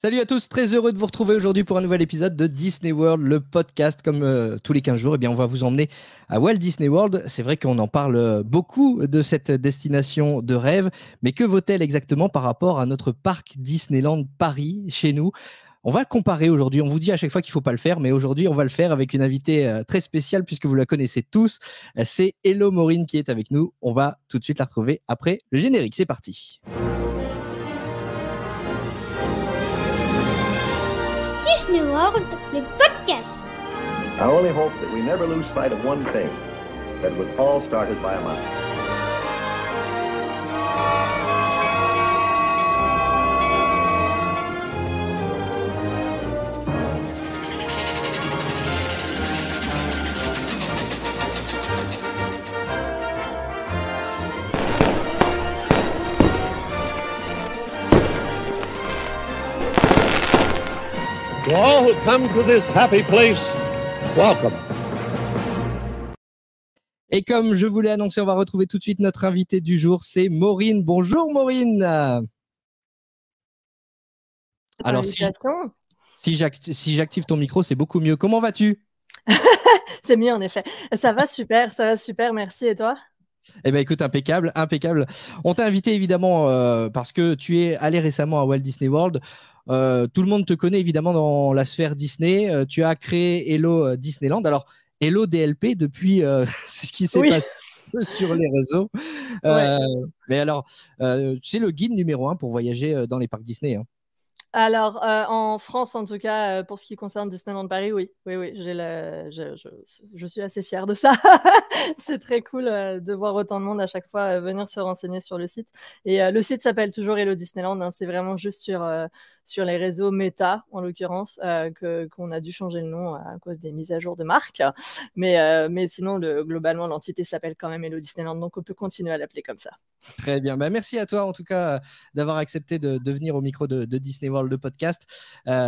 Salut à tous, très heureux de vous retrouver aujourd'hui pour un nouvel épisode de Disney World, le podcast. Comme tous les 15 jours, on va vous emmener à Walt Disney World. C'est vrai qu'on en parle beaucoup de cette destination de rêve, mais que vaut-elle exactement par rapport à notre parc Disneyland Paris chez nous? On va comparer aujourd'hui. On vous dit à chaque fois qu'il ne faut pas le faire, mais aujourd'hui, on va le faire avec une invitée très spéciale puisque vous la connaissez tous. C'est Hello Maureen qui est avec nous. On va tout de suite la retrouver après le générique. C'est parti. Disney World, le podcast. I only hope that we never lose sight of one thing, that it was all started by a mouse. To all who come to this happy place, welcome. Et comme je vous l'ai annoncé, on va retrouver tout de suite notre invité du jour, c'est Maureen. Bonjour Maureen. Alors si j'active ton micro, c'est beaucoup mieux. Comment vas-tu? C'est mieux en effet. Ça va super, merci. Et toi? Eh bien, écoute, impeccable. On t'a invité évidemment parce que tu es allé récemment à Walt Disney World. Tout le monde te connaît évidemment dans la sphère Disney. Tu as créé Hello Disneyland. Alors, Hello DLP depuis ce qui s'est passé sur les réseaux. Mais alors, c'est le guide numéro 1 pour voyager dans les parcs Disney. Alors, en France, en tout cas, pour ce qui concerne Disneyland Paris, oui, je suis assez fière de ça. C'est très cool de voir autant de monde à chaque fois venir se renseigner sur le site. Et le site s'appelle toujours Hello Disneyland. Hein, c'est vraiment juste sur les réseaux Meta, en l'occurrence, qu'on a dû changer le nom à cause des mises à jour de marque. Mais sinon, globalement, l'entité s'appelle quand même Hello Disneyland, donc on peut continuer à l'appeler comme ça. Très bien. Merci à toi, en tout cas, d'avoir accepté de venir au micro de Disney World, le podcast.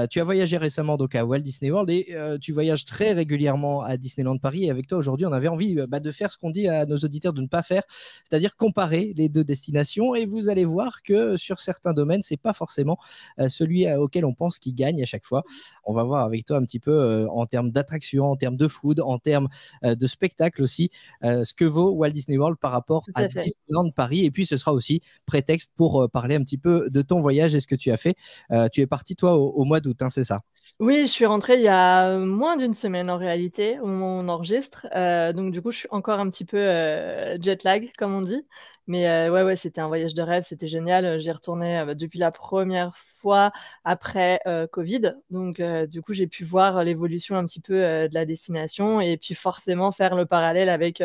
Tu as voyagé récemment donc, à Walt Disney World et tu voyages très régulièrement à Disneyland Paris. Et avec toi, aujourd'hui, on avait envie de faire ce qu'on dit à nos auditeurs de ne pas faire, c'est-à-dire comparer les deux destinations. Et vous allez voir que sur certains domaines, ce n'est pas forcément celui auquel on pense qu'il gagne à chaque fois. On va voir avec toi un petit peu en termes d'attraction, en termes de food, en termes de spectacle aussi, ce que vaut Walt Disney World par rapport à Disneyland Paris. Et puis, ce sera aussi prétexte pour parler un petit peu de ton voyage et ce que tu as fait. Tu es parti, toi, au mois d'août, hein, c'est ça? Oui, je suis rentrée il y a moins d'une semaine en réalité, au moment où on enregistre. Donc, du coup, je suis encore un petit peu jet lag, comme on dit. Mais ouais, c'était un voyage de rêve, c'était génial. J'y retournais depuis la première fois après Covid. Donc, du coup, j'ai pu voir l'évolution un petit peu de la destination et puis forcément faire le parallèle avec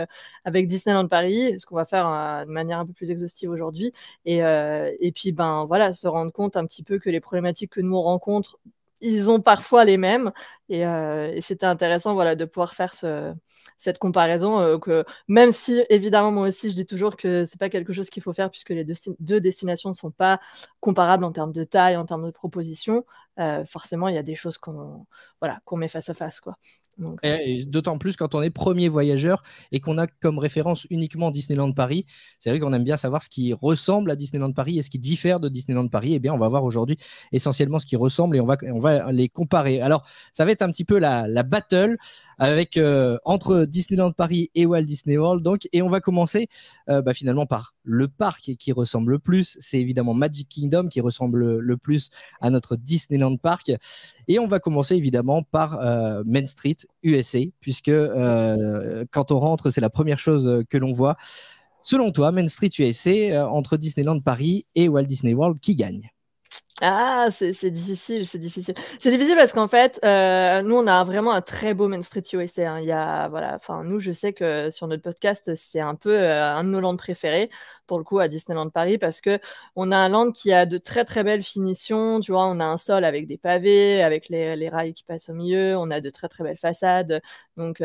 Disneyland Paris, ce qu'on va faire de manière un peu plus exhaustive aujourd'hui. Et puis, voilà, se rendre compte un petit peu que les problématiques que nous on rencontre, ils ont parfois les mêmes et c'était intéressant de pouvoir faire cette comparaison que même si évidemment moi aussi je dis toujours que c'est pas quelque chose qu'il faut faire puisque les deux destinations ne sont pas comparables en termes de taille, en termes de propositions, forcément il y a des choses qu'on met face à face quoi. Donc, et d'autant plus quand on est premier voyageur et qu'on a comme référence uniquement Disneyland Paris. C'est vrai qu'on aime bien savoir ce qui ressemble à Disneyland Paris et ce qui diffère de Disneyland Paris. Eh bien, on va voir aujourd'hui essentiellement ce qui ressemble et on va les comparer. Alors, ça va être un petit peu la battle avec entre Disneyland Paris et Walt Disney World. Donc, et on va commencer finalement par le parc qui ressemble le plus. C'est évidemment Magic Kingdom qui ressemble le plus à notre Disneyland Park. Et on va commencer évidemment par Main Street USA, puisque quand on rentre, c'est la première chose que l'on voit. Selon toi, Main Street USA, entre Disneyland Paris et Walt Disney World, qui gagne? Ah, c'est difficile. C'est difficile parce qu'en fait, nous, on a vraiment un très beau Main Street USA. Hein. Il y a, nous, je sais que sur notre podcast, c'est un peu un de nos lands préférés, pour le coup, à Disneyland Paris, parce que on a un land qui a de très, très belles finitions. Tu vois, on a un sol avec des pavés, avec les rails qui passent au milieu. On a de très, très belles façades. Donc,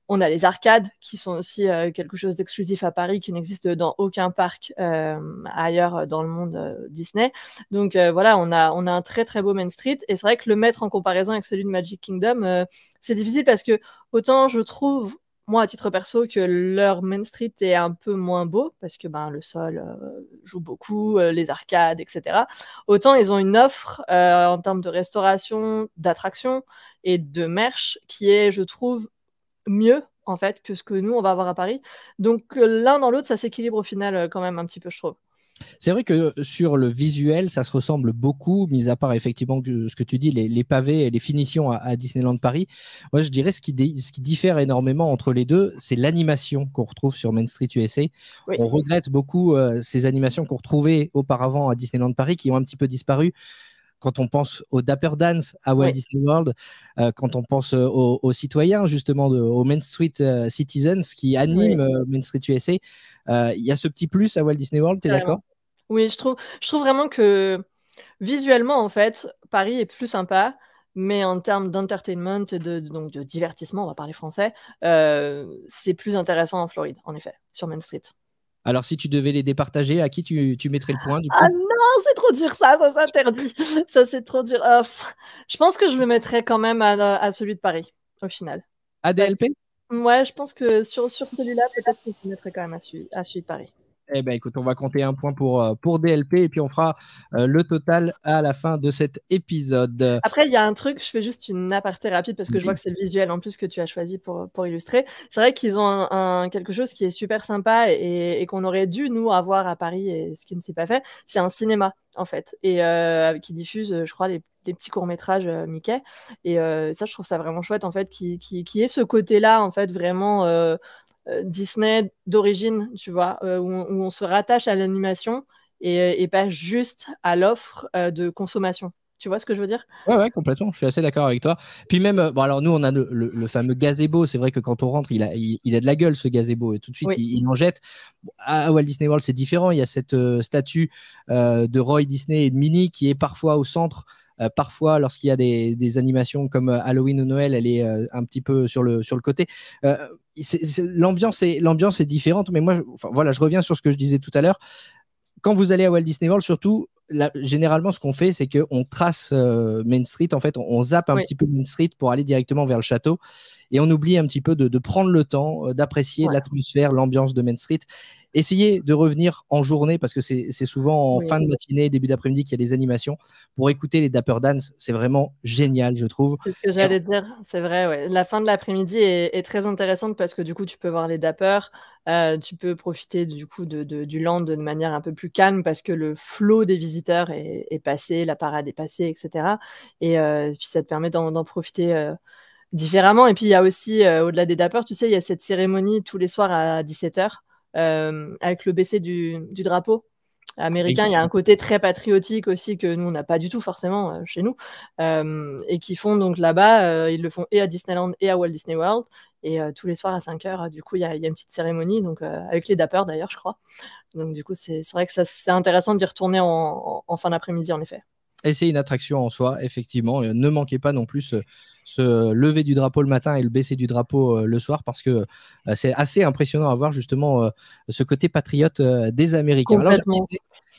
on a les arcades qui sont aussi quelque chose d'exclusif à Paris qui n'existe dans aucun parc ailleurs dans le monde Disney. Donc on a un très très beau Main Street et c'est vrai que le mettre en comparaison avec celui de Magic Kingdom, c'est difficile parce que autant je trouve moi, à titre perso, que leur Main Street est un peu moins beau parce que le sol joue beaucoup, les arcades, etc. Autant ils ont une offre en termes de restauration, d'attraction et de merch qui est, je trouve, mieux en fait que ce que nous on va avoir à Paris. Donc l'un dans l'autre, ça s'équilibre au final quand même un petit peu, je trouve. C'est vrai que sur le visuel, ça se ressemble beaucoup, mis à part effectivement ce que tu dis, les pavés et les finitions à Disneyland Paris. Moi, je dirais ce qui diffère énormément entre les deux, c'est l'animation qu'on retrouve sur Main Street USA. Oui. On regrette beaucoup ces animations qu'on retrouvait auparavant à Disneyland Paris, qui ont un petit peu disparu. Quand on pense au Dapper Dance à Walt Disney World, quand on pense aux citoyens, justement, aux Main Street Citizens qui animent Main Street USA, il y a ce petit plus à Walt Disney World, tu es d'accord? Oui, je trouve vraiment que visuellement, en fait, Paris est plus sympa, mais en termes d'entertainment et donc de divertissement, on va parler français, c'est plus intéressant en Floride, en effet, sur Main Street. Alors, si tu devais les départager, à qui tu mettrais le point du coup? Ah non, c'est trop dur ça s'interdit. Ça, c'est trop dur. Je pense que je le mettrais quand même à celui de Paris, au final. À DLP? Ouais, je pense que sur celui-là, peut-être que je le mettrais quand même à celui de Paris. Eh ben, écoute, on va compter un point pour DLP et puis on fera le total à la fin de cet épisode. Après, il y a un truc, je fais juste une aparté rapide parce que je vois que c'est le visuel en plus que tu as choisi pour illustrer. C'est vrai qu'ils ont quelque chose qui est super sympa et qu'on aurait dû, nous, avoir à Paris et ce qui ne s'est pas fait. C'est un cinéma, en fait, et qui diffuse, je crois, des petits courts-métrages Mickey. Et ça, je trouve ça vraiment chouette, en fait, qui est ce côté-là, en fait, vraiment... Disney d'origine, tu vois, où on se rattache à l'animation et pas juste à l'offre de consommation. Tu vois ce que je veux dire? Ouais, complètement. Je suis assez d'accord avec toi. Puis même, bon, alors nous, on a le fameux gazebo. C'est vrai que quand on rentre, il a de la gueule, ce gazebo. Et tout de suite, il en jette. À Walt Disney World, c'est différent. Il y a cette statue de Roy Disney et de Minnie qui est parfois au centre. Parfois, lorsqu'il y a des animations comme Halloween ou Noël, elle est un petit peu sur le côté. L'ambiance est différente. Mais moi, voilà, je reviens sur ce que je disais tout à l'heure. Quand vous allez à Walt Disney World, surtout, généralement, ce qu'on fait, c'est qu'on trace Main Street. En fait, on zappe un petit peu Main Street pour aller directement vers le château. Et on oublie un petit peu de prendre le temps d'apprécier l'atmosphère, l'ambiance de Main Street. Essayez de revenir en journée parce que c'est souvent en fin de matinée, début d'après-midi qu'il y a des animations pour écouter les Dapper Dance. C'est vraiment génial, je trouve. C'est ce que j'allais dire, c'est vrai. Ouais. La fin de l'après-midi est très intéressante parce que du coup, tu peux voir les Dapper, tu peux profiter du coup du land de manière un peu plus calme parce que le flot des visiteurs est passé, la parade est passée, etc. Et puis ça te permet d'en profiter différemment. Et puis il y a aussi, au-delà des Dapper, tu sais, il y a cette cérémonie tous les soirs à 17h. Avec le baiser du drapeau américain. Il y a un côté très patriotique aussi que nous, on n'a pas du tout forcément chez nous. Et qui font donc là-bas, ils le font et à Disneyland et à Walt Disney World. Et tous les soirs à 5h, du coup, il y a une petite cérémonie, donc, avec les Dapper d'ailleurs, je crois. Donc du coup, c'est vrai que c'est intéressant d'y retourner en fin d'après-midi, en effet. Et c'est une attraction en soi, effectivement. Ne manquez pas non plus ce lever du drapeau le matin et le baisser du drapeau le soir parce que c'est assez impressionnant à voir justement ce côté patriote des Américains. Alors,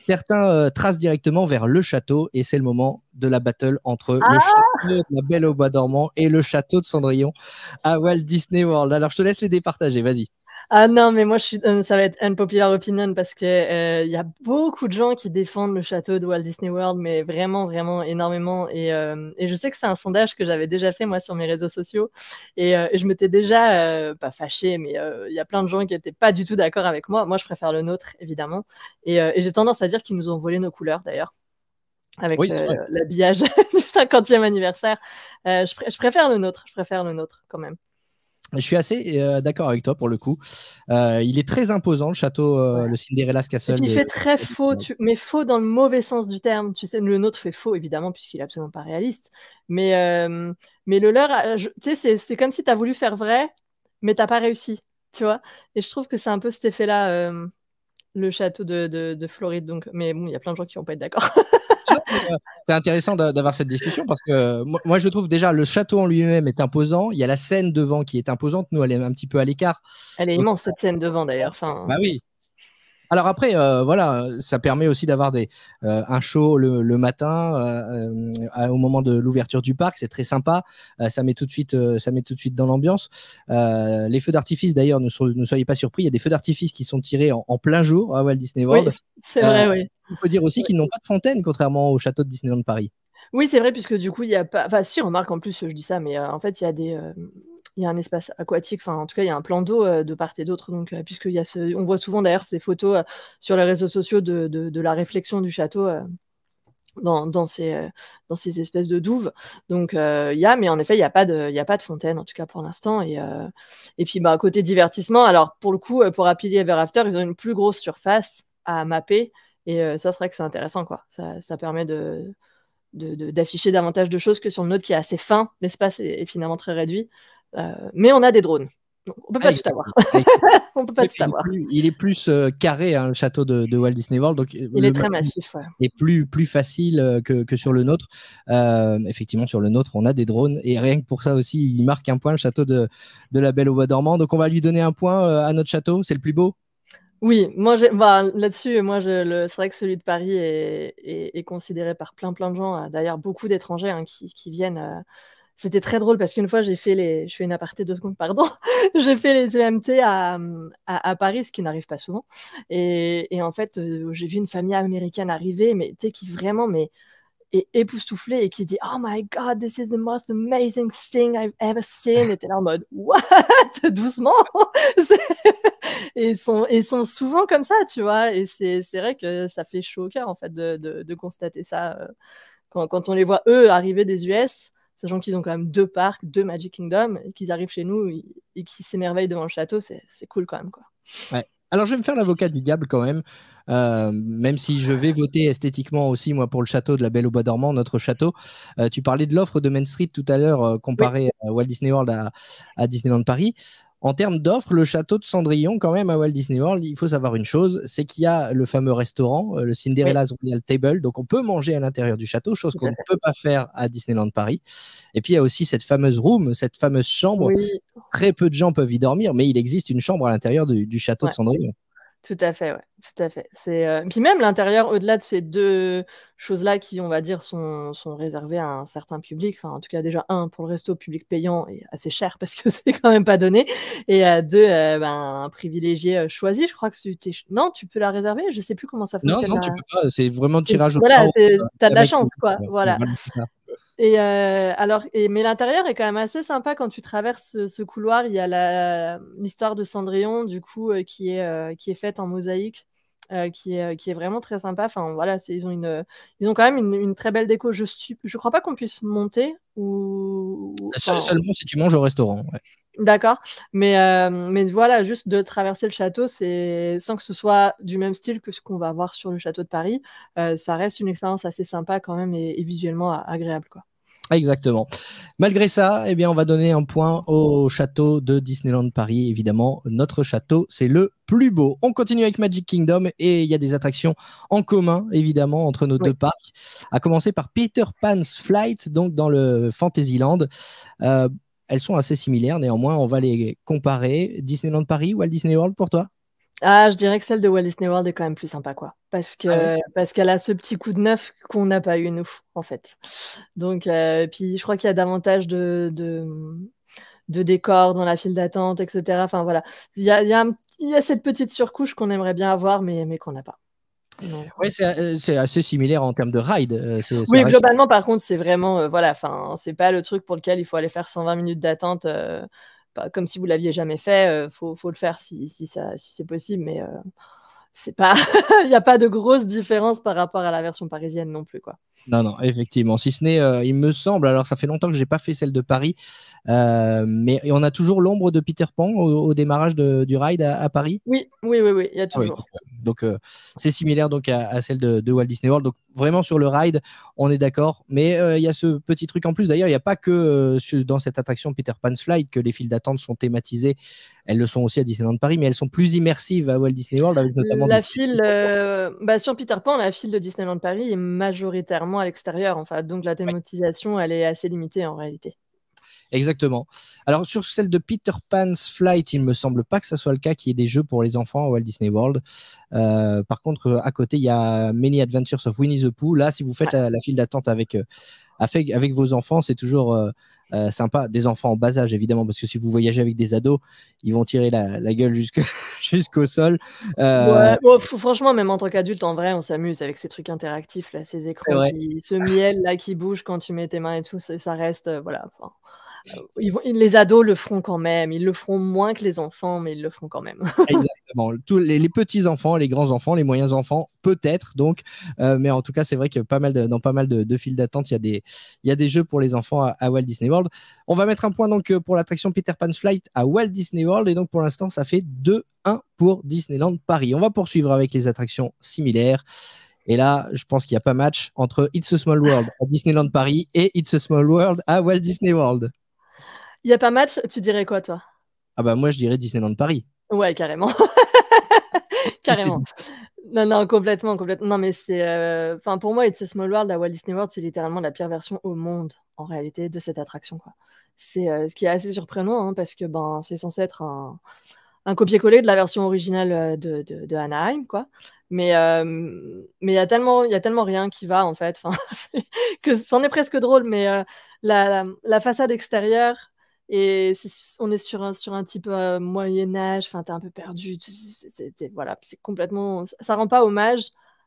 certains tracent directement vers le château et c'est le moment de la battle entre le château de la Belle au Bois dormant et le château de Cendrillon à Walt Disney World. Alors, je te laisse les départager, vas-y. Ah non, mais moi, ça va être unpopular opinion parce que y a beaucoup de gens qui défendent le château de Walt Disney World, mais vraiment, vraiment énormément. Et je sais que c'est un sondage que j'avais déjà fait, moi, sur mes réseaux sociaux. Et je m'étais déjà, pas fâchée, mais il y a plein de gens qui n'étaient pas du tout d'accord avec moi. Moi, je préfère le nôtre, évidemment. Et j'ai tendance à dire qu'ils nous ont volé nos couleurs, d'ailleurs, avec l'habillage du 50e anniversaire. Je préfère le nôtre, quand même. Je suis assez d'accord avec toi pour le coup. Il est très imposant, le château, le Cinderella's Castle. Il fait très faux, mais faux dans le mauvais sens du terme. Tu sais, le nôtre fait faux, évidemment, puisqu'il est absolument pas réaliste. Mais le leur, tu sais, c'est comme si tu as voulu faire vrai, mais tu n'as pas réussi. Tu vois. Et je trouve que c'est un peu cet effet-là, le château de Floride. Donc, mais bon, il y a plein de gens qui vont pas être d'accord. C'est intéressant d'avoir cette discussion parce que moi je trouve déjà le château en lui-même est imposant. Il y a la scène devant qui est imposante. Nous, elle est un petit peu à l'écart. Elle est immense, cette scène devant d'ailleurs. Bah oui. Alors après, voilà, ça permet aussi d'avoir un show le matin au moment de l'ouverture du parc. C'est très sympa. Ça met tout de suite dans l'ambiance. Les feux d'artifice, d'ailleurs, ne soyez pas surpris. Il y a des feux d'artifice qui sont tirés en plein jour à Walt Disney World. Oui, c'est vrai, oui. Il faut dire aussi qu'ils n'ont pas de fontaine, contrairement au château de Disneyland Paris. Oui, c'est vrai, puisque du coup, il n'y a pas. Enfin, si, remarque, en plus, je dis ça, mais en fait, il y a il y a un espace aquatique, enfin, en tout cas, il y a un plan d'eau de part et d'autre. Donc, puisqu'il y a on voit souvent d'ailleurs ces photos sur les réseaux sociaux de la réflexion du château dans ces espèces de douves. Donc, mais en effet, il n'y a pas de fontaine, en tout cas pour l'instant. Et puis, côté divertissement, alors pour le coup, pour Happily Ever After, ils ont une plus grosse surface à mapper. Et ça, c'est vrai que c'est intéressant, quoi. Ça permet d'afficher davantage de choses que sur le nôtre qui est assez fin. L'espace est finalement très réduit. Mais on a des drones. Donc, on peut pas tout avoir. On peut pas tout avoir. Il est plus carré, hein, le château de Walt Disney World. Donc, il est très massif. Ouais. Et plus facile que sur le nôtre. Effectivement, sur le nôtre, on a des drones. Et rien que pour ça aussi, il marque un point, le château de la Belle au Bois dormant. Donc, on va lui donner un point à notre château. C'est le plus beau. Oui, moi là-dessus, c'est vrai que celui de Paris est considéré par plein de gens, d'ailleurs beaucoup d'étrangers qui viennent. C'était très drôle parce qu'une fois, je fais une aparté 2 secondes, pardon. J'ai fait les EMT à Paris, ce qui n'arrive pas souvent. Et en fait, j'ai vu une famille américaine arriver, mais tu sais, qui vraiment est époustouflée et qui dit « Oh my God, this is the most amazing thing I've ever seen ». Et t'es là en mode « What ?» Doucement. Et ils sont souvent comme ça, tu vois. Et c'est vrai que ça fait chaud au cœur, en fait, de constater ça. Quand on les voit, eux, arriver des US, sachant qu'ils ont quand même 2 parcs, 2 Magic Kingdom, et qu'ils arrivent chez nous et qu'ils s'émerveillent devant le château, c'est cool quand même, quoi. Ouais. Alors, je vais me faire l'avocat du diable quand même si je vais voter esthétiquement aussi, moi, pour le château de la Belle au Bois dormant, notre château. Tu parlais de l'offre de Main Street tout à l'heure, comparée à Walt Disney World à Disneyland Paris. En termes d'offres, le château de Cendrillon, quand même, à Walt Disney World, il faut savoir une chose, c'est qu'il y a le fameux restaurant, le Cinderella's Royal Table, donc on peut manger à l'intérieur du château, chose qu'on ne peut pas faire à Disneyland Paris. Et puis, il y a aussi cette fameuse room, cette fameuse chambre. Oui. Très peu de gens peuvent y dormir, mais il existe une chambre à l'intérieur du château de Cendrillon. Tout à fait, ouais. Tout à fait. Puis même l'intérieur, au-delà de ces 2 choses-là qui, on va dire, sont réservées à un certain public, enfin, en tout cas, déjà, 1, pour le resto, public payant est assez cher parce que c'est quand même pas donné. Et 2, un privilégié choisi, je crois que non, tu peux la réserver, je sais plus comment ça fonctionne. Non, tu peux pas, c'est vraiment tirage au sort. Voilà, t'as de la chance, quoi. Voilà. Mais l'intérieur est quand même assez sympa quand tu traverses ce couloir. Il y a l'histoire de Cendrillon, du coup, qui est faite en mosaïque, qui est vraiment très sympa. Enfin, voilà, ils ont quand même une très belle déco. Je crois pas qu'on puisse monter seulement si tu manges au restaurant. Ouais. D'accord, mais voilà, juste de traverser le château, sans que ce soit du même style que ce qu'on va voir sur le château de Paris, ça reste une expérience assez sympa quand même et visuellement agréable, quoi. Exactement. Malgré ça, eh bien, on va donner un point au château de Disneyland Paris. Évidemment, notre château, c'est le plus beau. On continue avec Magic Kingdom et il y a des attractions en commun, évidemment, entre nos 2 parcs. À commencer par Peter Pan's Flight, donc dans le Fantasyland. Elles sont assez similaires, néanmoins, on va les comparer. Disneyland Paris, Walt Disney World pour toi? Ah, je dirais que celle de Walt Disney World est quand même plus sympa, quoi. Parce qu'elle a ce petit coup de neuf qu'on n'a pas eu, nous, en fait. Donc, puis je crois qu'il y a davantage de décors dans la file d'attente, etc. Enfin, voilà. Il y a cette petite surcouche qu'on aimerait bien avoir, mais qu'on n'a pas. Oui, c'est assez similaire en termes de ride. Oui, globalement, par contre, c'est vraiment, voilà, c'est pas le truc pour lequel il faut aller faire 120 minutes d'attente, comme si vous l'aviez jamais fait. Faut le faire si c'est possible, mais c'est pas, il n'y a pas de grosse différence par rapport à la version parisienne non plus, quoi. Non, effectivement. Si ce n'est, il me semble, alors ça fait longtemps que je n'ai pas fait celle de Paris, mais on a toujours l'ombre de Peter Pan au démarrage du ride à Paris. Oui, il y a toujours. Donc c'est similaire donc à celle de Walt Disney World. Donc vraiment sur le ride, on est d'accord. Mais il y a ce petit truc en plus. D'ailleurs, il n'y a pas que dans cette attraction Peter Pan's Flight que les files d'attente sont thématisées. Elles le sont aussi à Disneyland Paris, mais elles sont plus immersives à Walt Disney World, avec notamment la file. Sur Peter Pan, la file de Disneyland Paris est majoritairement à l'extérieur. Enfin, donc la thématisation, elle est assez limitée en réalité. Exactement. Alors sur celle de Peter Pan's Flight, il me semble pas que ça soit le cas qu'il y ait des jeux pour les enfants à Walt Disney World. Par contre, à côté, il y a Many Adventures of Winnie the Pooh. Là, si vous faites la file d'attente avec vos enfants, c'est toujours sympa. Des enfants en bas âge, évidemment, parce que si vous voyagez avec des ados, ils vont tirer la gueule jusqu'au sol. Ouais, bon, franchement, même en tant qu'adulte, en vrai, on s'amuse avec ces trucs interactifs, là, ces écrans, ce miel là qui bouge quand tu mets tes mains et tout, ça reste, voilà. Enfin, les ados le feront quand même, ils le feront moins que les enfants, mais ils le feront quand même. Exactement. Tous les petits enfants, les grands enfants, les moyens enfants, peut-être. Donc, mais en tout cas, c'est vrai que dans pas mal de files d'attente, il y a des jeux pour les enfants à Walt Disney World. On va mettre un point donc pour l'attraction Peter Pan's Flight à Walt Disney World. Et donc, pour l'instant, ça fait 2-1 pour Disneyland Paris. On va poursuivre avec les attractions similaires. Et là, je pense qu'il n'y a pas match entre It's a Small World à Disneyland Paris et It's a Small World à Walt Disney World. Il n'y a pas match, tu dirais quoi, toi? Ah bah moi, je dirais Disneyland Paris. Ouais, carrément. Carrément. Non, complètement. Non, mais c'est... pour moi, It's a Small World à Walt Disney World, c'est littéralement la pire version au monde, en réalité, de cette attraction, quoi. C'est ce qui est assez surprenant, hein, parce que c'est censé être un copier-coller de la version originale de Anaheim, quoi. Mais il y a tellement rien qui va, en fait. Que c'en est presque drôle, mais la façade extérieure, et on est sur un type Moyen-Âge, t'es un peu perdu. Voilà, c'est complètement... Ça rend pas hommage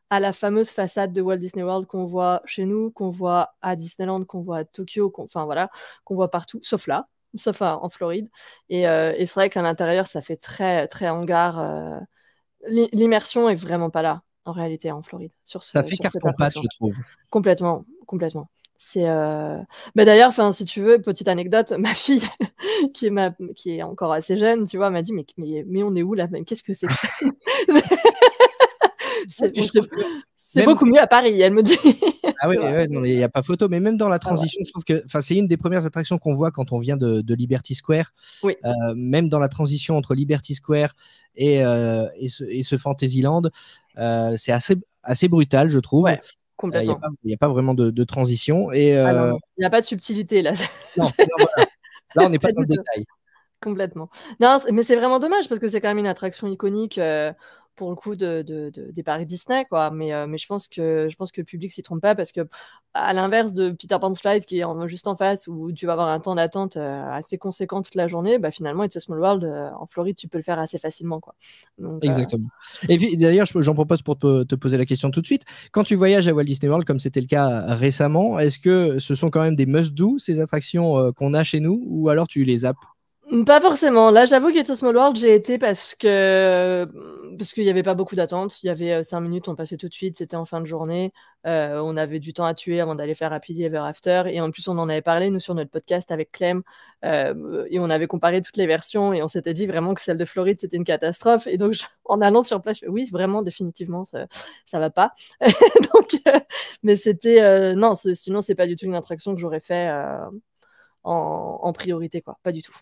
à la fameuse façade de Walt Disney World qu'on voit chez nous, qu'on voit à Disneyland, qu'on voit à Tokyo, qu'on voit partout, sauf là. Sauf en Floride. Et c'est vrai qu'à l'intérieur, ça fait très, très hangar. L'immersion est vraiment pas là, en réalité, en Floride. Ça fait carton-pâte, je trouve. Complètement. C'est d'ailleurs, si tu veux, petite anecdote, ma fille, qui est encore assez jeune, tu vois, m'a dit mais on est où là même? Qu'est-ce que c'est que ça? C'est beaucoup mieux à Paris, elle me dit. Ah oui, il n'y a pas photo, mais même dans la transition, je trouve que c'est une des premières attractions qu'on voit quand on vient de Liberty Square. Oui. Même dans la transition entre Liberty Square et ce Fantasyland, c'est assez brutal, je trouve. Ouais, complètement. Il n'y a pas vraiment de transition. Et, non. Il n'y a pas de subtilité là. Non, voilà. Là, on n'est pas dans le détail. Complètement. Non, mais c'est vraiment dommage parce que c'est quand même une attraction iconique pour le coup des paris Disney, quoi. Mais je pense que le public s'y trompe pas parce que, à l'inverse de Peter Pan's Flight qui est juste en face où tu vas avoir un temps d'attente assez conséquent toute la journée, finalement, It's a Small World en Floride, tu peux le faire assez facilement, quoi. Donc, exactement. Et puis d'ailleurs, j'en propose pour te poser la question tout de suite. Quand tu voyages à Walt Disney World, comme c'était le cas récemment, est-ce que ce sont quand même des must-do, ces attractions qu'on a chez nous, ou alors tu les zappes? Pas forcément. Là, j'avoue qu'It's a Small World, j'ai été parce qu'il n'y avait pas beaucoup d'attente. Il y avait 5 minutes, on passait tout de suite, c'était en fin de journée. On avait du temps à tuer avant d'aller faire Happily Ever After. Et en plus, on en avait parlé, nous, sur notre podcast avec Clem. Et on avait comparé toutes les versions et on s'était dit vraiment que celle de Floride, c'était une catastrophe. Et donc, en allant sur place, oui, vraiment, définitivement, ça va pas. Donc, mais c'était... non, sinon, c'est pas du tout une attraction que j'aurais fait en priorité, quoi. Pas du tout.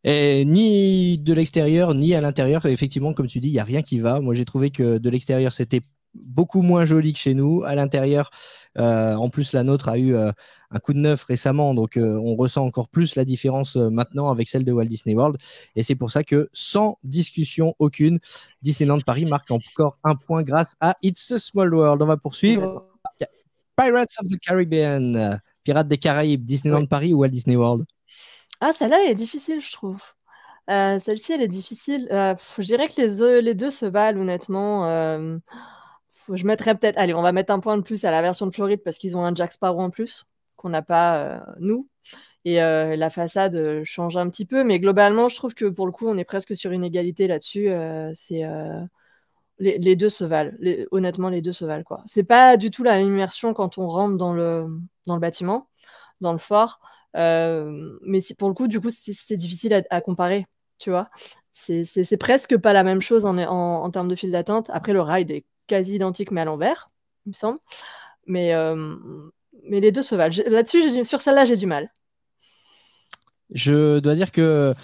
Et ni de l'extérieur, ni à l'intérieur. Effectivement, comme tu dis, il n'y a rien qui va. Moi, j'ai trouvé que de l'extérieur, c'était beaucoup moins joli que chez nous. À l'intérieur, en plus, la nôtre a eu un coup de neuf récemment. Donc, on ressent encore plus la différence maintenant avec celle de Walt Disney World. Et c'est pour ça que, sans discussion aucune, Disneyland Paris marque encore un point grâce à It's a Small World. On va poursuivre. Pirates of the Caribbean, Pirates des Caraïbes, Disneyland Paris ou Walt Disney World? Ah, celle-là, elle est difficile, je trouve. Celle-ci, elle est difficile. Je dirais que les deux se valent, honnêtement. Je mettrais peut-être... Allez, on va mettre un point de plus à la version de Floride parce qu'ils ont un Jack Sparrow en plus, qu'on n'a pas, nous. Et la façade change un petit peu. Mais globalement, je trouve que pour le coup, on est presque sur une égalité là-dessus. Les deux se valent. Honnêtement, les deux se valent, quoi. C'est pas du tout la même immersion quand on rentre dans le bâtiment, dans le fort. Mais pour le coup, du coup, c'est difficile à comparer, tu vois. C'est presque pas la même chose en termes de file d'attente. Après, le ride est quasi identique, mais à l'envers, il me semble. Mais les deux se valent. Là-dessus, sur celle-là, j'ai du mal. Je dois dire que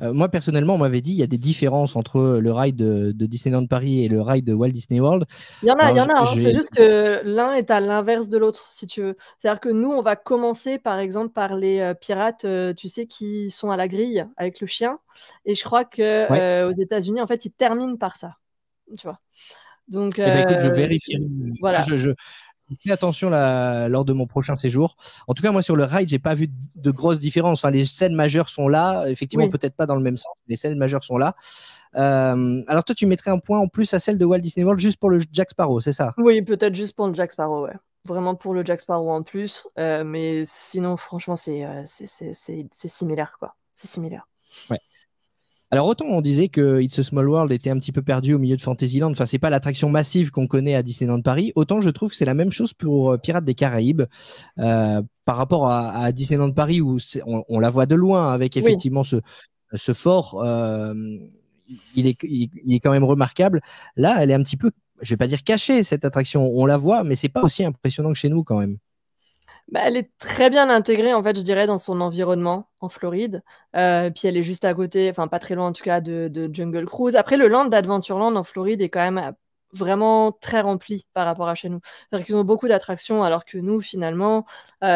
Moi, personnellement, on m'avait dit il y a des différences entre le ride de Disneyland Paris et le ride de Walt Disney World. Il y en a, Alors, hein. je C'est vais- juste que l'un est à l'inverse de l'autre, si tu veux. C'est-à-dire que nous, on va commencer, par exemple, par les pirates, tu sais, qui sont à la grille avec le chien. Et je crois que Ouais. aux États-Unis, en fait, ils terminent par ça. Tu vois. Donc, Eh ben, écoute, je vérifierai. voilà. Je fais attention lors de mon prochain séjour. En tout cas, moi, sur le ride, j'ai pas vu de grosses différences. Enfin, les scènes majeures sont là. Effectivement, Oui. peut-être pas dans le même sens. Les scènes majeures sont là. Alors, toi, tu mettrais un point en plus à celle de Walt Disney World juste pour le Jack Sparrow, c'est ça? Oui, peut-être juste pour le Jack Sparrow, ouais. Vraiment pour le Jack Sparrow en plus. Mais sinon, franchement, c'est similaire, quoi. C'est similaire. Ouais. Alors, autant on disait que It's a Small World était un petit peu perdu au milieu de Fantasyland, enfin, c'est pas l'attraction massive qu'on connaît à Disneyland Paris, autant je trouve que c'est la même chose pour Pirates des Caraïbes, par rapport à Disneyland Paris où on la voit de loin avec effectivement ce fort, il est quand même remarquable. Là, elle est un petit peu, je vais pas dire cachée cette attraction, on la voit, mais c'est pas aussi impressionnant que chez nous quand même. Bah, elle est très bien intégrée, en fait, je dirais, dans son environnement en Floride. Puis elle est juste à côté, enfin pas très loin en tout cas, de Jungle Cruise. Après, le land d'Adventureland en Floride est quand même vraiment très rempli par rapport à chez nous. C'est-à-dire qu'ils ont beaucoup d'attractions, alors que nous, finalement,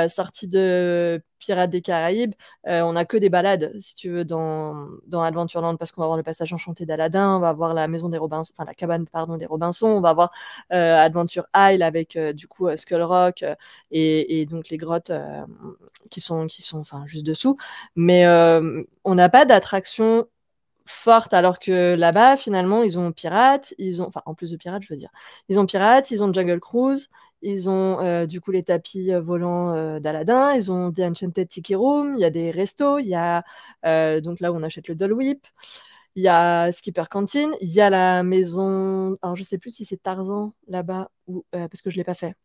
sortis de Pirates des Caraïbes, on n'a que des balades, si tu veux, dans Adventureland, parce qu'on va avoir le passage enchanté d'Aladin, on va avoir la maison des Robinson, enfin la cabane, pardon, des Robinson, on va avoir Adventure Isle avec du coup Skull Rock et donc les grottes qui sont enfin juste dessous. Mais on n'a pas d'attraction forte, alors que là-bas, finalement, ils ont Pirates, enfin, en plus de Pirates, je veux dire, ils ont Pirates, ils ont Jungle Cruise, ils ont du coup les tapis volants d'Aladin, ils ont The Enchanted Tiki Room, il y a des restos, il y a donc là où on achète le Dole Whip, il y a Skipper Canteen, il y a la maison, alors je sais plus si c'est Tarzan là-bas, ou parce que je l'ai pas fait,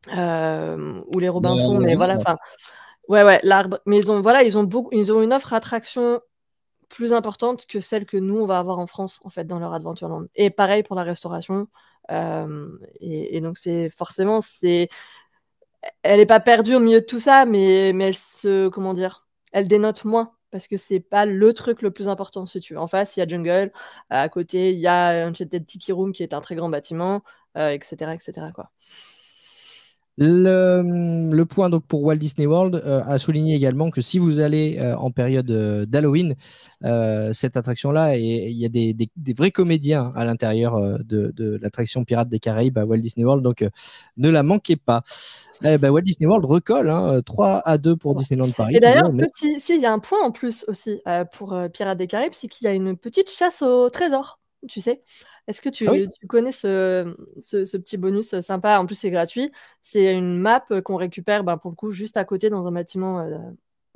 ou les Robinson, mais voilà, enfin, ouais, l'arbre, mais ils ont une offre attraction plus importante que celle que nous, on va avoir en France, en fait, dans leur Adventureland. Et pareil pour la restauration. Et donc, elle n'est pas perdue au milieu de tout ça, mais comment dire, elle dénote moins, parce que c'est pas le truc le plus important, si tu veux. En face, il y a Jungle, à côté, il y a Enchanted Tiki Room, qui est un très grand bâtiment, etc., quoi. Le point donc pour Walt Disney World a souligné également que si vous allez en période d'Halloween, cette attraction-là, il y a des vrais comédiens à l'intérieur de l'attraction Pirates des Caraïbes à Walt Disney World, donc ne la manquez pas. Walt Disney World recolle, 3-2 pour Disneyland Paris. Et d'ailleurs, mais... il y a un point en plus aussi pour Pirates des Caraïbes, c'est qu'il y a une petite chasse au trésor, tu sais. Est-ce que tu connais ce petit bonus sympa? En plus, c'est gratuit. C'est une map qu'on récupère pour le coup juste à côté dans un bâtiment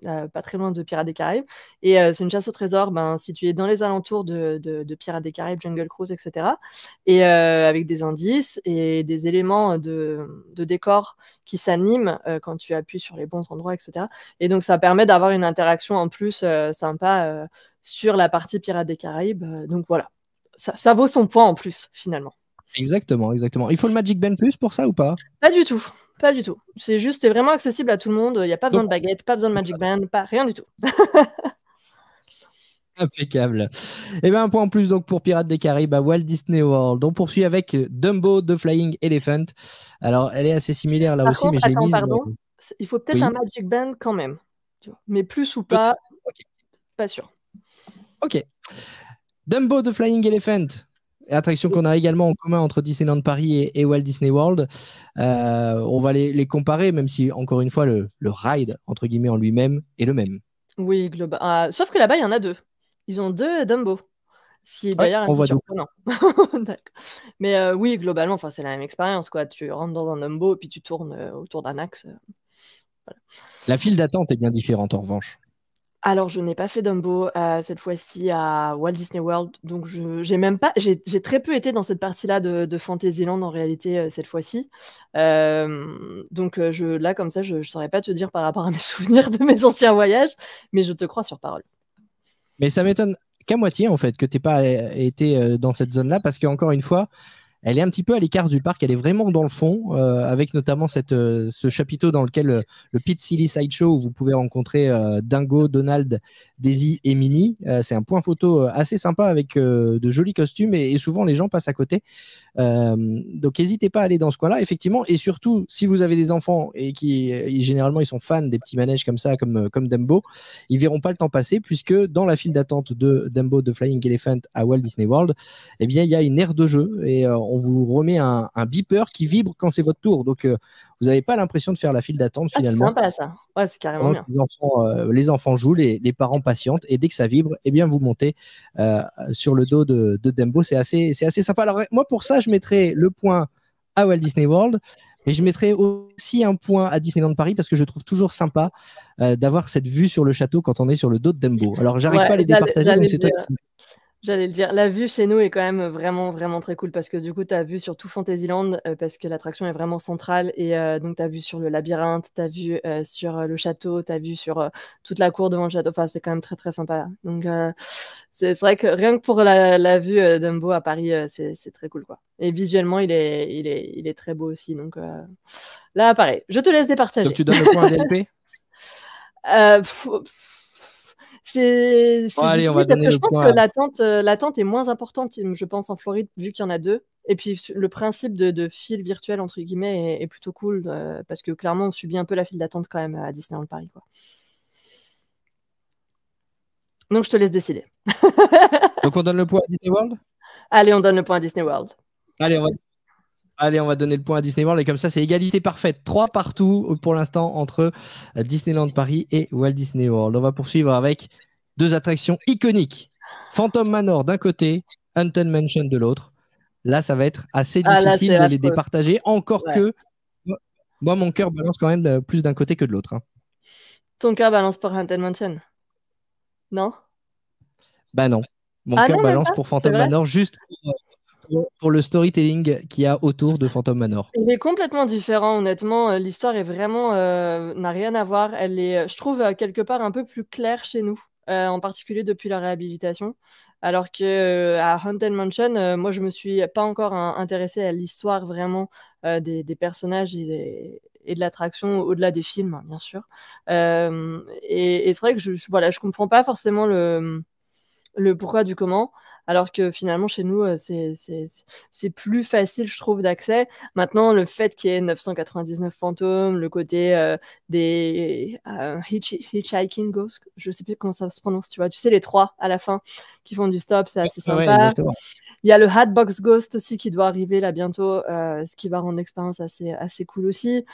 pas très loin de Pirates des Caraïbes. Et c'est une chasse au trésor située dans les alentours de Pirates des Caraïbes, Jungle Cruise, etc. Et avec des indices et des éléments de décor qui s'animent quand tu appuies sur les bons endroits, etc. Et donc, ça permet d'avoir une interaction en plus sympa sur la partie Pirates des Caraïbes. Donc voilà. Ça vaut son point en plus, finalement. Exactement. Il faut le Magic Band Plus pour ça ou pas? Pas du tout. C'est vraiment accessible à tout le monde. Il n'y a pas besoin de baguette, pas besoin de Magic Band, rien du tout. Impeccable. Et un point en plus donc pour Pirates des Caraïbes à Walt Disney World. On poursuit avec Dumbo The Flying Elephant. Alors, elle est assez similaire là aussi, mais je l'ai mise. Pardon, il faut peut-être un Magic Band quand même. Mais plus ou pas, pas sûr. Ok. Dumbo The Flying Elephant, attraction qu'on a également en commun entre Disneyland Paris et Walt Disney World. On va les comparer, même si, encore une fois, le ride, entre guillemets, en lui-même, est le même. Oui, sauf que là-bas, il y en a 2. Ils ont 2 Dumbo. Ce qui est d'ailleurs un peu surprenant. Mais oui, globalement, c'est la même expérience, quoi. Tu rentres dans un Dumbo et puis tu tournes autour d'un axe. Voilà. La file d'attente est bien différente, en revanche. Alors, je n'ai pas fait Dumbo cette fois-ci à Walt Disney World, donc j'ai très peu été dans cette partie-là de Fantasyland en réalité cette fois-ci. Donc là, comme ça, je ne saurais pas te dire par rapport à mes souvenirs de mes anciens voyages, mais je te crois sur parole. Mais ça m'étonne qu'à moitié, en fait, que tu n'aies pas été dans cette zone-là, parce qu'encore une fois, Elle est un petit peu à l'écart du parc, elle est vraiment dans le fond, avec notamment ce chapiteau dans lequel le Pit Silly Sideshow où vous pouvez rencontrer Dingo, Donald, Daisy et Minnie. C'est un point photo assez sympa avec de jolis costumes et souvent les gens passent à côté. Donc n'hésitez pas à aller dans ce coin-là, effectivement, et surtout si vous avez des enfants et qui généralement ils sont fans des petits manèges comme ça, comme Dumbo, ils verront pas le temps passer puisque dans la file d'attente de Dumbo de Flying Elephant à Walt Disney World, eh bien il y a une aire de jeu et on vous remet un beeper qui vibre quand c'est votre tour. Donc vous n'avez pas l'impression de faire la file d'attente finalement. C'est sympa ça. Ouais, c'est carrément bien. Les enfants jouent, les parents patientent et dès que ça vibre, eh bien vous montez sur le dos de Dumbo. C'est assez sympa. Alors moi pour ça je mettrais le point à Walt Disney World, mais je mettrais aussi un point à Disneyland Paris parce que je trouve toujours sympa d'avoir cette vue sur le château quand on est sur le dos de Dumbo. Alors j'arrive pas à les départager, donc c'est toi qui... J'allais le dire, la vue chez nous est quand même vraiment, vraiment très cool parce que du coup, tu as vu sur tout Fantasyland parce que l'attraction est vraiment centrale et donc tu as vu sur le labyrinthe, tu as vu sur le château, tu as vu sur toute la cour devant le château. Enfin, c'est quand même très, très sympa. Donc, c'est vrai que rien que pour la vue Dumbo à Paris, c'est très cool, quoi. Et visuellement, il est très beau aussi. Donc là, pareil, je te laisse départager. Donc, tu donnes le point à DLP c'est allez, on va parce que je le pense point. Que l'attente est moins importante, je pense, en Floride, vu qu'il y en a deux. Et puis, le principe de file virtuelle, entre guillemets, est plutôt cool, parce que clairement, on subit un peu la file d'attente quand même à Disneyland Paris, quoi. Donc, je te laisse décider. Donc, on donne le point à Disney World ? Allez, on donne le point à Disney World. Allez, on va donner le point à Disney World et comme ça, c'est égalité parfaite. 3 partout pour l'instant entre Disneyland Paris et Walt Disney World. On va poursuivre avec 2 attractions iconiques. Phantom Manor d'un côté, Haunted Mansion de l'autre. Là, ça va être assez difficile de les départager. Encore que, moi, mon cœur balance quand même plus d'un côté que de l'autre. Hein. Ton cœur balance pour Haunted Mansion ? Non ? Bah non. Mon cœur balance pour Phantom Manor juste pour le storytelling qu'il y a autour de Phantom Manor. Il est complètement différent, honnêtement. L'histoire est vraiment n'a rien à voir. Elle est, je trouve, quelque part un peu plus claire chez nous, en particulier depuis la réhabilitation. Alors que à Haunted Mansion, moi, je me suis pas encore intéressée à l'histoire vraiment des personnages et de l'attraction au-delà des films, bien sûr. Et c'est vrai que je comprends pas forcément le pourquoi du comment, alors que finalement chez nous c'est plus facile, je trouve, d'accès. Maintenant, le fait qu'il y ait 999 fantômes, le côté des Hitchhiking Ghosts, je sais plus comment ça se prononce, tu vois, tu sais, les 3 à la fin qui font du stop, c'est assez sympa. Il y a le Hatbox Ghost aussi qui doit arriver là bientôt, ce qui va rendre l'expérience assez cool aussi.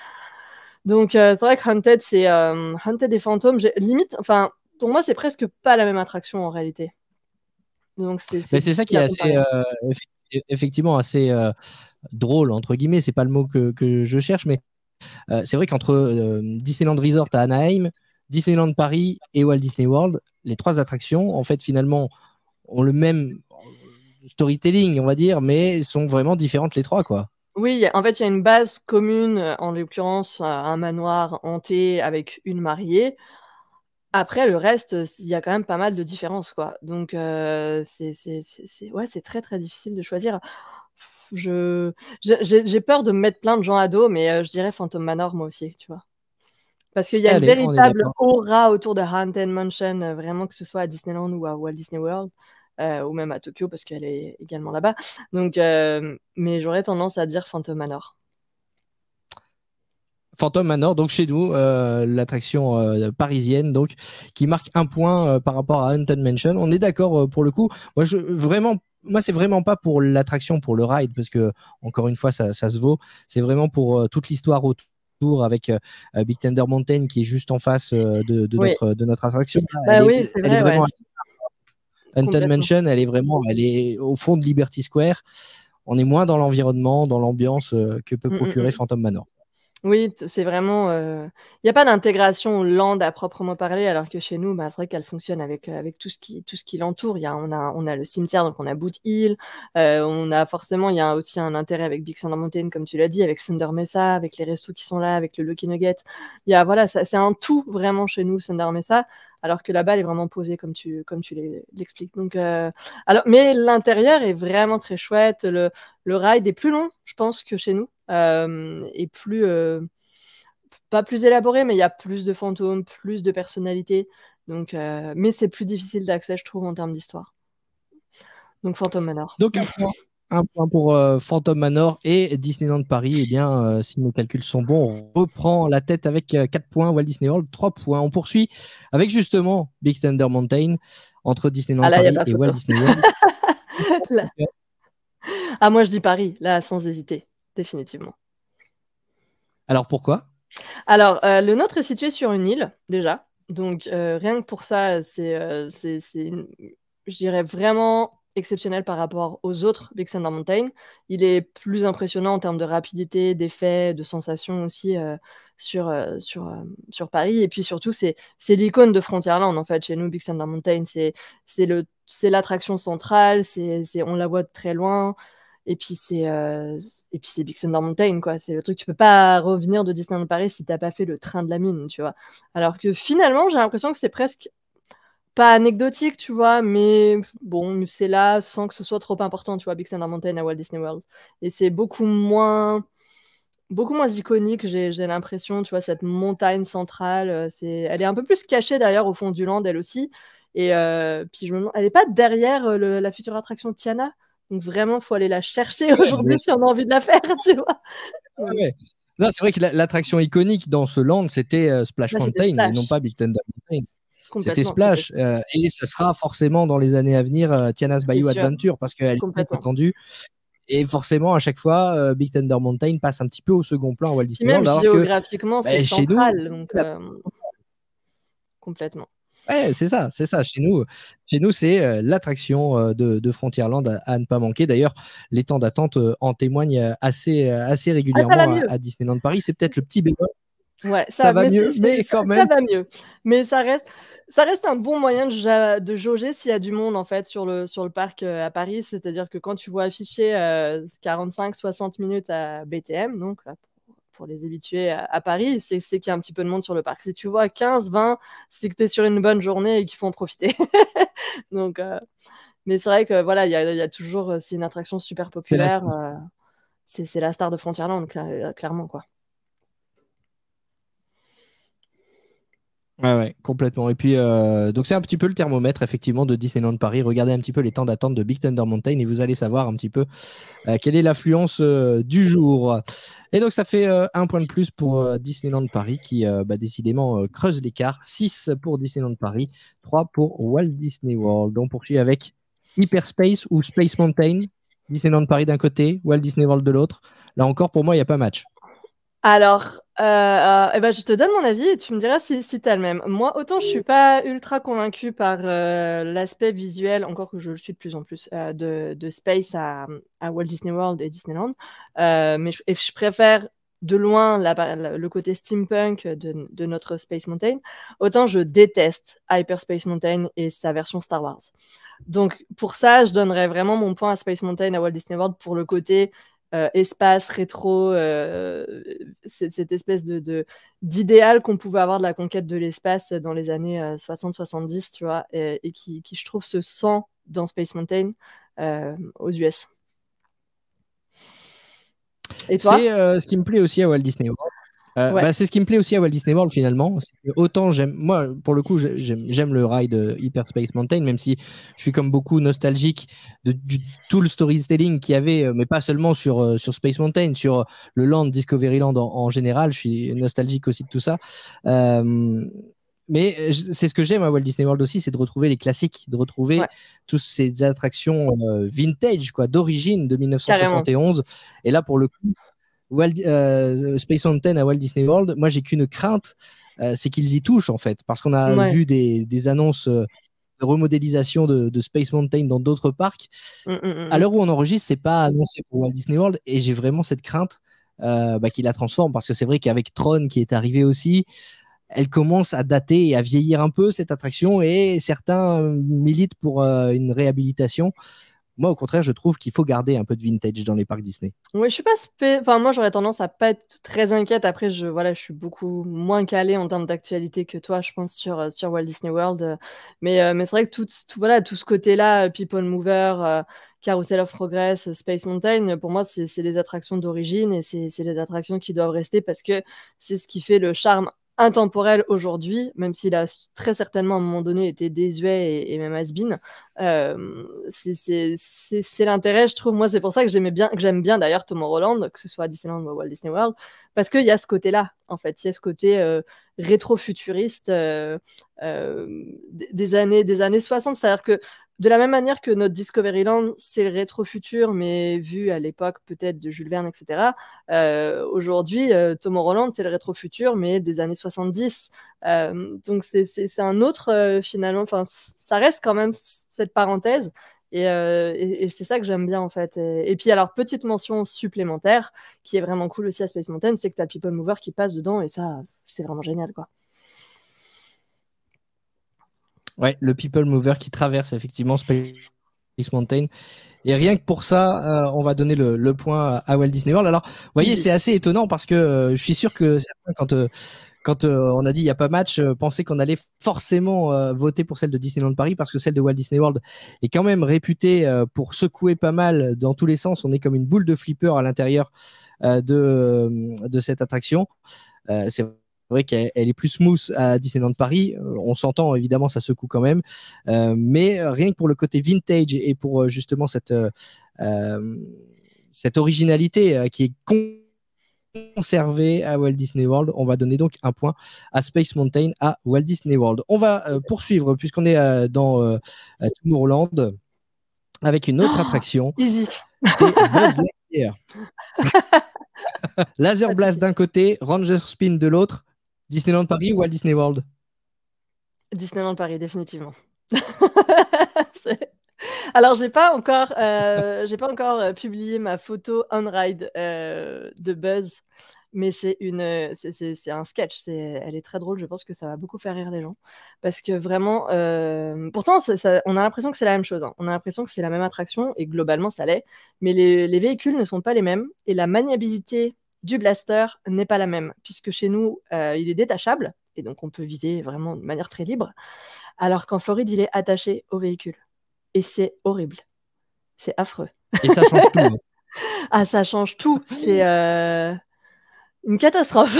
Donc c'est vrai que Haunted, c'est Haunted et Fantômes, limite, enfin pour moi c'est presque pas la même attraction en réalité. Donc c'est ça qui est assez, effectivement assez drôle, entre guillemets, c'est pas le mot que je cherche, mais c'est vrai qu'entre Disneyland Resort à Anaheim, Disneyland Paris et Walt Disney World, les 3 attractions, en fait, finalement, ont le même storytelling, on va dire, mais sont vraiment différentes les 3, quoi. Oui, en fait, il y a une base commune, en l'occurrence, un manoir hanté avec une mariée. Après, le reste, il y a quand même pas mal de différences, quoi. Donc, c'est très, très difficile de choisir. J'ai peur de me mettre plein de gens à dos, mais je dirais Phantom Manor, moi aussi, tu vois. Parce qu'il y a une véritable aura autour de Haunted Mansion, vraiment, que ce soit à Disneyland ou à Walt Disney World, ou même à Tokyo, parce qu'elle est également là-bas. Donc, mais j'aurais tendance à dire Phantom Manor. Phantom Manor, donc chez nous, l'attraction parisienne, donc qui marque un point par rapport à Haunted Mansion. On est d'accord pour le coup. Moi, c'est vraiment pas pour l'attraction, pour le ride, parce que encore une fois, ça se vaut. C'est vraiment pour toute l'histoire autour avec Big Thunder Mountain qui est juste en face de notre attraction. Oui, c'est vrai. Vraiment, Haunted Mansion, elle est au fond de Liberty Square. On est moins dans l'environnement, dans l'ambiance que peut procurer Phantom Manor. Oui, c'est vraiment. Il n'y a pas d'intégration land à proprement parler, alors que chez nous, bah, c'est vrai qu'elle fonctionne avec tout ce qui l'entoure. On a le cimetière, donc on a Boot Hill. On a forcément, il y a aussi un intérêt avec Big Thunder Mountain, comme tu l'as dit, avec Thunder Mesa, avec les restos qui sont là, avec le Lucky Nugget. Voilà, c'est un tout vraiment chez nous, Thunder Mesa, alors que là-bas, elle est vraiment posée comme tu l'expliques. Donc, mais l'intérieur est vraiment très chouette. Le ride est plus long, je pense, que chez nous. Et pas plus élaboré, mais il y a plus de fantômes, plus de personnalités. Donc, mais c'est plus difficile d'accès, je trouve, en termes d'histoire. Donc, Phantom Manor. Donc, un point pour Phantom Manor et Disneyland Paris. Eh bien, si nos calculs sont bons, on reprend la tête avec 4 points. Walt Disney World, 3 points. On poursuit avec justement Big Thunder Mountain entre Disneyland Paris et Walt Disney World. Moi, je dis Paris, là, sans hésiter, définitivement. Alors, pourquoi? Alors, le nôtre est situé sur une île, déjà. Donc, rien que pour ça, je dirais, vraiment exceptionnel par rapport aux autres Big Thunder Mountain. Il est plus impressionnant en termes de rapidité, d'effets, de sensations aussi sur Paris. Et puis surtout, c'est l'icône de Frontierland, en fait, chez nous, Big Thunder Mountain. C'est l'attraction centrale, on la voit de très loin. Et puis c'est Big Thunder Mountain, quoi. C'est le truc, tu peux pas revenir de Disneyland Paris si t'as pas fait le train de la mine, tu vois. Alors que finalement, j'ai l'impression que c'est presque pas anecdotique, tu vois, mais bon, c'est là sans que ce soit trop important, tu vois, Big Thunder Mountain à Walt Disney World. Et c'est beaucoup moins iconique, j'ai l'impression, tu vois, cette montagne centrale. Elle est un peu plus cachée d'ailleurs au fond du land, elle aussi. Et puis je me demande, elle est pas derrière la future attraction Tiana? Donc vraiment, il faut aller la chercher aujourd'hui si on a envie de la faire, tu vois. Ouais. Non, c'est vrai que l'attraction iconique dans ce land, c'était Splash Mountain et non pas Big Thunder Mountain. C'était Splash. Et ça sera forcément dans les années à venir Tiana's Bayou Adventure parce qu'elle est très attendue. Et forcément, à chaque fois, Big Thunder Mountain passe un petit peu au second plan à Walt Disney World. Même géographiquement, c'est central. Donc, complètement. Ouais, c'est ça. Chez nous, c'est l'attraction de Frontierland à ne pas manquer. D'ailleurs, les temps d'attente en témoignent assez régulièrement à Disneyland Paris. C'est peut-être le petit bémol. Ouais, ça va mieux, mais quand même. Ça va mieux. Mais ça reste un bon moyen de jauger s'il y a du monde, en fait, sur le parc à Paris. C'est-à-dire que quand tu vois afficher 45-60 minutes à BTM, donc pour les habitués à Paris, c'est qu'il y a un petit peu de monde sur le parc. Si tu vois 15-20, c'est que tu es sur une bonne journée et qu'il faut en profiter. Donc, mais c'est vrai que voilà, il y a toujours, c'est une attraction super populaire. C'est la star de Frontierland, clairement, quoi. Ouais, complètement. Et puis, donc c'est un petit peu le thermomètre, effectivement, de Disneyland Paris. Regardez un petit peu les temps d'attente de Big Thunder Mountain et vous allez savoir un petit peu quelle est l'affluence du jour. Et donc, ça fait un point de plus pour Disneyland Paris qui, décidément, creuse l'écart. 6 pour Disneyland Paris, 3 pour Walt Disney World. On poursuit avec Hyperspace ou Space Mountain. Disneyland Paris d'un côté, Walt Disney World de l'autre. Là encore, pour moi, il n'y a pas match. Alors, je te donne mon avis et tu me diras si tu as le même. Moi, autant je suis pas ultra convaincue par l'aspect visuel, encore que je le suis de plus en plus, de Space à Walt Disney World et Disneyland, mais je préfère de loin le côté steampunk de notre Space Mountain, autant je déteste Hyperspace Mountain et sa version Star Wars. Donc, pour ça, je donnerais vraiment mon point à Space Mountain à Walt Disney World pour le côté espace rétro, cette espèce d'idéal qu'on pouvait avoir de la conquête de l'espace dans les années 60-70, tu vois, et qui, je trouve, se sent dans Space Mountain aux US. Et toi ? C'est ce qui me plaît aussi à Walt Disney World. C'est ce qui me plaît aussi à Walt Disney World finalement. Autant moi pour le coup j'aime le ride Hyperspace Mountain, même si je suis comme beaucoup nostalgique de tout le storytelling qu'il y avait, mais pas seulement sur Space Mountain, sur le land Discoveryland en général. Je suis nostalgique aussi de tout ça. Mais c'est ce que j'aime à Walt Disney World aussi, c'est de retrouver les classiques, de retrouver toutes ces attractions vintage, quoi, d'origine de 1971. Carrément. Et là, pour le coup, Space Mountain à Walt Disney World, moi j'ai qu'une crainte, c'est qu'ils y touchent en fait, parce qu'on a vu des annonces de remodélisation de Space Mountain dans d'autres parcs. À l'heure où on enregistre, c'est pas annoncé pour Walt Disney World et j'ai vraiment cette crainte qui la transforme, parce que c'est vrai qu'avec Tron qui est arrivé aussi, elle commence à dater et à vieillir un peu cette attraction, et certains militent pour une réhabilitation. Moi, au contraire, je trouve qu'il faut garder un peu de vintage dans les parcs Disney. Oui, je suis pas enfin, moi, j'aurais tendance à pas être très inquiète. Après, voilà, je suis beaucoup moins calée en termes d'actualité que toi, je pense, sur Walt Disney World. Mais c'est vrai que voilà, tout ce côté-là, People Mover, Carousel of Progress, Space Mountain, pour moi, c'est les attractions d'origine, et c'est les attractions qui doivent rester, parce que c'est ce qui fait le charme intemporel aujourd'hui, même s'il a très certainement à un moment donné été désuet et même has-been. C'est l'intérêt, je trouve. Moi, c'est pour ça que j'aime bien d'ailleurs Tomorrowland, que ce soit à Disneyland ou à Walt Disney World, parce qu'il y a ce côté-là, en fait. Il y a ce côté rétro-futuriste des années 60. C'est-à-dire que de la même manière que notre Discoveryland, c'est le rétro-futur, mais vu à l'époque peut-être de Jules Verne, etc. Aujourd'hui, Tomorrowland, c'est le rétro-futur, mais des années 70. Donc c'est un autre, finalement, enfin, ça reste quand même cette parenthèse. Et c'est ça que j'aime bien, en fait. Et puis, alors, petite mention supplémentaire, qui est vraiment cool aussi à Space Mountain, c'est que tu as People Mover qui passe dedans, et ça, c'est vraiment génial, quoi. Ouais, le People Mover qui traverse effectivement Space Mountain. Et rien que pour ça, on va donner le point à Walt Disney World. Alors, vous voyez, c'est assez étonnant, parce que je suis sûr que certains, quand on a dit il n'y a pas match, pensaient qu'on allait forcément voter pour celle de Disneyland Paris, parce que celle de Walt Disney World est quand même réputée pour secouer pas mal dans tous les sens. On est comme une boule de flipper à l'intérieur de cette attraction. C'est vrai qu'elle est plus smooth à Disneyland Paris. On s'entend, évidemment, ça secoue quand même. Mais rien que pour le côté vintage et pour justement cette originalité qui est conservée à Walt Disney World, on va donner donc un point à Space Mountain à Walt Disney World. On va poursuivre, puisqu'on est dans Tomorrowland, avec une autre attraction. Easy. C'est Buzz Lightyear. Laser Blast d'un côté, Ranger Spin de l'autre. Disneyland Paris ou Walt Disney World? Disneyland Paris, définitivement. Alors, j'ai pas encore publié ma photo on-ride de Buzz, mais c'est un sketch. Elle est très drôle. Je pense que ça va beaucoup faire rire les gens, parce que vraiment, pourtant, on a l'impression que c'est la même chose, hein. On a l'impression que c'est la même attraction, et globalement, ça l'est. Mais les véhicules ne sont pas les mêmes, et la maniabilité du blaster n'est pas la même, puisque chez nous, il est détachable, et donc on peut viser vraiment de manière très libre, alors qu'en Floride, il est attaché au véhicule. Et c'est horrible. C'est affreux. Et ça change tout. Ah, ça change tout. C'est une catastrophe.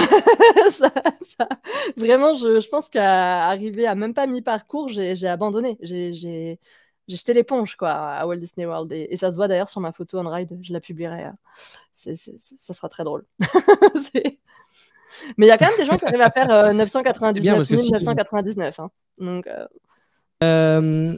Vraiment, je pense qu'à arriver à même pas mi-parcours, j'ai abandonné. J'ai jeté l'éponge, quoi, à Walt Disney World. Et ça se voit d'ailleurs sur ma photo on-ride. Je la publierai. Ça sera très drôle. Mais il y a quand même des gens qui arrivent à faire 999 999. Hein. Donc,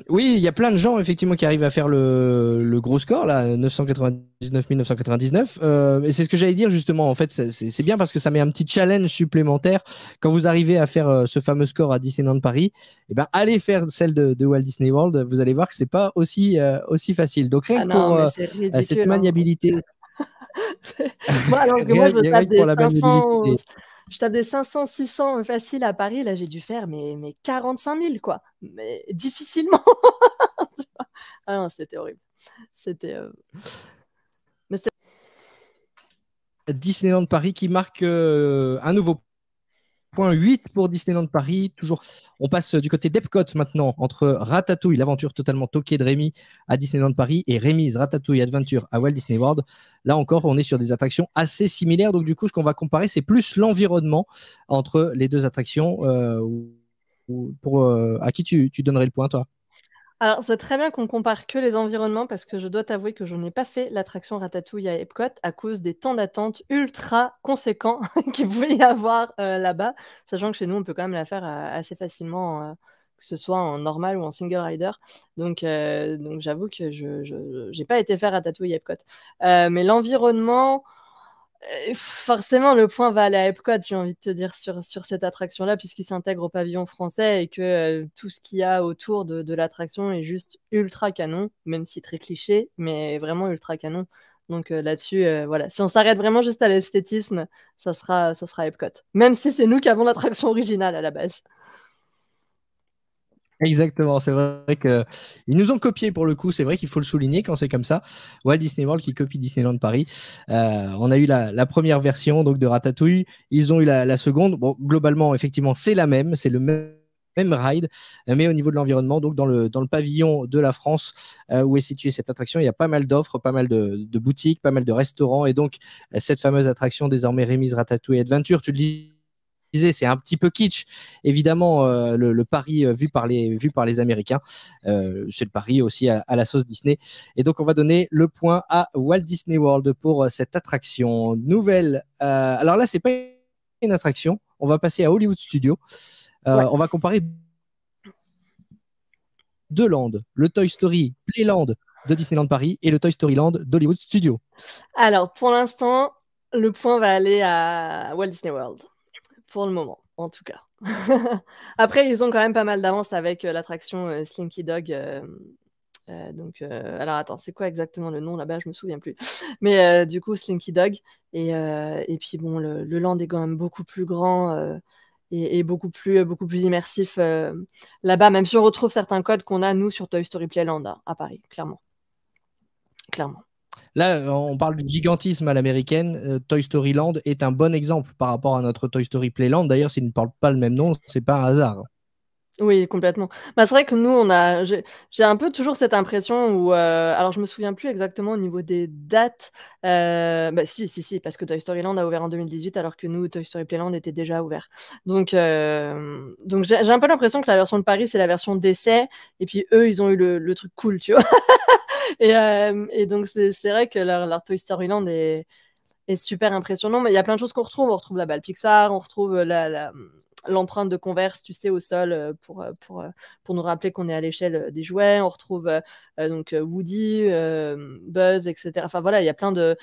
oui, il y a plein de gens effectivement qui arrivent à faire le gros score là, 999 999. Et c'est ce que j'allais dire justement. En fait, c'est bien, parce que ça met un petit challenge supplémentaire quand vous arrivez à faire ce fameux score à Disneyland Paris. Et ben, allez faire celle de Walt Disney World. Vous allez voir que c'est pas aussi facile. Donc rien que pour cette maniabilité. Moi, alors que moi, je tape des 500, 600 faciles à Paris. Là, j'ai dû faire mais 45 000, quoi. Mais difficilement. Ah non, c'était horrible. C'était. Disneyland Paris qui marque un nouveau point 8 pour Disneyland Paris. Toujours, on passe du côté d'Epcot maintenant, entre Ratatouille, l'aventure totalement toquée de Rémi à Disneyland Paris, et Rémi's Ratatouille Adventure à Walt Disney World. Là encore, on est sur des attractions assez similaires. Donc du coup, ce qu'on va comparer, c'est plus l'environnement entre les deux attractions. À qui tu donnerais le point, toi? Alors, c'est très bien qu'on compare que les environnements, parce que je dois t'avouer que je n'ai pas fait l'attraction Ratatouille à Epcot à cause des temps d'attente ultra conséquents qu'il pouvait y avoir là-bas, sachant que chez nous, on peut quand même la faire assez facilement, que ce soit en normal ou en single rider. Donc j'avoue que je n'ai pas été faire Ratatouille à Epcot. Mais l'environnement... forcément, le point va aller à Epcot, j'ai envie de te dire, sur cette attraction-là, puisqu'il s'intègre au pavillon français, et que tout ce qu'il y a autour de l'attraction est juste ultra canon, même si très cliché, mais vraiment ultra canon. Donc là-dessus, voilà, si on s'arrête vraiment juste à l'esthétisme, ça sera Epcot. Même si c'est nous qui avons l'attraction originale à la base. Exactement, c'est vrai qu'ils nous ont copié pour le coup, c'est vrai qu'il faut le souligner quand c'est comme ça. Walt Disney World qui copie Disneyland Paris. On a eu la première version donc de Ratatouille, ils ont eu la seconde. Bon, globalement, effectivement, c'est la même, c'est le même ride, mais au niveau de l'environnement, donc dans le pavillon de la France où est située cette attraction, il y a pas mal d'offres, pas mal de boutiques, pas mal de restaurants, et donc cette fameuse attraction désormais Rémi's Ratatouille Adventure, tu le dis, c'est un petit peu kitsch, évidemment, le Paris vu par les Américains. C'est le Paris aussi à la sauce Disney. Et donc, on va donner le point à Walt Disney World pour cette attraction nouvelle. Alors là, c'est pas une attraction. On va passer à Hollywood Studios. On va comparer deux lands, le Toy Story Playland de Disneyland Paris et le Toy Story Land d'Hollywood Studios. Alors, pour l'instant, le point va aller à Walt Disney World. Pour le moment, en tout cas. Après, ils ont quand même pas mal d'avance avec l'attraction Slinky Dog. Alors attends, c'est quoi exactement le nom là-bas? Je me souviens plus. Mais du coup, Slinky Dog. Et puis bon, le land est quand même beaucoup plus grand et beaucoup plus immersif là-bas, même si on retrouve certains codes qu'on a, nous, sur Toy Story Playland à Paris, clairement. Clairement. Là, on parle du gigantisme à l'américaine. Toy Story Land est un bon exemple par rapport à notre Toy Story Playland. D'ailleurs, s'ils ne parlent pas le même nom, c'est pas un hasard. Oui, complètement. Bah, c'est vrai que nous, j'ai un peu toujours cette impression où, alors je me souviens plus exactement au niveau des dates. Bah, si, parce que Toy Story Land a ouvert en 2018, alors que nous, Toy Story Playland était déjà ouvert. Donc j'ai un peu l'impression que la version de Paris, c'est la version d'essai, et puis eux, ils ont eu le truc cool, tu vois. Et donc c'est vrai que leur Toy Story Land est super impressionnant, mais il y a plein de choses qu'on retrouve. On retrouve la balle Pixar, on retrouve l'empreinte de Converse, tu sais, au sol pour nous rappeler qu'on est à l'échelle des jouets. On retrouve donc Woody, Buzz, etc. Enfin voilà, il y a plein de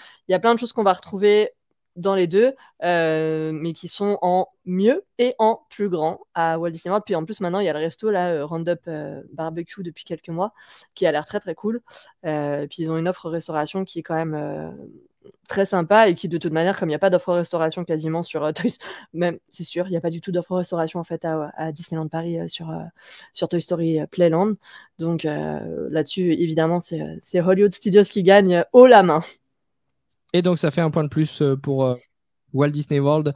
choses qu'on va retrouver dans les deux, mais qui sont en mieux et en plus grand à Walt Disney World. Puis en plus, maintenant, il y a le resto, là, Roundup Barbecue, depuis quelques mois, qui a l'air très, très cool. Puis ils ont une offre restauration qui est quand même très sympa et qui, de toute manière, comme il n'y a pas d'offre restauration quasiment sur Toy Story, même, c'est sûr, il n'y a pas du tout d'offre restauration en fait à Disneyland Paris sur Toy Story Playland. Donc là-dessus, évidemment, c'est Hollywood Studios qui gagne haut la main. Et donc, ça fait un point de plus pour Walt Disney World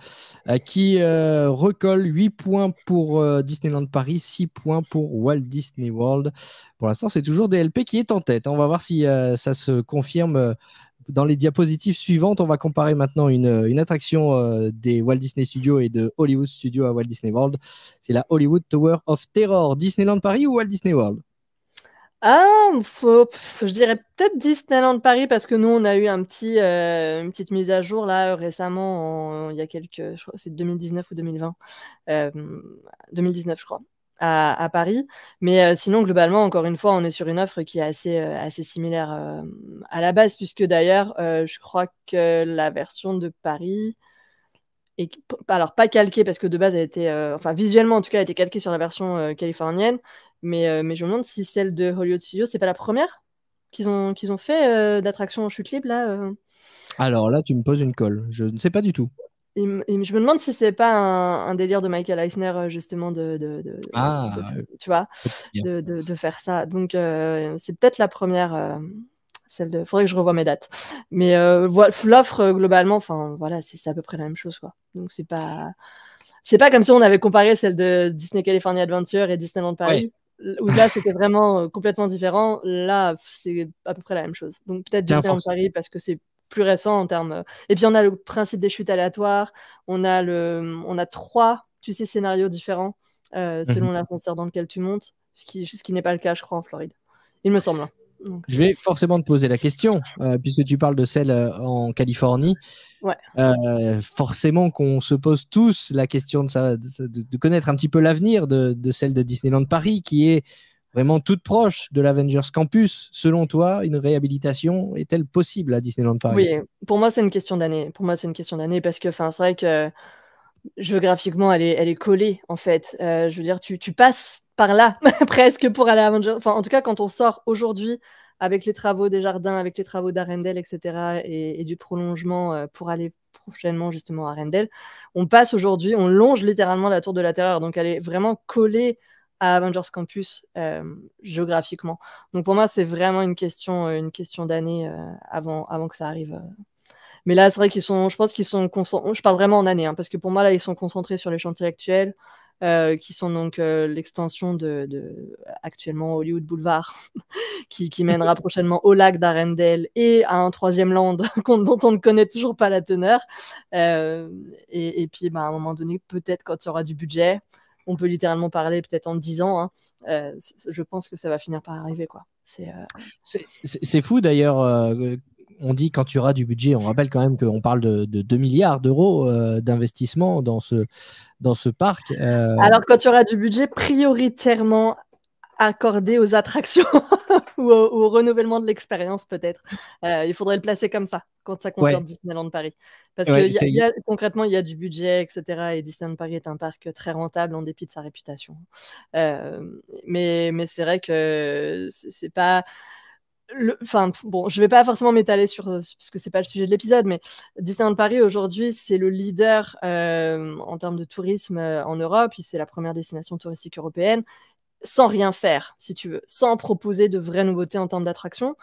qui recolle 8 points pour Disneyland Paris, 6 points pour Walt Disney World. Pour l'instant, c'est toujours DLP qui est en tête. On va voir si ça se confirme dans les diapositives suivantes. On va comparer maintenant une attraction des Walt Disney Studios et de Hollywood Studios à Walt Disney World. C'est la Hollywood Tower of Terror. Disneyland Paris ou Walt Disney World? Je dirais peut-être Disneyland Paris, parce que nous, on a eu une petite mise à jour là récemment, il y a je crois, c'est 2019 ou 2020. 2019, je crois, à Paris. Mais sinon, globalement, encore une fois, on est sur une offre qui est assez similaire à la base, puisque d'ailleurs, je crois que la version de Paris alors pas calquée, parce que de base, elle était, enfin visuellement en tout cas, elle était calquée sur la version californienne. Mais je me demande si celle de Hollywood Studios, c'est pas la première qu'ils ont fait d'attraction en chute libre là. Alors là, tu me poses une colle. Je ne sais pas du tout. Je me demande si c'est pas un délire de Michael Eisner justement tu vois, de faire ça. Donc c'est peut-être la première. Faudrait que je revoie mes dates. Mais l'offre globalement, enfin voilà, c'est à peu près la même chose, quoi. Donc c'est pas comme si on avait comparé celle de Disney California Adventure et Disneyland Paris. Ouais. Où là c'était vraiment complètement différent. Là, c'est à peu près la même chose. Donc peut-être Disneyland Paris, parce que c'est plus récent en termes. Et puis on a le principe des chutes aléatoires. On a 3, tu sais, scénarios différents selon l'ascenseur dans lequel tu montes, ce qui n'est pas le cas, je crois, en Floride. Il me semble. Donc, je vais forcément te poser la question, puisque tu parles de celle en Californie. Ouais. Forcément qu'on se pose tous la question de connaître un petit peu l'avenir de celle de Disneyland Paris, qui est vraiment toute proche de l'Avengers Campus. Selon toi, une réhabilitation est-elle possible à Disneyland Paris? Oui, pour moi, c'est une question d'année. Parce que c'est vrai que géographiquement, elle est collée, en fait. Je veux dire, tu passes par là, presque, pour aller à Avengers. Enfin, en tout cas, quand on sort aujourd'hui avec les travaux des jardins, avec les travaux d'Arendelle, etc., et du prolongement pour aller prochainement justement à Arendelle, on longe littéralement la Tour de la Terreur. Donc, elle est vraiment collée à Avengers Campus géographiquement. Donc, pour moi, c'est vraiment une question d'année avant que ça arrive. Mais là, c'est vrai je pense qu'ils sont concentrés. Je parle vraiment en année, parce que pour moi, là, ils sont concentrés sur les chantiers actuels, qui sont donc l'extension de actuellement Hollywood Boulevard, qui mènera prochainement au lac d'Arendelle et à un troisième land dont on ne connaît toujours pas la teneur. Et puis, à un moment donné, peut-être quand il y aura du budget, on peut littéralement parler peut-être en 10 ans. Je pense que ça va finir par arriver, quoi. C'est fou d'ailleurs. On dit quand tu auras du budget, on rappelle quand même qu'on parle de 2 milliards d'euros d'investissement dans ce parc. Alors, quand tu auras du budget prioritairement accordé aux attractions ou au renouvellement de l'expérience, peut-être. Il faudrait le placer comme ça, quand ça concerne Disneyland Paris. Parce que concrètement, il y a du budget, etc. Et Disneyland Paris est un parc très rentable en dépit de sa réputation. Mais c'est vrai que c'est pas... je vais pas forcément m'étaler parce que c'est pas le sujet de l'épisode, mais Disneyland Paris aujourd'hui, c'est le leader en termes de tourisme en Europe. C'est la première destination touristique européenne, sans rien faire, si tu veux, sans proposer de vraies nouveautés en termes d'attractions,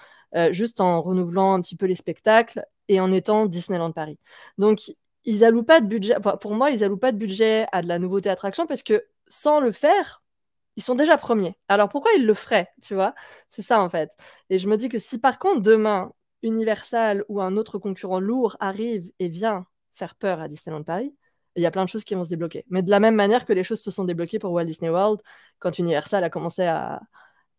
juste en renouvelant un petit peu les spectacles et en étant Disneyland Paris. Donc, ils allouent pas de budget. Pour moi, ils allouent pas de budget à de la nouveauté attraction parce que sans le faire, ils sont déjà premiers. Alors pourquoi ils le feraient, tu vois? C'est ça en fait. Et je me dis que si par contre demain, Universal ou un autre concurrent lourd arrive et vient faire peur à Disneyland Paris, il y a plein de choses qui vont se débloquer. Mais de la même manière que les choses se sont débloquées pour Walt Disney World quand Universal a commencé à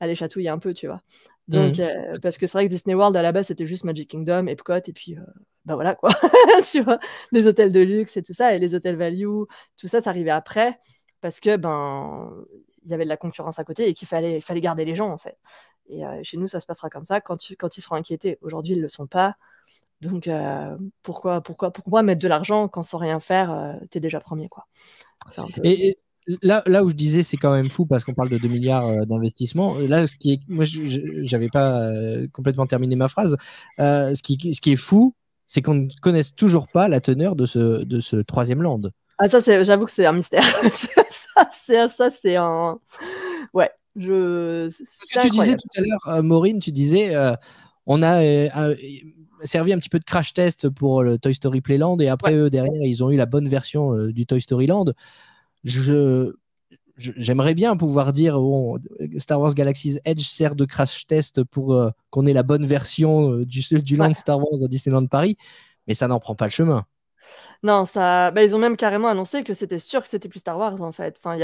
les chatouiller un peu, tu vois. Donc, parce que c'est vrai que Disney World à la base c'était juste Magic Kingdom, Epcot et puis voilà quoi. Tu vois, les hôtels de luxe et tout ça, et les hôtels value, tout ça, ça arrivait après parce que il y avait de la concurrence à côté et qu'il fallait garder les gens en fait. Et chez nous, ça se passera comme ça quand ils seront inquiétés. Aujourd'hui, ils ne le sont pas. Donc, pourquoi mettre de l'argent quand sans rien faire, tu es déjà premier, quoi. Un peu... Et là où je disais, c'est quand même fou parce qu'on parle de 2 milliards d'investissement. Là, moi, je n'avais pas complètement terminé ma phrase. Ce qui est fou, c'est qu'on ne connaisse toujours pas la teneur de ce troisième land. Ah, ça, j'avoue que c'est un mystère. ça, c'est un... Ouais. Ce que tu disais tout à l'heure, Maureen, tu disais, on a servi un petit peu de crash test pour le Toy Story Playland et après, eux, derrière, ils ont eu la bonne version du Toy Story Land. J'aimerais bien pouvoir dire Star Wars Galaxy's Edge sert de crash test pour qu'on ait la bonne version du land Star Wars à Disneyland Paris, mais ça n'en prend pas le chemin. Non, ils ont même carrément annoncé que c'était sûr que c'était plus Star Wars en fait. Enfin,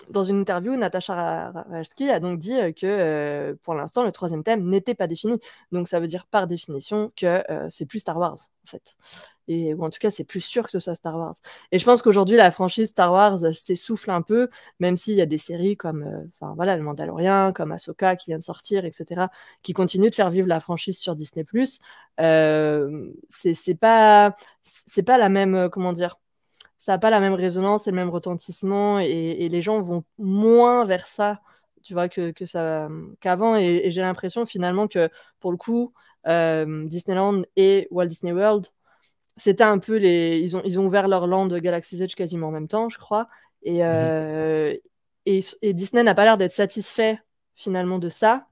dans une interview, Natasha Rajski a donc dit que pour l'instant le troisième thème n'était pas défini. Donc ça veut dire par définition que c'est plus Star Wars en fait. Ou en tout cas, c'est plus sûr que ce soit Star Wars. Et je pense qu'aujourd'hui, la franchise Star Wars s'essouffle un peu, même s'il y a des séries comme le Mandalorian, comme Ahsoka qui vient de sortir, etc., qui continuent de faire vivre la franchise sur Disney+. C'est pas la même, comment dire, ça n'a pas la même résonance et le même retentissement, et les gens vont moins vers ça, tu vois, qu'avant. Et j'ai l'impression finalement que pour le coup, Disneyland et Walt Disney World, c'était un peu ils ont ouvert leur land Galaxy's Edge quasiment en même temps, je crois. Et Disney n'a pas l'air d'être satisfait finalement de ça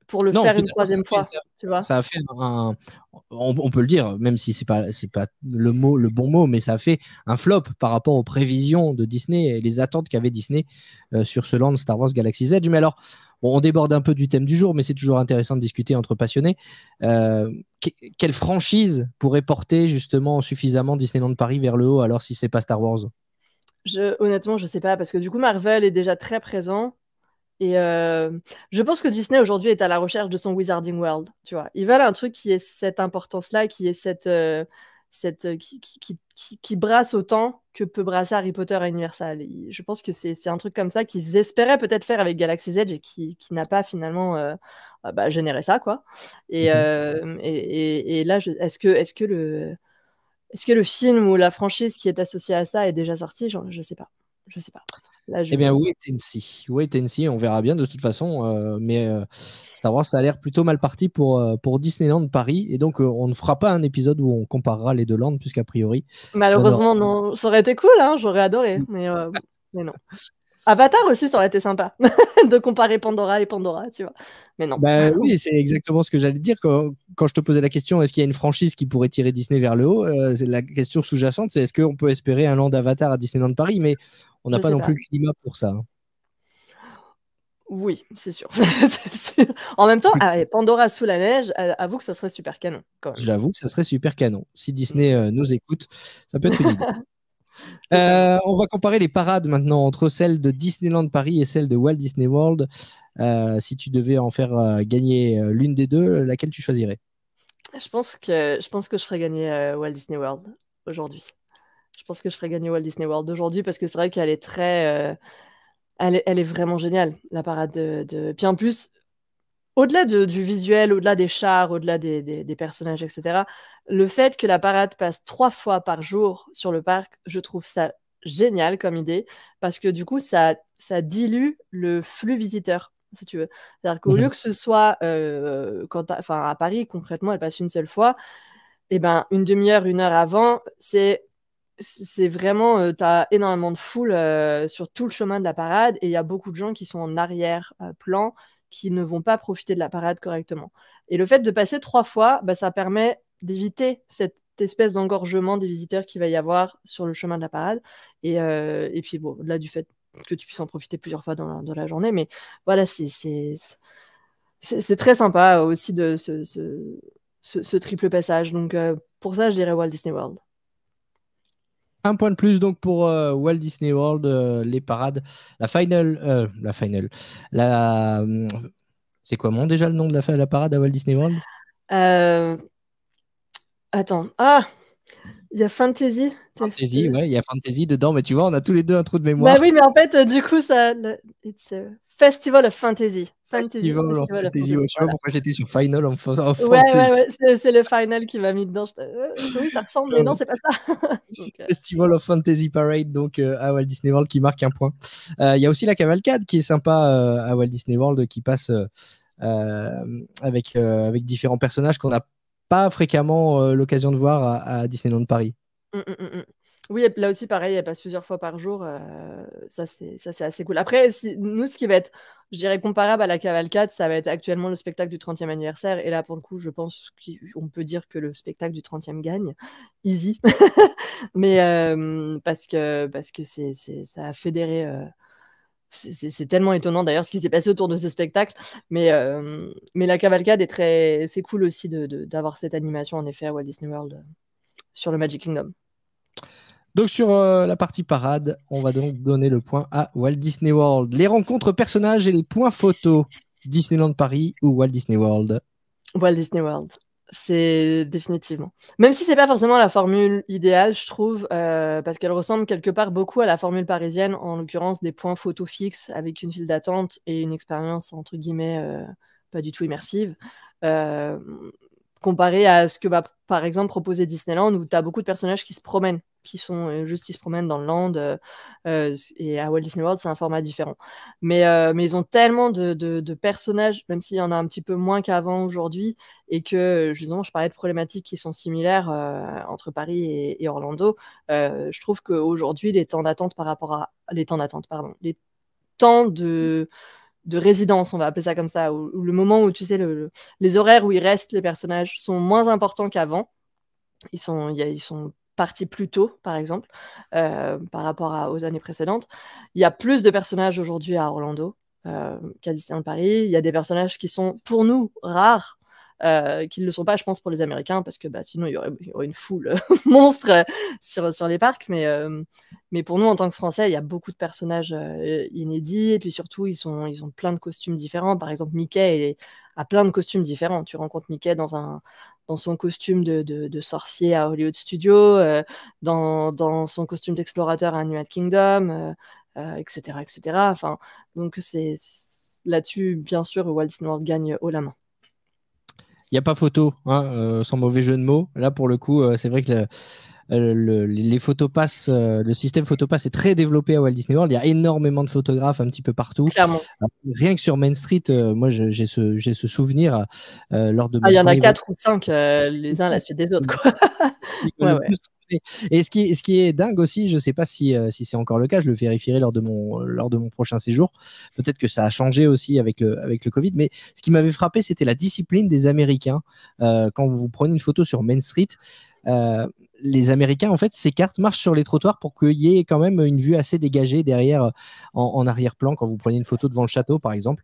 pour le faire une troisième fois. Tu vois, ça a fait on peut le dire, même si c'est pas le bon mot, mais ça a fait un flop par rapport aux prévisions de Disney et les attentes qu'avait Disney sur ce land Star Wars Galaxy's Edge. Mais alors, on déborde un peu du thème du jour, mais c'est toujours intéressant de discuter entre passionnés. Quelle franchise pourrait porter justement suffisamment Disneyland Paris vers le haut, alors si c'est pas Star Wars? Honnêtement, je sais pas, parce que du coup, Marvel est déjà très présent. Et je pense que Disney aujourd'hui est à la recherche de son Wizarding World. Tu vois, ils veulent un truc qui ait cette importance-là, qui ait qui brasse autant que peut brasser Harry Potter à Universal. Et je pense que c'est un truc comme ça qu'ils espéraient peut-être faire avec Galaxy's Edge et qui n'a pas finalement généré ça, quoi. Et là, est-ce que le film ou la franchise qui est associée à ça est déjà sorti? Je sais pas. Là, Eh bien, wait and see, on verra bien de toute façon. Mais Star Wars, ça a l'air plutôt mal parti pour Disneyland Paris. Et donc, on ne fera pas un épisode où on comparera les deux landes, puisqu'a priori, Malheureusement, non. Ça aurait été cool, hein, j'aurais adoré. Mais non. Avatar aussi, ça aurait été sympa de comparer Pandora et Pandora, tu vois. Mais non. Bah oui, c'est exactement ce que j'allais te dire quand je te posais la question, est-ce qu'il y a une franchise qui pourrait tirer Disney vers le haut? C'est la question sous-jacente, c'est est-ce qu'on peut espérer un land Avatar à Disneyland Paris? Mais on n'a Je pas sais non pas. plus le climat pour ça. Oui, c'est sûr. C'est sûr. En même temps, Pandora sous la neige, avoue que ça serait super canon, quand même. J'avoue que ça serait super canon. Si Disney nous écoute, ça peut être une idée. On va comparer les parades maintenant entre celles de Disneyland Paris et celles de Walt Disney World. Si tu devais en faire gagner l'une des deux, laquelle tu choisirais? Je pense que je ferais gagner Walt Disney World aujourd'hui. Je pense que je ferais gagner Walt Disney World aujourd'hui parce que c'est vrai qu'elle est très... elle est vraiment géniale, la parade de... Puis en plus, au-delà du visuel, au-delà des chars, au-delà des personnages, etc., le fait que la parade passe 3 fois par jour sur le parc, je trouve ça génial comme idée, parce que du coup, ça dilue le flux visiteur, si tu veux. C'est-à-dire qu'au lieu que ce soit, à Paris, concrètement, elle passe une seule fois, et ben, une demi-heure, 1 heure avant, c'est vraiment, tu as énormément de foule sur tout le chemin de la parade, et il y a beaucoup de gens qui sont en arrière-plan, qui ne vont pas profiter de la parade correctement. Et le fait de passer 3 fois, bah, ça permet d'éviter cette espèce d'engorgement des visiteurs qu'il va y avoir sur le chemin de la parade. Et puis, bon, au-delà du fait que tu puisses en profiter plusieurs fois dans la journée, mais voilà, c'est très sympa aussi de ce triple passage. Donc, pour ça, je dirais Walt Disney World. Un point de plus donc pour Walt Disney World, les parades, la final, c'est quoi déjà le nom de la parade à Walt Disney World? Attends, il y a Fantasy. Fantasy, ouais, il y a Fantasy dedans, mais tu vois, on a tous les deux un trou de mémoire. Bah oui, mais en fait, du coup, it's a Festival of Fantasy. Festival of Fantasy, ouais, je sais pas pourquoi j'étais sur Final of Fantasy. Ouais, c'est le final qui m'a mis dedans. Oui, ça ressemble, mais non, c'est pas ça. Donc, Festival of Fantasy Parade, donc à Walt Disney World, qui marque un point. Il y a aussi la cavalcade qui est sympa à Walt Disney World, qui passe avec différents personnages qu'on n'a pas fréquemment l'occasion de voir à Disneyland Paris. Oui, là aussi, pareil, elle passe plusieurs fois par jour. Ça, c'est assez cool. Après, nous, ce qui va être, je dirais, comparable à la cavalcade, ça va être actuellement le spectacle du 30e anniversaire. Et là, pour le coup, je pense qu'on peut dire que le spectacle du 30e gagne. Easy. Mais parce que ça a fédéré... c'est tellement étonnant d'ailleurs ce qui s'est passé autour de ce spectacle, mais la cavalcade c'est cool aussi d'avoir cette animation en effet à Walt Disney World sur le Magic Kingdom. Donc sur la partie parade, on va donc donner le point à Walt Disney World. Les rencontres personnages et les points photos, Disneyland Paris ou Walt Disney World? Walt Disney World. C'est définitivement. Même si c'est pas forcément la formule idéale, je trouve, parce qu'elle ressemble quelque part beaucoup à la formule parisienne, en l'occurrence des points photos fixes avec une file d'attente et une expérience entre guillemets pas du tout immersive, comparé à ce que va par exemple proposer Disneyland, où tu as beaucoup de personnages qui se promènent, qui sont ils se promènent dans le land, et à Walt Disney World c'est un format différent, mais ils ont tellement de personnages, même s'il y en a un petit peu moins qu'avant aujourd'hui, et que justement je parlais de problématiques qui sont similaires entre Paris et Orlando. Je trouve qu'aujourd'hui les temps d'attente les temps de résidence, on va appeler ça comme ça, où le moment où tu sais les horaires où ils restent les personnages sont moins importants qu'avant. Ils sont partis plus tôt, par exemple, par rapport aux années précédentes. Il y a plus de personnages aujourd'hui à Orlando qu'à Disneyland Paris. Il y a des personnages qui sont, pour nous, rares, qui ne le sont pas, je pense, pour les Américains, parce que sinon, il y aurait une foule monstre sur les parcs. Mais pour nous, en tant que Français, il y a beaucoup de personnages inédits. Et puis surtout, ils ont plein de costumes différents. Par exemple, Mickey a plein de costumes différents. Tu rencontres Mickey dans son costume de sorcier à Hollywood Studios, dans son costume d'explorateur à Animal Kingdom, etc., etc. Enfin, donc, là-dessus, bien sûr, Walt Disney World gagne haut la main. Il n'y a pas photo, hein, sans mauvais jeu de mots. Là, pour le coup, c'est vrai que les photopass, le système photopass est très développé à Walt Disney World. Il y a énormément de photographes un petit peu partout. Clairement. Rien que sur Main Street, moi j'ai ce souvenir lors de mon Il y en a premier 4 ou 5 les uns à la suite des autres, quoi. Ouais. Et ce qui est dingue aussi, je ne sais pas si c'est encore le cas, je le vérifierai lors de mon prochain séjour. Peut-être que ça a changé aussi avec le Covid, mais ce qui m'avait frappé, c'était la discipline des Américains. Quand vous prenez une photo sur Main Street, les Américains, en fait, s'écartent, marchent sur les trottoirs pour qu'il y ait quand même une vue assez dégagée derrière, en arrière-plan, quand vous prenez une photo devant le château, par exemple.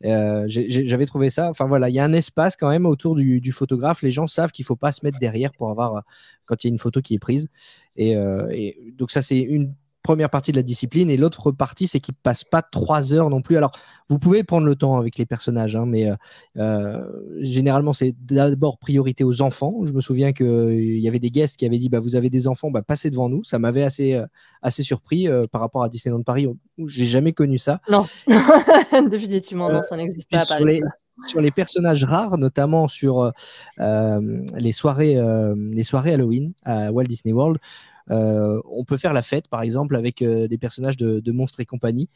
J'avais trouvé ça. Enfin voilà, il y a un espace quand même autour du photographe. Les gens savent qu'il ne faut pas se mettre derrière pour avoir quand il y a une photo qui est prise. Et donc ça, c'est une première partie de la discipline. Et l'autre partie, c'est qu'ils ne passent pas 3 heures non plus. Alors, vous pouvez prendre le temps avec les personnages, hein, mais généralement, c'est d'abord priorité aux enfants. Je me souviens qu'il y avait des guests qui avaient dit vous avez des enfants, passez devant nous. Ça m'avait assez surpris par rapport à Disneyland Paris, où je n'ai jamais connu ça. Non, définitivement, non, ça n'existe pas à Paris. Sur les personnages rares, notamment sur les soirées Halloween à Walt Disney World, on peut faire la fête, par exemple, avec des personnages de Monstres et compagnie.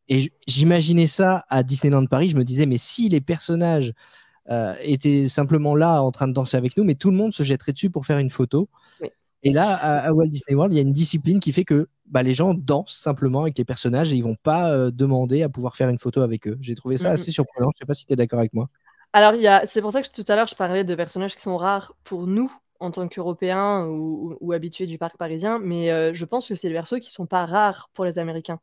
Et j'imaginais ça à Disneyland Paris. Je me disais, mais si les personnages étaient simplement là en train de danser avec nous, mais tout le monde se jetterait dessus pour faire une photo. Oui. Et là, à Walt Disney World, il y a une discipline qui fait que les gens dansent simplement avec les personnages et ils ne vont pas demander à pouvoir faire une photo avec eux. J'ai trouvé ça assez surprenant. Je ne sais pas si tu es d'accord avec moi. Alors, c'est pour ça que tout à l'heure, je parlais de personnages qui sont rares pour nous, en tant qu'Européens ou habitués du parc parisien, mais je pense que c'est des persos qui ne sont pas rares pour les Américains.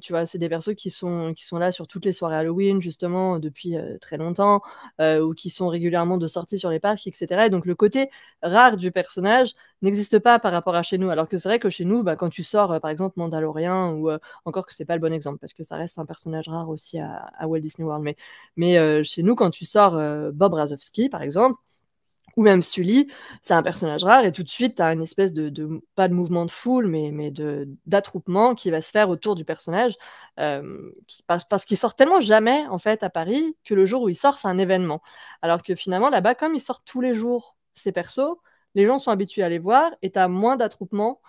Tu vois, c'est des persos qui sont là sur toutes les soirées Halloween, justement, depuis très longtemps, ou qui sont régulièrement de sortie sur les parcs, etc. Et donc, le côté rare du personnage n'existe pas par rapport à chez nous. Alors que c'est vrai que chez nous, quand tu sors, par exemple, Mandalorian, ou encore que ce n'est pas le bon exemple, parce que ça reste un personnage rare aussi à Walt Disney World. Mais chez nous, quand tu sors Bob Razowski, par exemple, ou même Sully, c'est un personnage rare et tout de suite, tu as une espèce pas de mouvement de foule, mais d'attroupement qui va se faire autour du personnage parce qu'il sort tellement jamais, en fait, à Paris, que le jour où il sort, c'est un événement. Alors que finalement, là-bas, comme ils sortent tous les jours, ces persos, les gens sont habitués à les voir et tu as moins d'attroupement.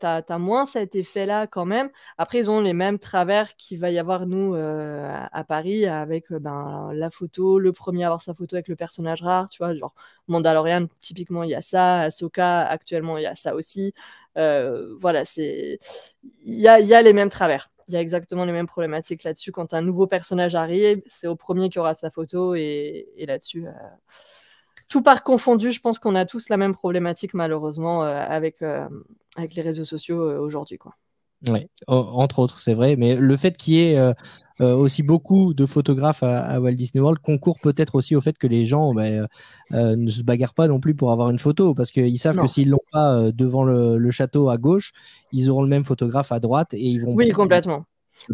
T'as moins cet effet-là quand même. Après, ils ont les mêmes travers qu'il va y avoir, nous, à Paris, avec la photo, le premier à avoir sa photo avec le personnage rare, tu vois, genre Mandalorian, typiquement, il y a ça, Ahsoka, actuellement, il y a ça aussi. Voilà, il y a les mêmes travers. Il y a exactement les mêmes problématiques là-dessus. Quand un nouveau personnage arrive, c'est au premier qui aura sa photo et là-dessus... tout parc confondu, je pense qu'on a tous la même problématique, malheureusement, avec les réseaux sociaux aujourd'hui, quoi. Oui, entre autres, c'est vrai. Mais le fait qu'il y ait aussi beaucoup de photographes à Walt Disney World concourt peut-être aussi au fait que les gens ne se bagarrent pas non plus pour avoir une photo, parce qu'ils savent que s'ils ne l'ont pas devant le château à gauche, ils auront le même photographe à droite et ils vont... Oui, complètement.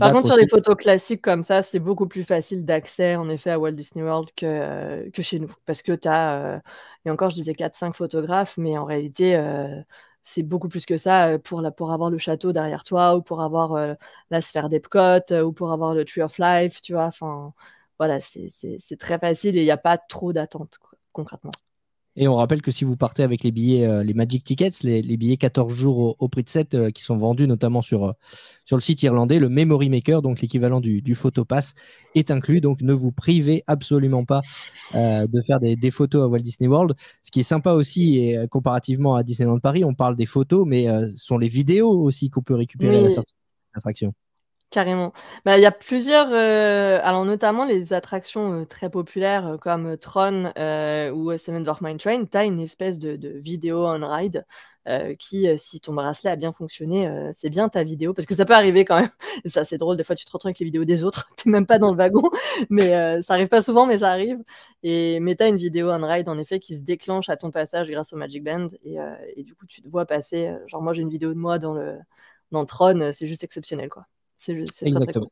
Par contre, sur les photos classiques comme ça, c'est beaucoup plus facile d'accès, en effet, à Walt Disney World que chez nous. Parce que tu as, et encore, je disais 4-5 photographes, mais en réalité, c'est beaucoup plus que ça pour avoir le château derrière toi, ou pour avoir la sphère d'Epcot, ou pour avoir le Tree of Life, tu vois. Enfin, voilà, c'est très facile et il n'y a pas trop d'attente, concrètement. Et on rappelle que si vous partez avec les billets, les Magic Tickets, les billets 14 jours au prix de 7 qui sont vendus notamment sur le site irlandais, le Memory Maker, donc l'équivalent du Photopass, est inclus. Donc ne vous privez absolument pas de faire des photos à Walt Disney World. Ce qui est sympa aussi, et comparativement à Disneyland Paris, on parle des photos, mais ce sont les vidéos aussi qu'on peut récupérer à la sortie de l'attraction. Carrément. Il y a plusieurs, alors notamment les attractions très populaires comme Tron ou Seven Dwarfs Mine Train, tu as une espèce de vidéo on ride qui, si ton bracelet a bien fonctionné, c'est bien ta vidéo, parce que ça peut arriver quand même. Et ça, c'est drôle, des fois tu te retrouves avec les vidéos des autres, tu n'es même pas dans le wagon, mais ça arrive pas souvent, mais ça arrive. Mais tu as une vidéo on ride, en effet, qui se déclenche à ton passage grâce au Magic Band, et du coup, tu te vois passer. Genre, moi, j'ai une vidéo de moi dans Tron, c'est juste exceptionnel, quoi. C'est exactement. Très, très cool.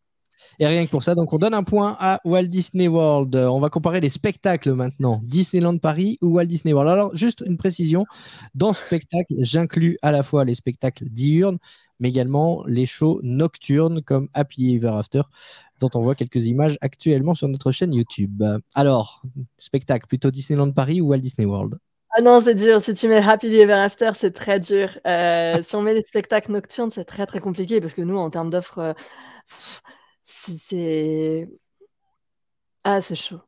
Et rien que pour ça, donc on donne un point à Walt Disney World. On va comparer les spectacles maintenant. Disneyland Paris ou Walt Disney World. Alors, juste une précision. Dans ce spectacle, j'inclus à la fois les spectacles diurnes, mais également les shows nocturnes comme Happy Ever After, dont on voit quelques images actuellement sur notre chaîne YouTube. Alors, spectacle, plutôt Disneyland Paris ou Walt Disney World? Ah non, c'est dur. Si tu mets Happily Ever After, c'est très dur. Si on met les spectacles nocturnes, c'est très très compliqué parce que nous, en termes d'offres, c'est c'est chaud.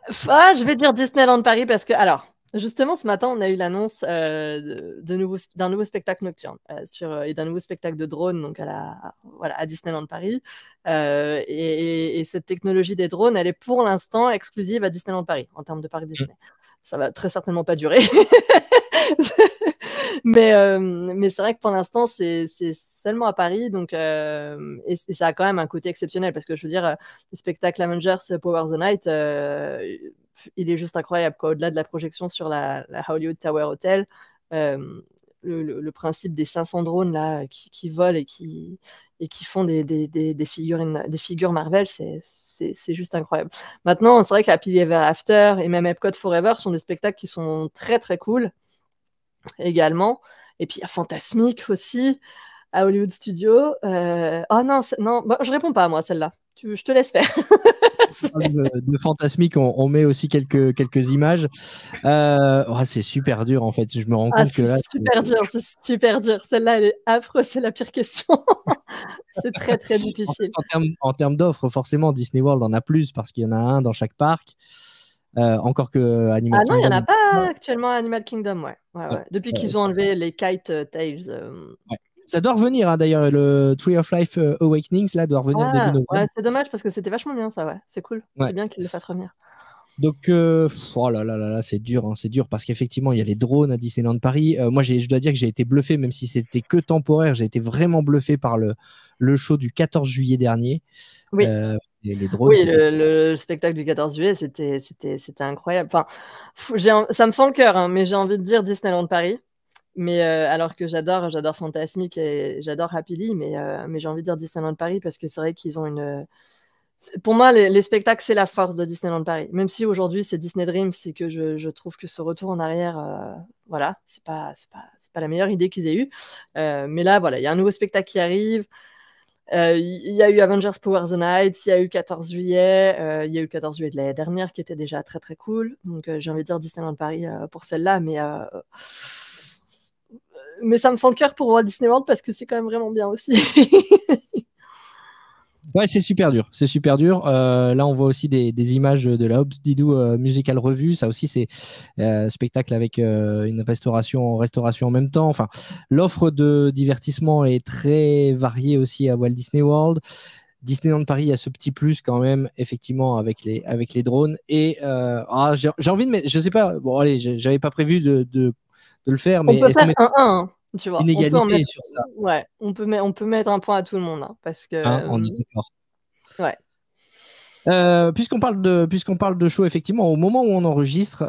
Je vais dire Disneyland Paris parce que, alors, justement, ce matin, on a eu l'annonce d'un nouveau spectacle nocturne et d'un nouveau spectacle de drone donc à Disneyland Paris. Et cette technologie des drones, elle est pour l'instant exclusive à Disneyland Paris en termes de parc Disney. Ça va très certainement pas durer. Mais c'est vrai que pour l'instant, c'est seulement à Paris. Donc, et ça a quand même un côté exceptionnel parce que je veux dire, le spectacle Avengers Power the Night, il est juste incroyable. Au-delà de la projection sur la Hollywood Tower Hotel, le principe des 500 drones là, qui volent et qui font des figures Marvel, c'est juste incroyable. Maintenant, c'est vrai que Happily Ever After et même Epcot Forever sont des spectacles qui sont très très cool également. Et puis il y a Fantasmic aussi à Hollywood Studios. Oh non, bon, je réponds pas à moi celle-là. Je te laisse faire. De Fantasmic, on met aussi quelques images. C'est super dur en fait. Je me rends compte que là. C'est super dur. Celle-là, elle est affreuse. C'est la pire question. C'est très très difficile. En termes d'offres, forcément, Disney World en a plus parce qu'il y en a un dans chaque parc. Encore que Animal Kingdom. Ah non, il n'y en a pas actuellement à Animal Kingdom, ouais. Depuis qu'ils ont enlevé les Kite Tales. Ouais. Ça doit revenir, d'ailleurs, le Tree of Life Awakenings, là, doit revenir début novembre. Ouais, c'est dommage parce que c'était vachement bien, ça, ouais. C'est cool. Ouais. C'est bien qu'ils le fassent revenir. Donc, oh là là là, c'est dur, hein, c'est dur parce qu'effectivement, il y a les drones à Disneyland Paris. Moi, je dois dire que j'ai été bluffé, même si c'était que temporaire, j'ai été vraiment bluffé par le show du 14 juillet dernier. Oui. Les drones, oui, le spectacle du 14 juillet, c'était incroyable. Enfin, ça me fend le cœur, hein, mais j'ai envie de dire Disneyland Paris. Mais alors que j'adore Fantasmic et j'adore Happily, mais j'ai envie de dire Disneyland Paris parce que c'est vrai qu'ils ont une. Pour moi, les spectacles, c'est la force de Disneyland Paris. Même si aujourd'hui c'est Disney Dreams, c'est que je trouve que ce retour en arrière, voilà, c'est pas la meilleure idée qu'ils aient eue. Mais là, voilà, il y a un nouveau spectacle qui arrive. Il y a eu Avengers Power the Night, il y a eu le 14 juillet, il y a eu le 14 juillet de l'année dernière qui était déjà très très cool. Donc j'ai envie de dire Disneyland Paris pour celle-là, mais ça me fend le cœur pour Walt Disney World parce que c'est quand même vraiment bien aussi. Ouais, c'est super dur. C'est super dur. Là, on voit aussi des images de la Hobbs Didou Musical Revue. Ça aussi, c'est spectacle avec une restauration en même temps. Enfin, l'offre de divertissement est très variée aussi à Walt Disney World. Disneyland Paris, il y a ce petit plus quand même, effectivement, avec les drones. Et j'ai envie de mettre, je sais pas, bon, allez, j'avais pas prévu de le faire, mais. On peut faire un 1. Tu vois, une égalité sur ça. Ouais, on peut mettre un point à tout le monde, hein, parce que. On est d'accord. Ouais. Puisqu'on parle de show, effectivement, au moment où on enregistre,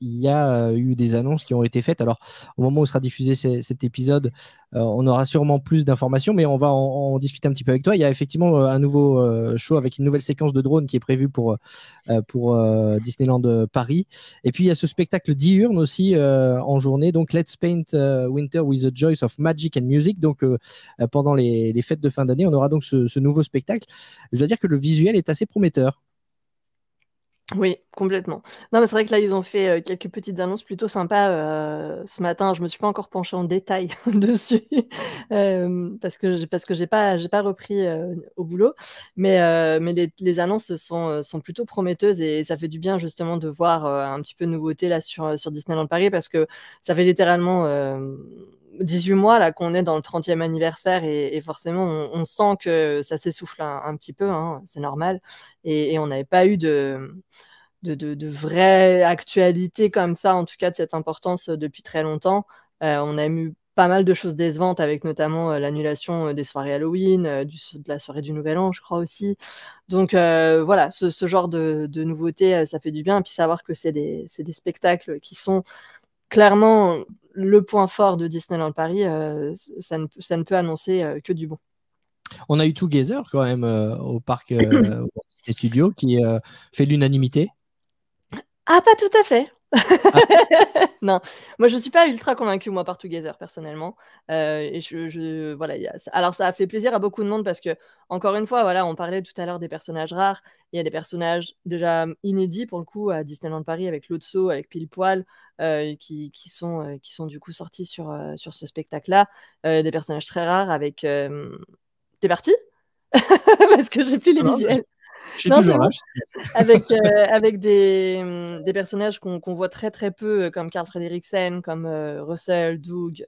il y a eu des annonces qui ont été faites. Alors, au moment où sera diffusé cet épisode, on aura sûrement plus d'informations, mais on va en discuter un petit peu avec toi. Il y a effectivement un nouveau show avec une nouvelle séquence de drone qui est prévue pour Disneyland Paris. Et puis, il y a ce spectacle diurne aussi en journée. Donc, Let's Paint Winter with the Joys of Magic and Music. Donc, pendant les fêtes de fin d'année, on aura donc ce nouveau spectacle. Je dois dire que le visuel est assez prometteur. Oui, complètement. Non, mais c'est vrai que là, ils ont fait quelques petites annonces plutôt sympas ce matin. Je me suis pas encore penchée en détail dessus parce que j'ai pas repris au boulot. Mais les annonces sont plutôt prometteuses et ça fait du bien justement de voir un petit peu de nouveauté là sur Disneyland Paris parce que ça fait littéralement 18 mois là qu'on est dans le 30e anniversaire et forcément on sent que ça s'essouffle un petit peu, hein, c'est normal. Et on n'avait pas eu de vraie actualité comme ça, en tout cas de cette importance depuis très longtemps. On a eu pas mal de choses décevantes avec notamment l'annulation des soirées Halloween, de la soirée du Nouvel An, je crois aussi. Donc voilà, ce genre de nouveautés, ça fait du bien. Et puis savoir que c'est des spectacles qui sont clairement le point fort de Disneyland Paris, ça ne peut annoncer que du bon. On a eu Together quand même au parc des studios qui fait l'unanimité. Ah, pas tout à fait. Non, moi je suis pas ultra convaincue moi par Together personnellement. Et voilà, alors ça a fait plaisir à beaucoup de monde parce que encore une fois, voilà, on parlait tout à l'heure des personnages rares. Il y a des personnages déjà inédits pour le coup à Disneyland Paris avec Lotso, avec Pile Poil, qui sont du coup sortis sur ce spectacle-là. Des personnages très rares avec. T'es parti? Parce que j'ai plus les Non, visuels. je suis Non, c'est toujours là. bon. Avec des personnages qu'on voit très très peu, comme Carl Frederiksen, comme Russell, Doug,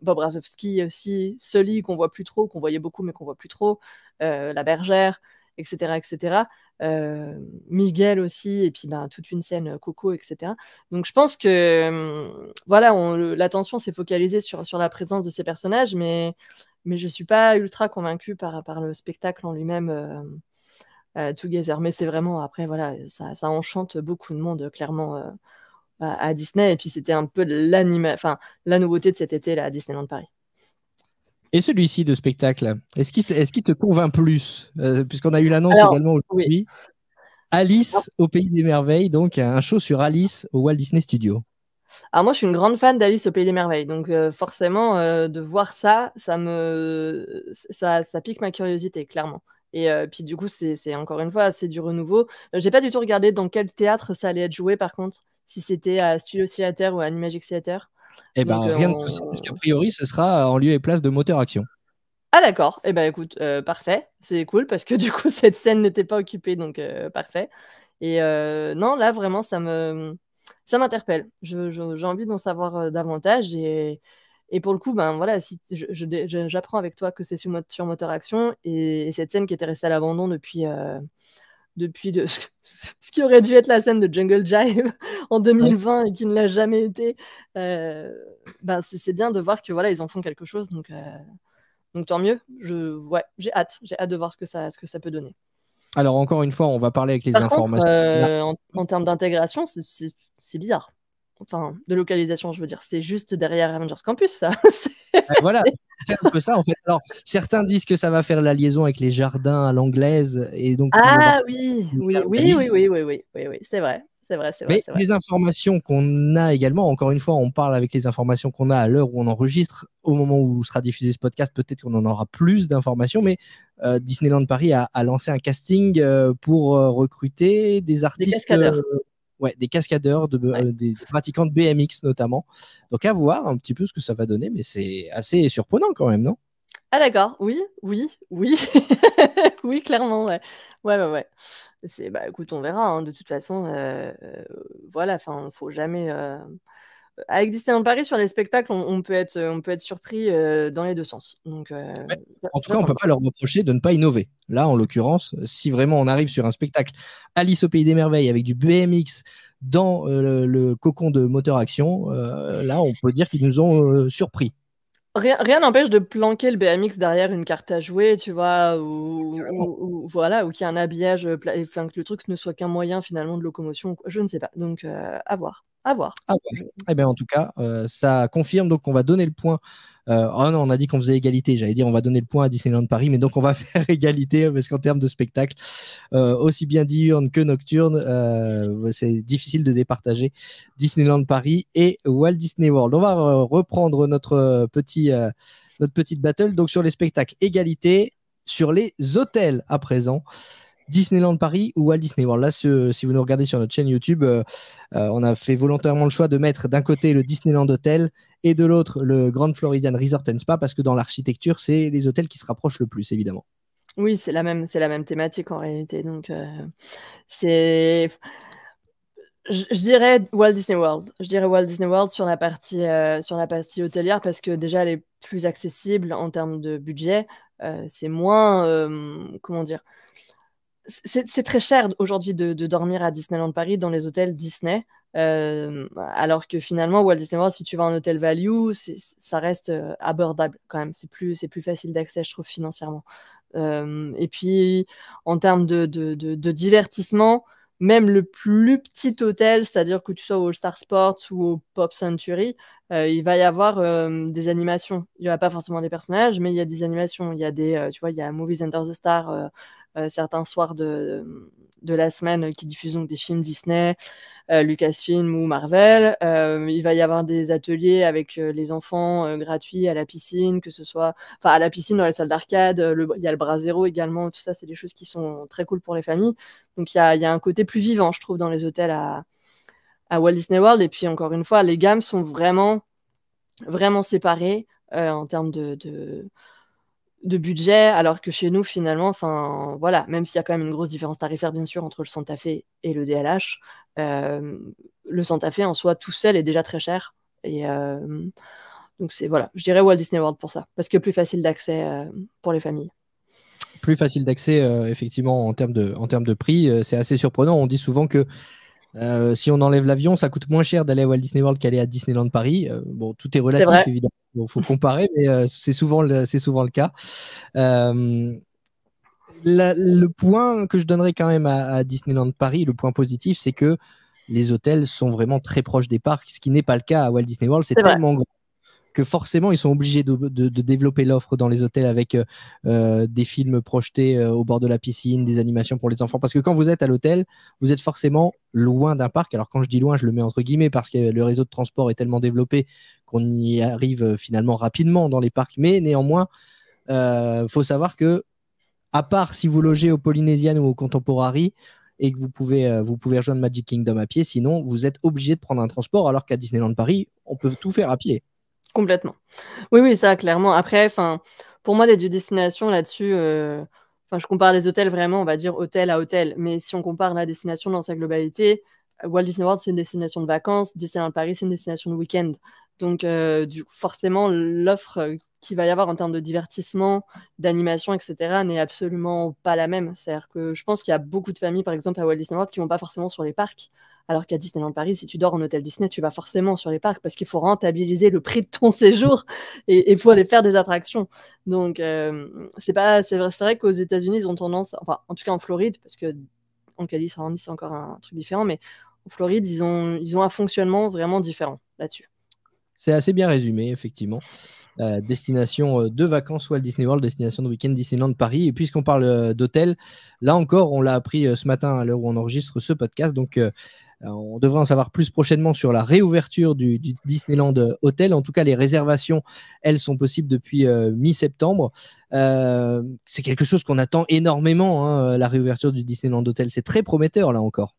Bob Razowski aussi, Sully qu'on voit plus trop, qu'on voyait beaucoup mais qu'on voit plus trop, la bergère, etc. etc. Miguel aussi, et puis toute une scène Coco, etc. Donc je pense que voilà, l'attention s'est focalisée sur la présence de ces personnages, mais je suis pas ultra convaincue par le spectacle en lui-même. Together, mais c'est vraiment après voilà, ça enchante beaucoup de monde clairement à Disney, et puis c'était un peu la nouveauté de cet été là à Disneyland Paris. Et celui-ci de spectacle, est-ce qu'il te convainc plus puisqu'on a eu l'annonce Alors, également aujourd'hui, oui. Alice au Pays des Merveilles, donc un show sur Alice au Walt Disney Studios. Alors moi je suis une grande fan d'Alice au Pays des Merveilles, donc forcément de voir ça pique ma curiosité clairement. Et puis du coup c'est encore une fois c'est du renouveau. J'ai pas du tout regardé dans quel théâtre ça allait être joué par contre, si c'était à Studio Theater ou à Animagic Theater. Eh ben Donc, rien de tout ça, parce qu'a priori ce sera en lieu et place de Moteur Action. Ah d'accord, eh ben écoute, parfait, c'est cool parce que du coup cette scène n'était pas occupée, donc parfait. Et non, là vraiment ça m'interpelle. J'ai envie d'en savoir davantage, et pour le coup, ben voilà, si j'apprends avec toi que c'est sur Moteur Action, et cette scène qui était restée à l'abandon depuis ce qui aurait dû être la scène de Jungle Jive en 2020 et qui ne l'a jamais été, ben c'est bien de voir que voilà ils en font quelque chose, donc tant mieux. J'ai hâte de voir ce que ça peut donner. Alors encore une fois, on va parler avec les Par informations. contre, en termes d'intégration, c'est bizarre. Enfin, de localisation, je veux dire. C'est juste derrière Avengers Campus, ça. Voilà, c'est un peu ça en fait. Alors, certains disent que ça va faire la liaison avec les jardins à l'anglaise et donc. Ah oui, c'est vrai. Mais les informations qu'on a également, encore une fois, on parle avec les informations qu'on a à l'heure où on enregistre. Au moment où sera diffusé ce podcast, peut-être qu'on en aura plus d'informations, mais Disneyland Paris a lancé un casting pour recruter des artistes, des cascadeurs, des pratiquants de BMX notamment. Donc à voir un petit peu ce que ça va donner, mais c'est assez surprenant quand même, non? Ah d'accord, oui. Oui, clairement, ouais. Ouais. Écoute, on verra, hein, de toute façon, voilà, enfin, faut jamais. Avec Disneyland Paris sur les spectacles, on peut être surpris dans les deux sens. Donc, en tout cas, on ne peut pas leur reprocher de ne pas innover. Là, en l'occurrence, si vraiment on arrive sur un spectacle Alice au Pays des Merveilles avec du BMX dans le cocon de Moteur Action, là, on peut dire qu'ils nous ont surpris. Rien n'empêche de planquer le BMX derrière une carte à jouer, tu vois, ou voilà, ou qu'il y ait un habillage, enfin, que le truc ne soit qu'un moyen finalement de locomotion, je ne sais pas. Donc, à voir. Eh bien, en tout cas, ça confirme donc qu'on va donner le point. Oh non, on a dit qu'on faisait égalité. J'allais dire on va donner le point à Disneyland Paris, mais donc on va faire égalité parce qu'en termes de spectacle, aussi bien diurne que nocturne, c'est difficile de départager Disneyland Paris et Walt Disney World. On va reprendre notre petite battle. Donc sur les spectacles, égalité. Sur les hôtels à présent. Disneyland Paris ou Walt Disney World. Là, si vous nous regardez sur notre chaîne YouTube, on a fait volontairement le choix de mettre d'un côté le Disneyland Hotel et de l'autre le Grand Floridian Resort and Spa parce que dans l'architecture, c'est les hôtels qui se rapprochent le plus, évidemment. Oui, c'est la même thématique en réalité. Donc, c'est. Je dirais Walt Disney World. Je dirais Walt Disney World sur la partie hôtelière parce que déjà elle est plus accessible en termes de budget. C'est moins, comment dire. C'est très cher aujourd'hui de dormir à Disneyland Paris dans les hôtels Disney, alors que finalement Walt Disney World, si tu vas en hôtel value, ça reste abordable quand même. C'est plus facile d'accès, je trouve, financièrement. Et puis en termes de divertissement, même le plus petit hôtel, c'est-à-dire que tu sois au All Star Sports ou au Pop Century, il va y avoir des animations. Il n'y aura pas forcément des personnages, mais il y a des animations. Il y a tu vois, il y a Movies Under the Star certains soirs de la semaine qui diffusent donc des films Disney, Lucasfilm ou Marvel. Il va y avoir des ateliers avec les enfants gratuits à la piscine, que ce soit à la piscine, dans les salles d'arcade. Il y a le Brasero également. Tout ça, c'est des choses qui sont très cool pour les familles. Donc, il y a un côté plus vivant, je trouve, dans les hôtels à Walt Disney World. Et puis, encore une fois, les gammes sont vraiment, vraiment séparées en termes de budget, alors que chez nous, finalement, voilà, même s'il y a quand même une grosse différence tarifaire, bien sûr, entre le Santa Fe et le DLH, le Santa Fe en soi, tout seul, est déjà très cher. Et donc, voilà, je dirais Walt Disney World pour ça, parce que plus facile d'accès pour les familles. Plus facile d'accès, effectivement, en termes de prix. C'est assez surprenant. On dit souvent que si on enlève l'avion, ça coûte moins cher d'aller à Walt Disney World qu'aller à Disneyland Paris. Bon, tout est relatif, évidemment. Il faut comparer, mais c'est souvent le cas. Le point que je donnerais quand même à Disneyland Paris, le point positif, c'est que les hôtels sont vraiment très proches des parcs, ce qui n'est pas le cas à Walt Disney World. C'est tellement grand que forcément, ils sont obligés de développer l'offre dans les hôtels avec des films projetés au bord de la piscine, des animations pour les enfants. Parce que quand vous êtes à l'hôtel, vous êtes forcément loin d'un parc. Alors quand je dis loin, je le mets entre guillemets parce que le réseau de transport est tellement développé qu'on y arrive finalement rapidement dans les parcs. Mais néanmoins, faut savoir que, à part si vous logez au Polynesian ou au Contemporary et que vous pouvez rejoindre Magic Kingdom à pied, sinon vous êtes obligé de prendre un transport, alors qu'à Disneyland Paris, on peut tout faire à pied. Complètement. Oui, ça, clairement. Après, pour moi, les deux destinations là-dessus, je compare les hôtels vraiment, on va dire hôtel à hôtel. Mais si on compare la destination dans sa globalité, Walt Disney World, c'est une destination de vacances. Disneyland Paris, c'est une destination de week-end. Donc, forcément, l'offre qu'il va y avoir en termes de divertissement, d'animation, etc., n'est absolument pas la même. C'est-à-dire que je pense qu'il y a beaucoup de familles, par exemple, à Walt Disney World, qui ne vont pas forcément sur les parcs. Alors qu'à Disneyland Paris, si tu dors en hôtel Disney, tu vas forcément sur les parcs parce qu'il faut rentabiliser le prix de ton séjour et il faut aller faire des attractions. Donc, c'est vrai qu'aux États-Unis, ils ont tendance, enfin, en tout cas en Floride, parce que en Californie, c'est encore un truc différent, mais en Floride, ils ont un fonctionnement vraiment différent là-dessus. C'est assez bien résumé, effectivement. Destination de vacances Walt Disney World, destination de week-end Disneyland Paris. Et puisqu'on parle d'hôtel, là encore, on l'a appris ce matin à l'heure où on enregistre ce podcast. Donc, on devrait en savoir plus prochainement sur la réouverture du Disneyland Hotel. En tout cas, les réservations, elles, sont possibles depuis mi-septembre. C'est quelque chose qu'on attend énormément, hein, la réouverture du Disneyland Hotel. C'est très prometteur, là encore.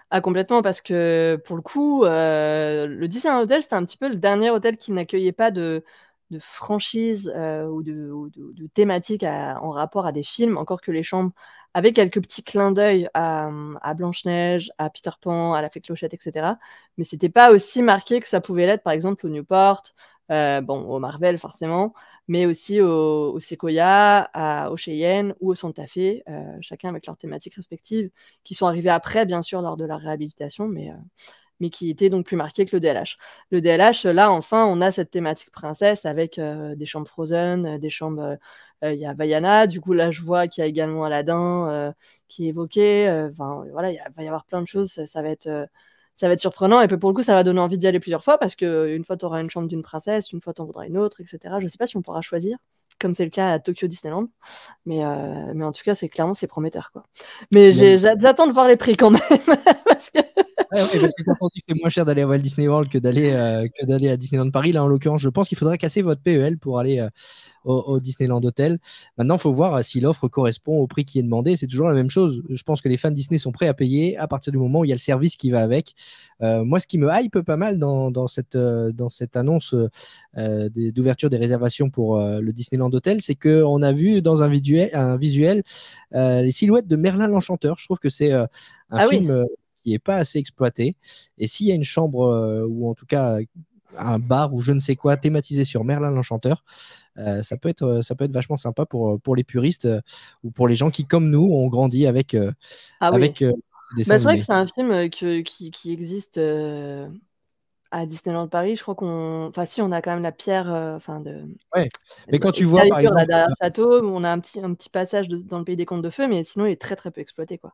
Ah, complètement, parce que pour le coup, le Disneyland Hotel, c'était un petit peu le dernier hôtel qui n'accueillait pas de franchise ou de thématique en rapport à des films, encore que les chambres avaient quelques petits clins d'œil à Blanche-Neige, à Peter Pan, à la Fée Clochette, etc. Mais c'était pas aussi marqué que ça pouvait l'être, par exemple, au Newport, au Marvel forcément, mais aussi au Sequoia, au Cheyenne ou au Santa Fe, chacun avec leurs thématiques respectives, qui sont arrivées après, bien sûr, lors de la réhabilitation, mais qui était donc plus marqué que le DLH. Le DLH, là, enfin, on a cette thématique princesse avec des chambres Frozen, des chambres... Il y a Vaiana, du coup, là, je vois qu'il y a également Aladdin qui est évoqué. Voilà, il va y avoir plein de choses. Ça va être surprenant. Et puis, pour le coup, ça va donner envie d'y aller plusieurs fois parce qu'une fois, tu auras une chambre d'une princesse, une fois, tu en voudras une autre, etc. Je ne sais pas si on pourra choisir, comme c'est le cas à Tokyo Disneyland. Mais en tout cas, c'est prometteur, quoi. Mais j'attends de voir les prix quand même. Parce que... parce que quand on dit que c'est moins cher d'aller à Walt Disney World que d'aller à Disneyland Paris, là en l'occurrence, je pense qu'il faudrait casser votre PEL pour aller au Disneyland Hotel. Maintenant, il faut voir si l'offre correspond au prix qui est demandé. C'est toujours la même chose. Je pense que les fans de Disney sont prêts à payer à partir du moment où il y a le service qui va avec. Moi, ce qui me hype pas mal dans cette annonce d'ouverture des réservations pour le Disneyland Hotel, c'est qu'on a vu dans un visuel les silhouettes de Merlin l'Enchanteur. Je trouve que c'est un film... qui n'est pas assez exploité. Et s'il y a une chambre ou en tout cas un bar ou je ne sais quoi thématisé sur Merlin l'Enchanteur, ça peut être vachement sympa pour les puristes ou pour les gens qui, comme nous, ont grandi avec des c'est vrai que c'est un film qui existe à Disneyland Paris. Je crois on a quand même la pierre mais quand tu vois par exemple derrière le château, on a un petit passage dans le pays des contes de feu, mais sinon il est très très peu exploité, quoi.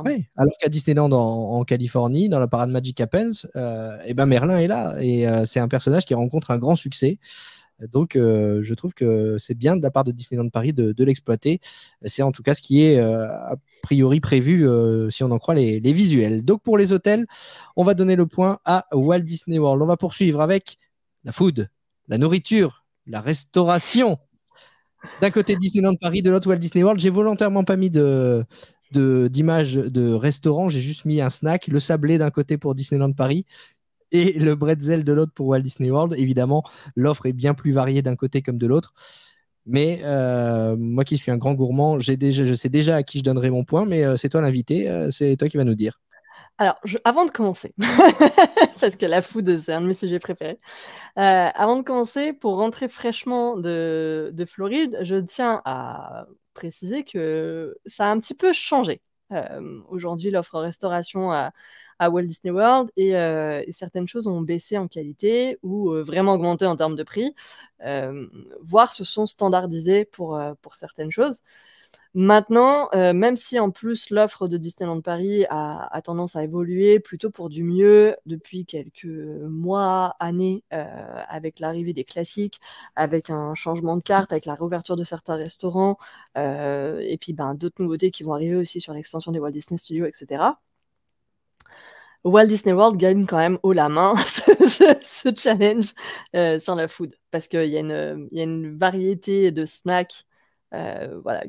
Ouais, alors qu'à Disneyland en Californie, dans la parade Magic Happens, Merlin est là et c'est un personnage qui rencontre un grand succès. Donc, je trouve que c'est bien de la part de Disneyland Paris de l'exploiter. C'est en tout cas ce qui est a priori prévu si on en croit les visuels. Donc, pour les hôtels, on va donner le point à Walt Disney World. On va poursuivre avec la food, la nourriture, la restauration. D'un côté Disneyland Paris, de l'autre Walt Disney World. J'ai volontairement pas mis d'image de restaurant. J'ai juste mis un snack, le sablé d'un côté pour Disneyland Paris et le bretzel de l'autre pour Walt Disney World. Évidemment, l'offre est bien plus variée d'un côté comme de l'autre. Mais moi qui suis un grand gourmand, je sais déjà à qui je donnerai mon point, mais c'est toi l'invité, c'est toi qui vas nous dire. Alors, avant de commencer, parce que la food, c'est un de mes sujets préférés, avant de commencer, pour rentrer fraîchement de Floride, je tiens à préciser que ça a un petit peu changé. Aujourd'hui, l'offre restauration à Walt Disney World et certaines choses ont baissé en qualité ou vraiment augmenté en termes de prix, voire se sont standardisées pour certaines choses. Maintenant, même si en plus l'offre de Disneyland Paris a tendance à évoluer plutôt pour du mieux depuis quelques mois, années, avec l'arrivée des classiques, avec un changement de carte, avec la réouverture de certains restaurants, et puis d'autres nouveautés qui vont arriver aussi sur l'extension des Walt Disney Studios, etc. Walt Disney World gagne quand même haut la main ce challenge sur la food, parce qu'il y a une variété de snacks, voilà,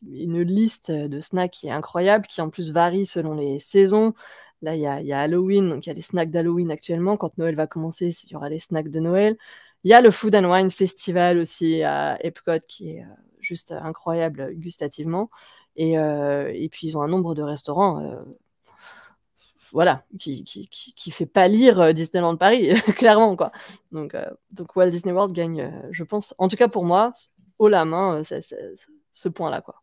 une liste de snacks qui est incroyable, qui en plus varie selon les saisons. Là, il y a Halloween, donc il y a les snacks d'Halloween actuellement. Quand Noël va commencer, il y aura les snacks de Noël. Il y a le Food and Wine Festival aussi à Epcot, qui est juste incroyable gustativement. Et puis, ils ont un nombre de restaurants voilà, qui fait pâlir Disneyland Paris, clairement, quoi. Donc Walt Disney World gagne, je pense, en tout cas pour moi, haut la main, ce point-là, quoi.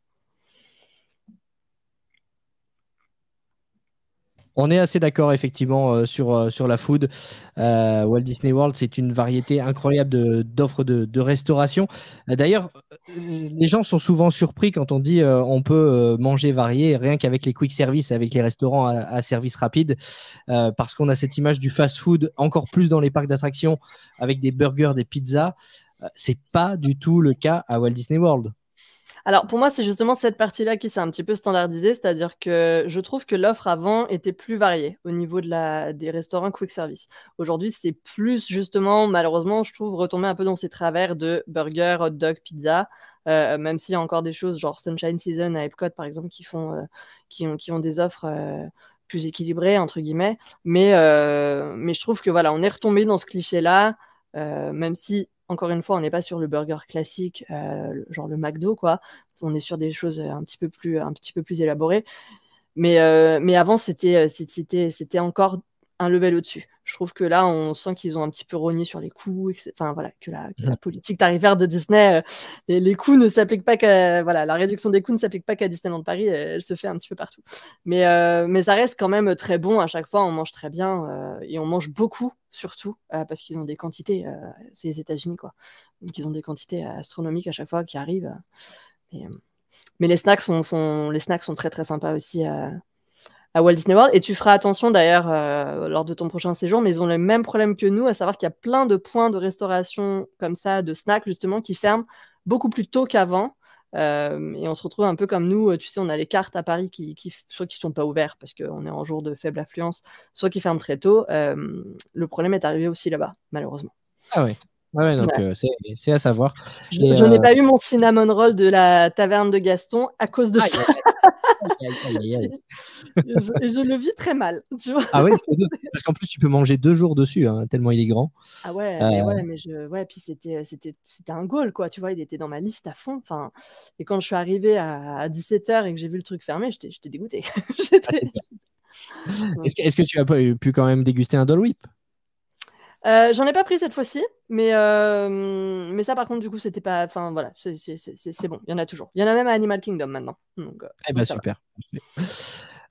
On est assez d'accord effectivement sur la food. Walt Disney World, c'est une variété incroyable d'offres de restauration. D'ailleurs, les gens sont souvent surpris quand on dit on peut manger varié rien qu'avec les quick service, avec les restaurants à service rapide, parce qu'on a cette image du fast-food encore plus dans les parcs d'attractions avec des burgers, des pizzas. C'est pas du tout le cas à Walt Disney World. Alors, pour moi, c'est justement cette partie-là qui s'est un petit peu standardisée, c'est-à-dire que je trouve que l'offre avant était plus variée au niveau des restaurants quick service. Aujourd'hui, c'est plus justement, malheureusement, je trouve, retomber un peu dans ces travers de burger, hot dog, pizza, même s'il y a encore des choses genre Sunshine Season à Epcot, par exemple, qui ont des offres plus équilibrées, entre guillemets. Mais je trouve que voilà, on est retombé dans ce cliché-là, même si encore une fois, on n'est pas sur le burger classique, genre le McDo, quoi. On est sur des choses un petit peu plus élaborées. Mais avant, c'était encore un level au-dessus. Je trouve que là, on sent qu'ils ont un petit peu rogné sur les coûts, enfin voilà, que la politique tarifaire de Disney, les coûts ne s'appliquent pas voilà, la réduction des coûts ne s'applique pas qu'à Disneyland Paris, elle se fait un petit peu partout. Mais ça reste quand même très bon à chaque fois, on mange très bien et on mange beaucoup surtout parce qu'ils ont des quantités, c'est les États-Unis quoi, donc ils ont des quantités astronomiques à chaque fois qui arrivent. Mais les snacks sont très très sympas aussi à Walt Disney World, et tu feras attention d'ailleurs lors de ton prochain séjour, mais ils ont le même problème que nous, à savoir qu'il y a plein de points de restauration comme ça, de snacks justement, qui ferment beaucoup plus tôt qu'avant, et on se retrouve un peu comme nous, tu sais, on a les cartes à Paris soit qui ne sont pas ouverts parce qu'on est en jour de faible affluence, soit qui ferment très tôt. Le problème est arrivé aussi là-bas, malheureusement. Ah ouais. Ouais, donc ouais. C'est à savoir. Je n'ai pas eu mon cinnamon roll de la taverne de Gaston à cause de ça. Je le vis très mal, tu vois. Ah ouais, parce qu'en plus tu peux manger 2 jours dessus, hein, tellement il est grand. Ah ouais, puis c'était un goal, quoi, tu vois, il était dans ma liste à fond. Enfin, et quand je suis arrivée à 17h et que j'ai vu le truc fermé, j'étais dégoûtée. Est-ce que tu as pu quand même déguster un Dole Whip? J'en ai pas pris cette fois-ci, mais ça par contre du coup c'était pas, enfin voilà, c'est bon, il y en a toujours. Il y en a même à Animal Kingdom maintenant. Donc, super.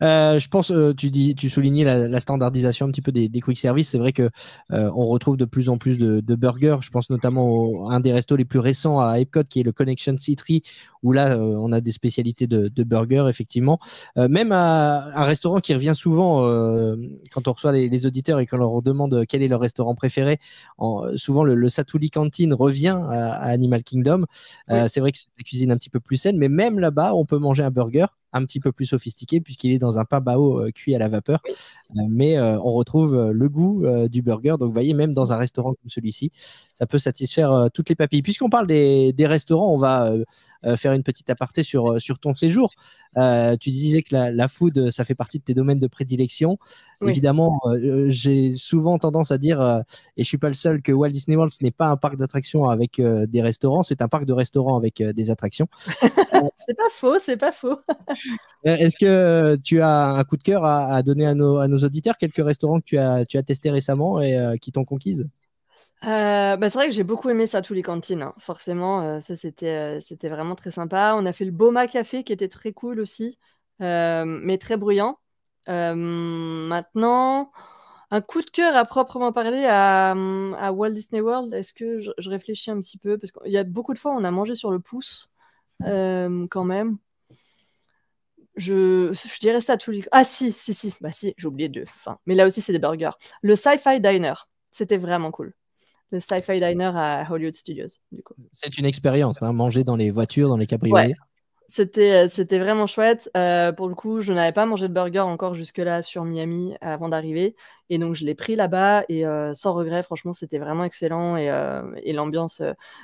Je pense, tu soulignais la standardisation un petit peu des quick service. C'est vrai que on retrouve de plus en plus de burgers. Je pense notamment à un des restos les plus récents à Epcot qui est le Connection C3, où là, on a des spécialités de burgers, effectivement. Même un restaurant qui revient souvent quand on reçoit les auditeurs et qu'on leur demande quel est leur restaurant préféré, souvent le Satuli Canteen revient à Animal Kingdom. C'est vrai que c'est la cuisine un petit peu plus saine, mais même là-bas, on peut manger un burger un petit peu plus sophistiqué puisqu'il est dans un pain bao cuit à la vapeur. Mais on retrouve le goût du burger. Donc, vous voyez, même dans un restaurant comme celui-ci, ça peut satisfaire toutes les papilles. Puisqu'on parle des restaurants, on va faire une petite aparté sur ton séjour. Tu disais que la food, ça fait partie de tes domaines de prédilection. Oui. Évidemment, j'ai souvent tendance à dire, et je suis pas le seul, que Walt Disney World, ce n'est pas un parc d'attractions avec des restaurants, c'est un parc de restaurants avec des attractions. C'est pas faux, c'est pas faux. Est-ce que tu as un coup de cœur à donner à nos auditeurs, quelques restaurants que tu as testés récemment et qui t'ont conquise? C'est vrai que j'ai beaucoup aimé ça, tous les cantines, hein. Forcément, ça c'était vraiment très sympa. On a fait le Boma Café qui était très cool aussi, mais très bruyant. Maintenant, un coup de cœur à proprement parler à Walt Disney World, est-ce que je réfléchis un petit peu, parce qu'il y a beaucoup de fois on a mangé sur le pouce quand même. Je dirais ça à tous les... Ah si, j'ai oublié deux. Enfin, mais là aussi c'est des burgers. Le Sci-Fi Diner, c'était vraiment cool. Le Sci-Fi Diner à Hollywood Studios, du coup. C'est une expérience, hein, manger dans les voitures, dans les cabriolets. Ouais, c'était vraiment chouette. Pour le coup, je n'avais pas mangé de burger encore jusque-là sur Miami avant d'arriver. Et donc, je l'ai pris là-bas et sans regret, franchement, c'était vraiment excellent. Et l'ambiance,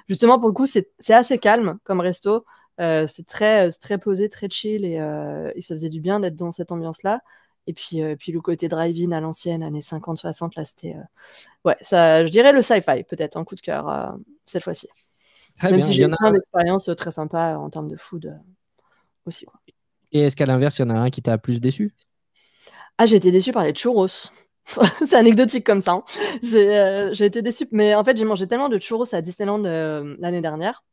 justement, pour le coup, c'est assez calme comme resto. C'est très posé, très chill et ça faisait du bien d'être dans cette ambiance-là. Et puis le côté drive-in à l'ancienne, années 50-60, là, c'était... Ouais, ça, je dirais le sci-fi, peut-être, en coup de cœur, cette fois-ci. Très Même bien. si j'ai eu plein d'expériences très sympas en termes de food aussi, quoi. Et est-ce qu'à l'inverse, il y en a un qui t'a plus déçu? Ah, j'ai été déçue par les churros. C'est anecdotique comme ça, hein. J'ai été déçue, mais en fait, j'ai mangé tellement de churros à Disneyland l'année dernière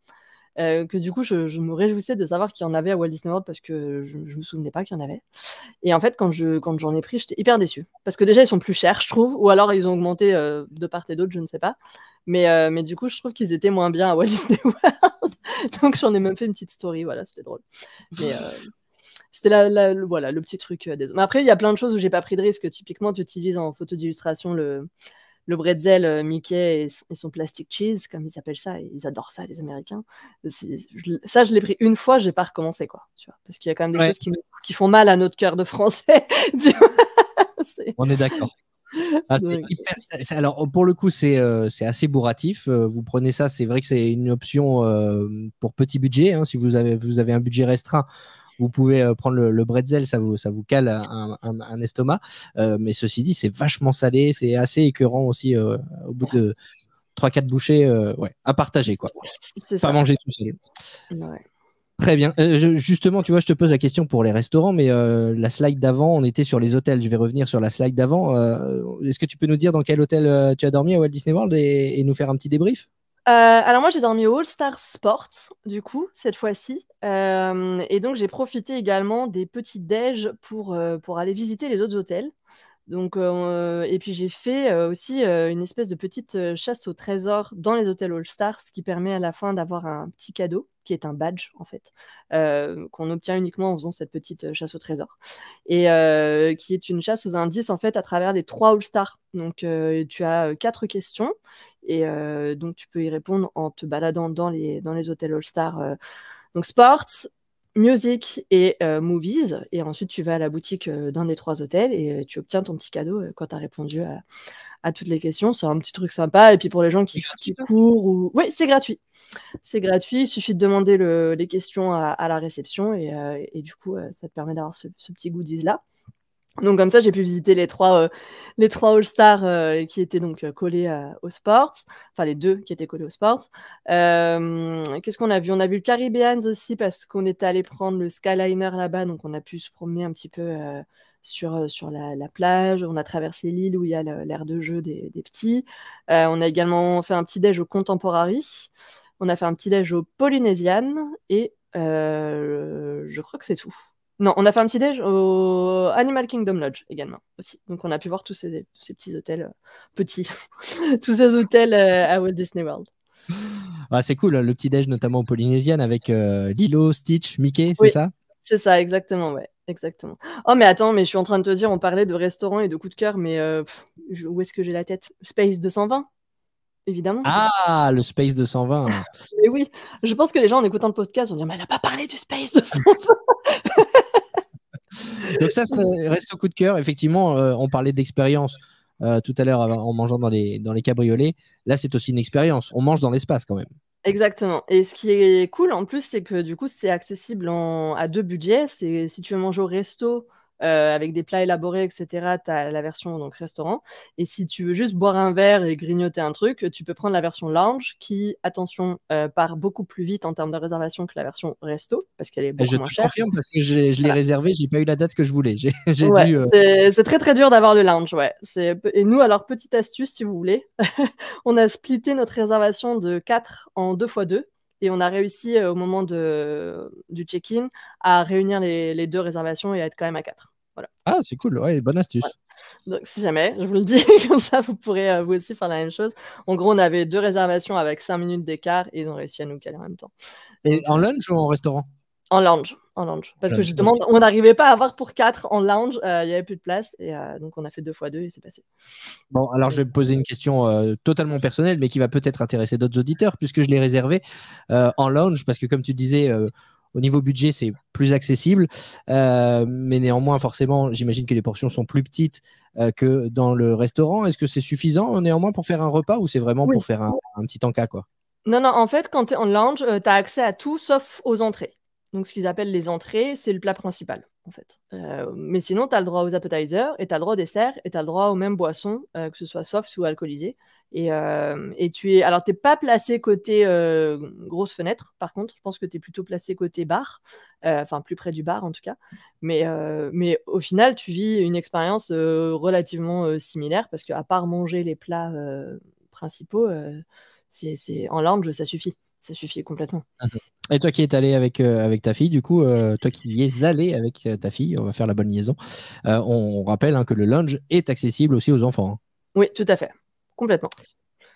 que du coup, je me réjouissais de savoir qu'il y en avait à Walt Disney World parce que je me souvenais pas qu'il y en avait. Et en fait, quand j'en ai pris, j'étais hyper déçue. Parce que déjà, ils sont plus chers, je trouve, ou alors ils ont augmenté de part et d'autre, je ne sais pas. Mais du coup, je trouve qu'ils étaient moins bien à Walt Disney World. Donc, j'en ai même fait une petite story, voilà, c'était drôle. Mais c'était voilà, le petit truc des autres. Mais après, il y a plein de choses où j'ai pas pris de risque. Typiquement, tu utilises en photo d'illustration le bretzel Mickey et son plastic cheese, comme ils appellent ça, et ils adorent ça, les Américains. Ça, je l'ai pris une fois, j'ai pas recommencé, quoi. Tu vois, parce qu'il y a quand même des choses qui font mal à notre cœur de Français. On est d'accord. Ah, alors, pour le coup, c'est assez bourratif. Vous prenez ça, c'est vrai que c'est une option pour petit budget, hein. Si vous avez un budget restreint, vous pouvez prendre le bretzel, ça vous cale un estomac. Mais ceci dit, c'est vachement salé, c'est assez écœurant aussi au bout de 3-4 bouchées, à partager, quoi. C'est pas ça. Manger tout seul. Ouais. Très bien. Justement, tu vois, je te pose la question pour les restaurants, mais la slide d'avant, on était sur les hôtels. Je vais revenir sur la slide d'avant. Est-ce que tu peux nous dire dans quel hôtel tu as dormi à Walt Disney World et nous faire un petit débrief? Alors moi j'ai dormi au All Star Sports du coup cette fois-ci et donc j'ai profité également des petits déj pour aller visiter les autres hôtels. Donc et puis j'ai fait aussi une espèce de petite chasse au trésor dans les hôtels All Star, ce qui permet à la fin d'avoir un petit cadeau qui est un badge en fait qu'on obtient uniquement en faisant cette petite chasse au trésor et qui est une chasse aux indices en fait à travers les 3 All Stars. Donc tu as 4 questions et donc tu peux y répondre en te baladant dans les hôtels All Star. Donc sports, music et movies, et ensuite tu vas à la boutique d'un des 3 hôtels et tu obtiens ton petit cadeau quand tu as répondu à toutes les questions. C'est un petit truc sympa, et puis pour les gens qui courent ou... Oui, c'est gratuit. C'est gratuit, il suffit de demander les questions à la réception et du coup ça te permet d'avoir ce petit goodies là. Donc comme ça, j'ai pu visiter les 3 All-Stars qui étaient donc collés au Sports, enfin les 2 qui étaient collés au Sports. Qu'est-ce qu'on a vu? On a vu le Caribbean aussi parce qu'on était allé prendre le Skyliner là-bas, donc on a pu se promener un petit peu sur la plage. On a traversé l'île où il y a l'aire de jeu des petits. On a également fait un petit déj au Contemporary. On a fait un petit déj au Polynesian et je crois que c'est tout. Non, on a fait un petit déj au Animal Kingdom Lodge également aussi. Donc on a pu voir tous ces petits hôtels petits, tous ces hôtels à Walt Disney World. Ah, c'est cool, le petit-déj, notamment au Polynésien, avec Lilo, Stitch, Mickey, c'est Oui, ça? c'est ça, exactement, ouais, exactement. Oh, mais attends, mais je suis en train de te dire, on parlait de restaurants et de coups de cœur, mais où est-ce que j'ai la tête? Space 220, évidemment. Ah, le Space 220. Mais oui, je pense que les gens en écoutant le podcast vont dire, mais elle n'a pas parlé du Space 220. Donc ça reste au coup de cœur. Effectivement, on parlait d'expérience tout à l'heure en mangeant dans les cabriolets. Là, c'est aussi une expérience. On mange dans l'espace quand même. Exactement. Et ce qui est cool en plus, c'est que du coup, c'est accessible à 2 budgets. C'est si tu veux manger au resto avec des plats élaborés, etc., tu as la version donc restaurant. Et si tu veux juste boire un verre et grignoter un truc, tu peux prendre la version lounge qui, attention, part beaucoup plus vite en termes de réservation que la version resto parce qu'elle est Et beaucoup je moins te chère. confirme parce que je l'ai Voilà. réservé, j'ai pas eu la date que je voulais. J'ai Ouais, dû. c'est très très dur d'avoir le lounge, ouais. Et nous, alors, petite astuce si vous voulez, on a splitté notre réservation de 4 en 2x2 et on a réussi au moment du check-in à réunir les 2 réservations et à être quand même à 4. Voilà. Ah, c'est cool. Ouais, bonne Ouais. astuce. Donc, si jamais, je vous le dis, comme ça, vous pourrez vous aussi faire la même chose. En gros, on avait 2 réservations avec 5 minutes d'écart et ils ont réussi à nous caler en même temps. Et Donc, en lunch ou en restaurant? en lounge. Parce que Lunch, justement, ok. on n'arrivait pas à avoir pour 4 en lounge, il n'y avait plus de place. Et donc, on a fait 2x2 et c'est passé. Bon, alors je vais me poser une question totalement personnelle, mais qui va peut-être intéresser d'autres auditeurs, puisque je l'ai réservé en lounge, parce que comme tu disais, au niveau budget, c'est plus accessible. Mais néanmoins, forcément, j'imagine que les portions sont plus petites que dans le restaurant. Est-ce que c'est suffisant néanmoins pour faire un repas ou c'est vraiment Oui. pour faire un petit encas, quoi? Non, en fait, quand tu es en lounge, tu as accès à tout sauf aux entrées. Donc, ce qu'ils appellent les entrées, c'est le plat principal, en fait. Mais sinon, tu as le droit aux appetizers, et tu as le droit aux desserts, et tu as le droit aux mêmes boissons, que ce soit soft ou alcoolisées. Et alors, tu n'es pas placé côté grosse fenêtre, par contre. Je pense que tu es plutôt placé côté bar, enfin, plus près du bar, en tout cas. Mais au final, tu vis une expérience relativement similaire, parce qu'à part manger les plats principaux, en lounge, ça suffit complètement. Et toi qui es allé avec ta fille, du coup, toi qui y es allé avec ta fille, on va faire la bonne liaison. On rappelle que le lounge est accessible aussi aux enfants, hein. Oui, tout à fait, complètement.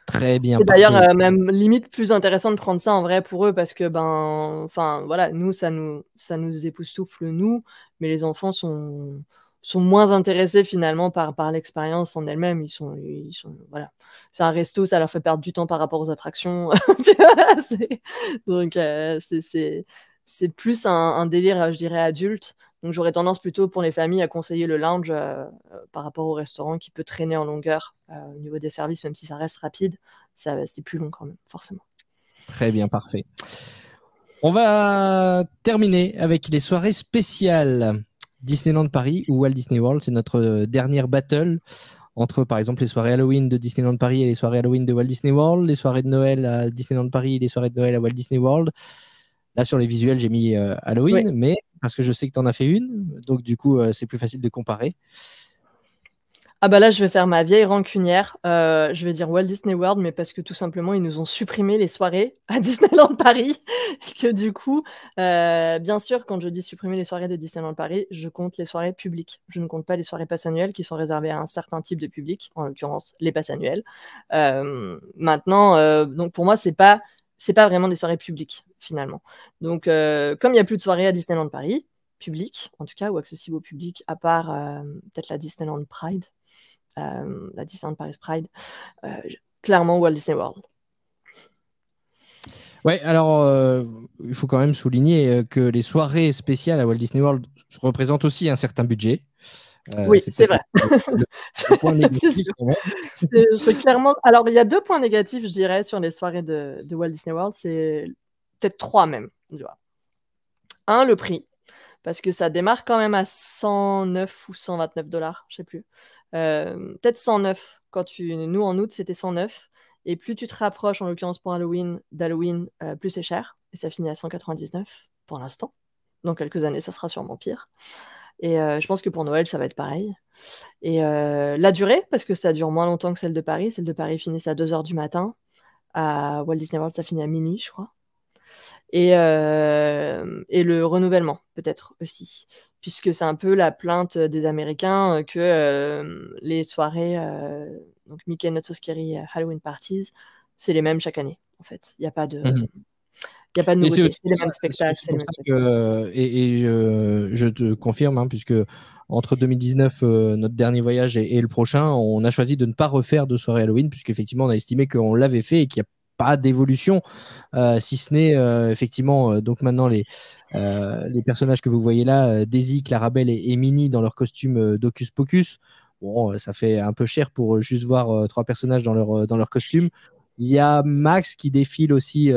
Très bien, C'est d'ailleurs parfait. même limite plus intéressant de prendre ça en vrai pour eux parce que enfin voilà, nous ça nous époustoufle nous, mais les enfants sont moins intéressés finalement par l'expérience en elle-même. Ils sont voilà, c'est un resto, ça leur fait perdre du temps par rapport aux attractions. Tu vois, donc c'est plus un délire, je dirais adulte. Donc j'aurais tendance plutôt pour les familles à conseiller le lounge par rapport au restaurant qui peut traîner en longueur au niveau des services, même si ça reste rapide, c'est plus long quand même, forcément. Très bien, parfait. On va terminer avec les soirées spéciales Disneyland Paris ou Walt Disney World. C'est notre dernière battle entre, par exemple, les soirées Halloween de Disneyland Paris et les soirées Halloween de Walt Disney World, les soirées de Noël à Disneyland Paris et les soirées de Noël à Walt Disney World. Là, sur les visuels, j'ai mis Halloween, Oui. mais parce que je sais que tu en as fait une, donc du coup, c'est plus facile de comparer. Ah bah là, je vais faire ma vieille rancunière. Je vais dire Walt Disney World, mais parce que tout simplement, ils nous ont supprimé les soirées à Disneyland Paris. Et que du coup, bien sûr, quand je dis supprimer les soirées de Disneyland Paris, je compte les soirées publiques. Je ne compte pas les soirées passes annuelles qui sont réservées à un certain type de public, en l'occurrence les passes annuelles. Maintenant, donc pour moi, c'est pas vraiment des soirées publiques, finalement. Donc, comme il n'y a plus de soirées à Disneyland Paris, publiques, en tout cas, ou accessibles au public, à part peut-être la Disneyland Pride, la Disneyland Paris Pride, clairement Walt Disney World. Ouais, alors il faut quand même souligner que les soirées spéciales à Walt Disney World représentent aussi un certain budget. Oui, c'est vrai. Le point négatif, quand même. C'est clairement. Alors, il y a 2 points négatifs, je dirais, sur les soirées de Walt Disney World. C'est peut-être 3 même. Tu vois. Un, le prix. Parce que ça démarre quand même à 109 ou 129 $, je sais plus. Peut-être 109. Nous, en août, c'était 109. Et plus tu te rapproches, en l'occurrence pour d'Halloween, plus c'est cher. Et ça finit à 199 pour l'instant. Dans quelques années, ça sera sûrement pire. Et je pense que pour Noël, ça va être pareil. Et la durée, parce que ça dure moins longtemps que celle de Paris. Celle de Paris finit à 2h du matin. À Walt Disney World, ça finit à minuit, je crois. Et le renouvellement, peut-être aussi. Puisque c'est un peu la plainte des Américains que les soirées, donc Mickey Not So Scary Halloween Parties, c'est les mêmes chaque année. en fait. Il n'y a pas de, Mhm. il y a pas de Et c'est nouveauté. aussi C'est les pour mêmes ça, spectacles. c'est C'est les pour mêmes ça spectacles. que, je te confirme, hein, puisque entre 2019, notre dernier voyage et le prochain, on a choisi de ne pas refaire de soirée Halloween, puisqu'effectivement, on a estimé qu'on l'avait fait et qu'il n'y a pas d'évolution, si ce n'est effectivement, donc maintenant les personnages que vous voyez là, Daisy, Clarabelle et Minnie dans leur costume d'Hocus Pocus. Bon, ça fait un peu cher pour juste voir trois personnages dans leur costume. Il y a Max qui défile aussi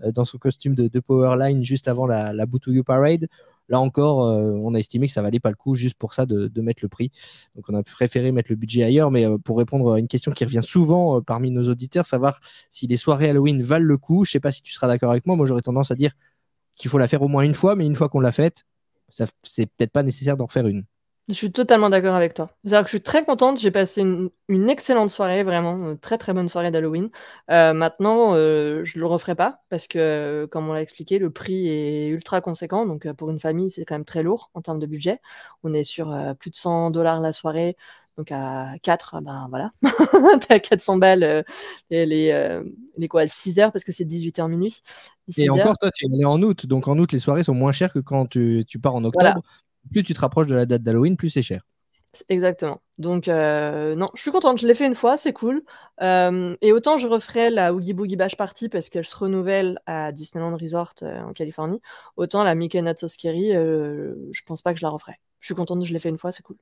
dans son costume de Powerline juste avant la Boutouillou Parade. Là encore, on a estimé que ça valait pas le coup juste pour ça de mettre le prix. Donc on a préféré mettre le budget ailleurs. Mais pour répondre à une question qui revient souvent parmi nos auditeurs, savoir si les soirées Halloween valent le coup. Je sais pas si tu seras d'accord avec moi. Moi, j'aurais tendance à dire qu'il faut la faire au moins une fois, mais une fois qu'on l'a faite, c'est peut-être pas nécessaire d'en refaire une. Je suis totalement d'accord avec toi. C'est-à-dire que je suis très contente. J'ai passé une excellente soirée, vraiment, une très très bonne soirée d'Halloween. Maintenant, je le referai pas parce que, comme on l'a expliqué, le prix est ultra conséquent. Donc, pour une famille, c'est quand même très lourd en termes de budget. On est sur plus de 100 $ la soirée. Donc, à 4, ben voilà. T'as 400 balles les quoi, 6 heures parce que c'est 18h minuit. Et 6 heures. encore, toi, tu es allé en août. Donc en août, les soirées sont moins chères que quand tu pars en Voilà. octobre. Plus tu te rapproches de la date d'Halloween, plus c'est cher. Exactement. Donc, non, je suis contente. Je l'ai fait une fois, c'est cool. Et autant je referai la Oogie Boogie Bash Party parce qu'elle se renouvelle à Disneyland Resort en Californie. Autant la Mickey Not So Scary, je pense pas que je la referai. Je suis contente, je l'ai fait une fois, c'est cool.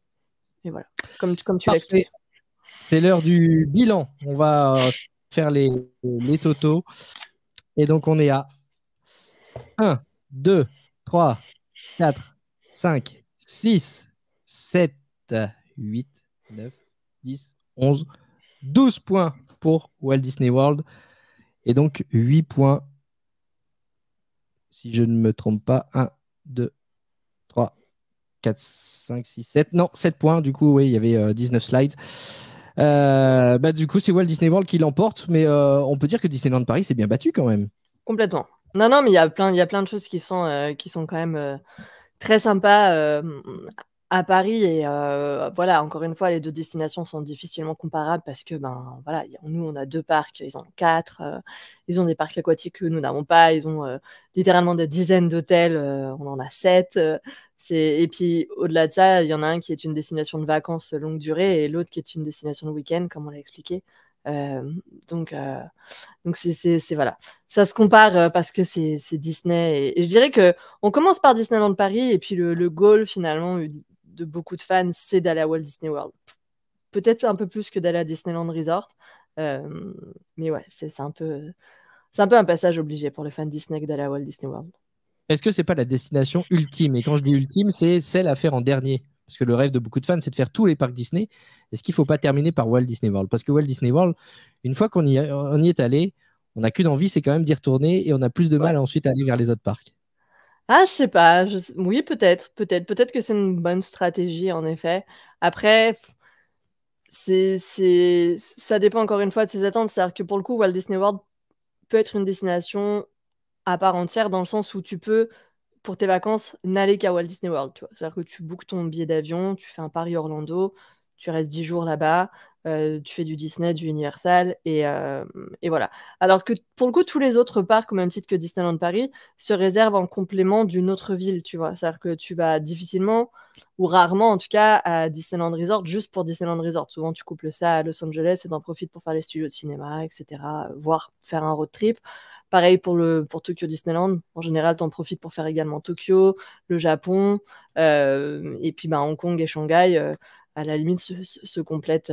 Et voilà, comme tu l'as Parfait. expliqué. C'est l'heure du bilan. On va faire les totaux. Et donc, on est à 1, 2, 3, 4, 5, 6, 7, 8, 9, 10, 11, 12 points pour Walt Disney World. Et donc, 8 points, si je ne me trompe pas. 1, 2, 3, 4, 5, 6, 7. Non, 7 points. Du coup, oui, il y avait 19 slides. Du coup, c'est Walt Disney World qui l'emporte, mais on peut dire que Disneyland Paris s'est bien battu quand même. Complètement. Non, mais il y a plein de choses qui sont quand même très sympas à Paris. Et voilà, encore une fois, les deux destinations sont difficilement comparables parce que, ben, voilà, nous, on a 2 parcs, ils en ont 4. Ils ont des parcs aquatiques que nous n'avons pas. Ils ont littéralement des dizaines d'hôtels. On en a 7. Et puis, au-delà de ça, il y en a un qui est une destination de vacances longue durée et l'autre qui est une destination de week-end, comme on l'a expliqué. Donc c'est voilà, ça se compare parce que c'est Disney et je dirais que on commence par Disneyland Paris et puis le goal finalement de beaucoup de fans c'est d'aller à Walt Disney World, peut-être un peu plus que d'aller à Disneyland Resort, mais ouais c'est un peu un passage obligé pour les fans Disney d'aller à Walt Disney World. Est-ce que c'est pas la destination ultime? Et quand je dis ultime, c'est celle à faire en dernier. Parce que le rêve de beaucoup de fans, c'est de faire tous les parcs Disney. Est-ce qu'il ne faut pas terminer par Walt Disney World? Parce que Walt Disney World, une fois qu'on y est allé, on n'a qu'une envie, c'est quand même d'y retourner et on a plus de mal ensuite à aller vers les autres parcs. Ah, je sais pas. Oui, peut-être que c'est une bonne stratégie, en effet. Après, ça dépend encore une fois de ses attentes. C'est-à-dire que pour le coup, Walt Disney World peut être une destination à part entière dans le sens où tu peux, pour tes vacances, n'aller qu'à Walt Disney World. Tu vois. C'est-à-dire que tu bookes ton billet d'avion, tu fais un Paris-Orlando, tu restes 10 jours là-bas, tu fais du Disney, du Universal, et voilà. Alors que pour le coup, tous les autres parcs, au même titre que Disneyland Paris, se réservent en complément d'une autre ville, tu vois. C'est-à-dire que tu vas difficilement, ou rarement en tout cas, à Disneyland Resort, juste pour Disneyland Resort. Souvent, tu couples ça à Los Angeles et t'en profites pour faire les studios de cinéma, etc., voire faire un road trip. Pareil pour Tokyo Disneyland. En général, t'en profites pour faire également Tokyo, le Japon, et puis Hong Kong et Shanghai, à la limite, se complètent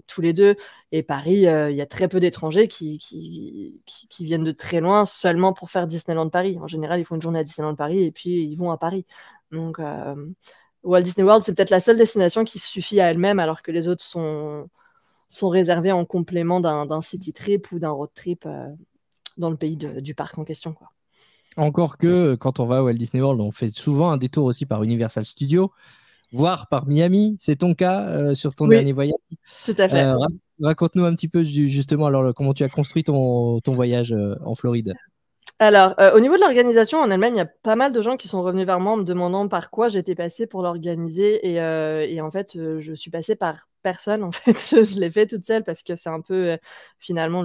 tous les deux. Et Paris, il y a très peu d'étrangers qui viennent de très loin seulement pour faire Disneyland Paris. En général, ils font une journée à Disneyland Paris et puis ils vont à Paris. Donc, Walt Disney World, c'est peut-être la seule destination qui suffit à elle-même, alors que les autres sont réservés en complément d'un city trip ou d'un road trip dans le pays du parc en question, quoi. Encore que quand on va à Walt Disney World, on fait souvent un détour aussi par Universal Studios, voire par Miami. C'est ton cas sur ton dernier voyage? Tout à fait. Raconte-nous un petit peu justement alors, comment tu as construit ton voyage en Floride. Alors, au niveau de l'organisation, en Allemagne, il y a pas mal de gens qui sont revenus vers moi en me demandant par quoi j'étais passée pour l'organiser. Et en fait, je suis passée par personne. En fait, je l'ai fait toute seule parce que c'est un peu finalement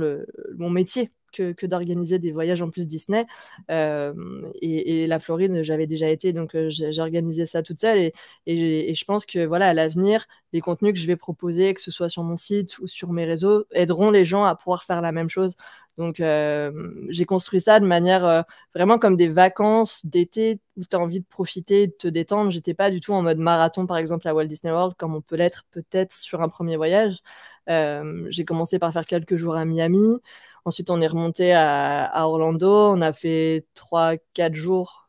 mon métier que d'organiser des voyages en plus Disney. Et la Floride, j'avais déjà été, donc j'ai organisé ça toute seule. Et je pense que voilà, à l'avenir, les contenus que je vais proposer, que ce soit sur mon site ou sur mes réseaux, aideront les gens à pouvoir faire la même chose. Donc, j'ai construit ça de manière vraiment comme des vacances d'été où tu as envie de profiter, de te détendre. J'étais pas du tout en mode marathon, par exemple, à Walt Disney World, comme on peut l'être peut-être sur un premier voyage. J'ai commencé par faire quelques jours à Miami. Ensuite, on est remonté à Orlando. On a fait 3-4 jours.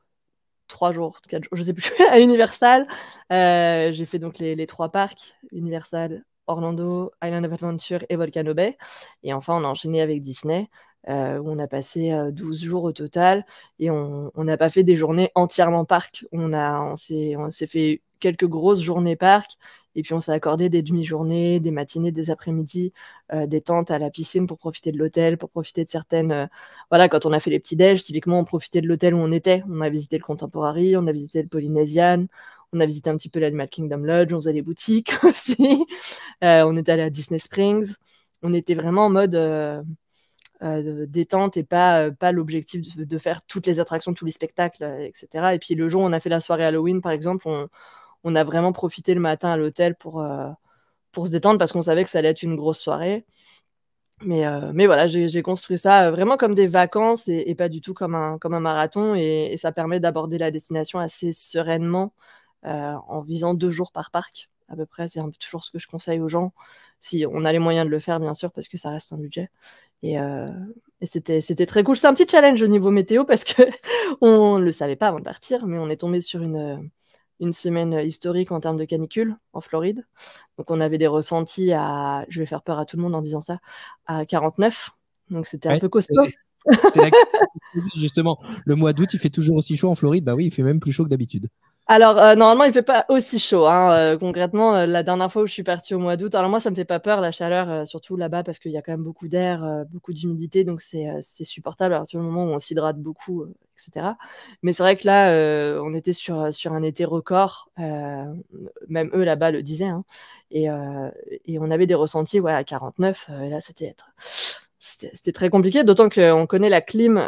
3 jours, 4 jours, je sais plus, à Universal. J'ai fait donc les 3 parcs, Universal, Orlando, Island of Adventure et Volcano Bay. Et enfin, on a enchaîné avec Disney, où on a passé 12 jours au total. Et on n'a pas fait des journées entièrement parc. On s'est fait quelques grosses journées parc. Et puis, on s'est accordé des demi-journées, des matinées, des après-midi, des tentes à la piscine pour profiter de l'hôtel, pour profiter de certaines... Voilà, quand on a fait les petits-déj, typiquement, on profitait de l'hôtel où on était. On a visité le Contemporary, on a visité le Polynesian, on a visité un petit peu l'Animal Kingdom Lodge, on faisait les boutiques aussi. On était allé à Disney Springs. On était vraiment en mode détente et pas l'objectif de faire toutes les attractions, tous les spectacles, etc. Et puis, le jour où on a fait la soirée Halloween, par exemple, on a vraiment profité le matin à l'hôtel pour se détendre parce qu'on savait que ça allait être une grosse soirée. Mais voilà, j'ai construit ça vraiment comme des vacances et pas du tout comme un marathon. Et ça permet d'aborder la destination assez sereinement en visant 2 jours par parc, à peu près. C'est un peu toujours ce que je conseille aux gens. Si on a les moyens de le faire, bien sûr, parce que ça reste un budget. Et c'était très cool. C'est un petit challenge au niveau météo parce qu'on ne le savait pas avant de partir, mais on est tombé sur une semaine historique en termes de canicule en Floride. Donc, on avait des ressentis je vais faire peur à tout le monde en disant ça, à 49. Donc, c'était un peu costaud. C'est justement, le mois d'août, il fait toujours aussi chaud en Floride. Bah oui, il fait même plus chaud que d'habitude. Alors, normalement, il ne fait pas aussi chaud. Concrètement, la dernière fois où je suis partie au mois d'août, alors moi, ça ne me fait pas peur, la chaleur, surtout là-bas, parce qu'il y a quand même beaucoup d'air, beaucoup d'humidité, donc c'est supportable à partir du moment où on s'hydrate beaucoup, etc. Mais c'est vrai que là, on était sur un été record, même eux là-bas le disaient, hein, et on avait des ressentis à 49, et là, c'était très compliqué, d'autant qu'on connaît la clim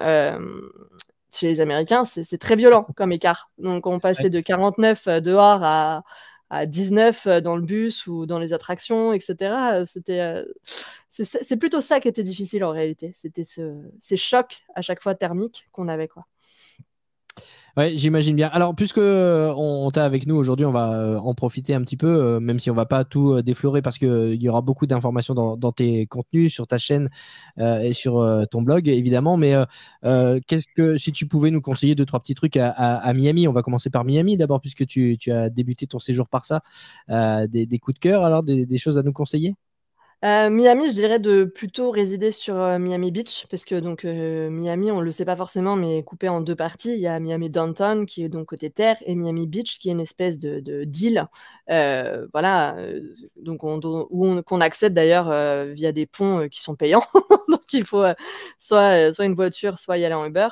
chez les Américains, c'est très violent comme écart. Donc, on passait de 49 dehors à 19 dans le bus ou dans les attractions, etc. C'est plutôt ça qui était difficile en réalité. C'était ces chocs à chaque fois thermiques qu'on avait, quoi. Ouais, j'imagine bien. Alors, puisque on t'a avec nous aujourd'hui, on va en profiter un petit peu, même si on va pas tout déflorer parce qu'il y aura beaucoup d'informations dans tes contenus, sur ta chaîne et sur ton blog, évidemment. Mais si tu pouvais nous conseiller 2-3 petits trucs à Miami, on va commencer par Miami d'abord, puisque tu as débuté ton séjour par ça. Des coups de cœur, alors des choses à nous conseiller? Miami, je dirais de plutôt résider sur Miami Beach, parce que donc Miami, on ne le sait pas forcément, mais est coupé en 2 parties. Il y a Miami Downtown, qui est donc côté terre, et Miami Beach, qui est une espèce d'île, voilà, donc qu'on accède d'ailleurs via des ponts qui sont payants. Donc il faut soit une voiture, soit y aller en Uber.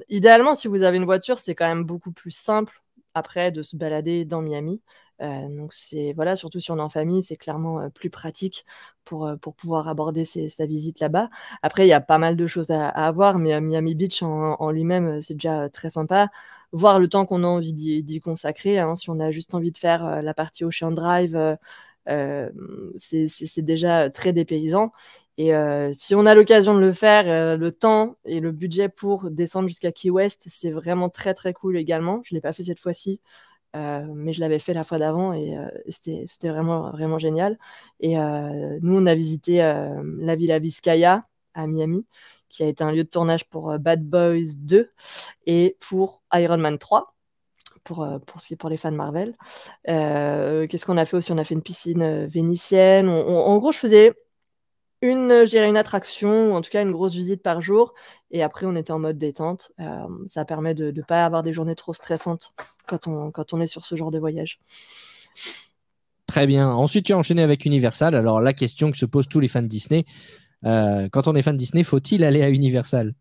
Idéalement, si vous avez une voiture, c'est quand même beaucoup plus simple après de se balader dans Miami. Donc voilà, surtout si on est en famille, c'est clairement plus pratique pour pouvoir aborder sa visite là-bas. Après, il y a pas mal de choses à avoir, mais Miami Beach en lui-même, c'est déjà très sympa. Voir le temps qu'on a envie d'y consacrer, hein, si on a juste envie de faire la partie Ocean Drive, c'est déjà très dépaysant. Et si on a l'occasion de le faire, le temps et le budget pour descendre jusqu'à Key West, c'est vraiment très très cool également. Je ne l'ai pas fait cette fois-ci. Mais je l'avais fait la fois d'avant et c'était vraiment, vraiment génial. Et nous, on a visité la Villa Vizcaya à Miami, qui a été un lieu de tournage pour Bad Boys 2 et pour Iron Man 3, pour les fans Marvel. Qu'est-ce qu'on a fait aussi? On a fait une piscine vénitienne. En gros, je faisais une attraction, ou en tout cas une grosse visite par jour. Et après, on était en mode détente. Ça permet de ne pas avoir des journées trop stressantes quand on est sur ce genre de voyage. Très bien. Ensuite, tu as enchaîné avec Universal. Alors, la question que se posent tous les fans de Disney, quand on est fan de Disney, faut-il aller à Universal?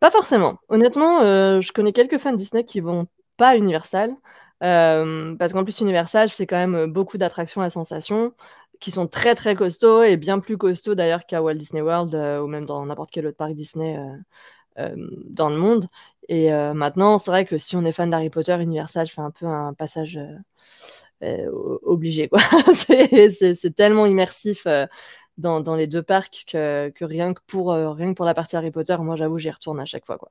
Pas forcément. Honnêtement, je connais quelques fans de Disney qui vont pas à Universal. Parce qu'en plus, Universal, c'est quand même beaucoup d'attractions à sensations. qui sont très très costauds et bien plus costauds d'ailleurs qu'à Walt Disney World ou même dans n'importe quel autre parc Disney dans le monde. Et maintenant, c'est vrai que si on est fan d'Harry Potter, Universal, c'est un peu un passage obligé, quoi. C'est tellement immersif dans les deux parcs que rien que pour la partie Harry Potter, moi j'avoue, j'y retourne à chaque fois, quoi.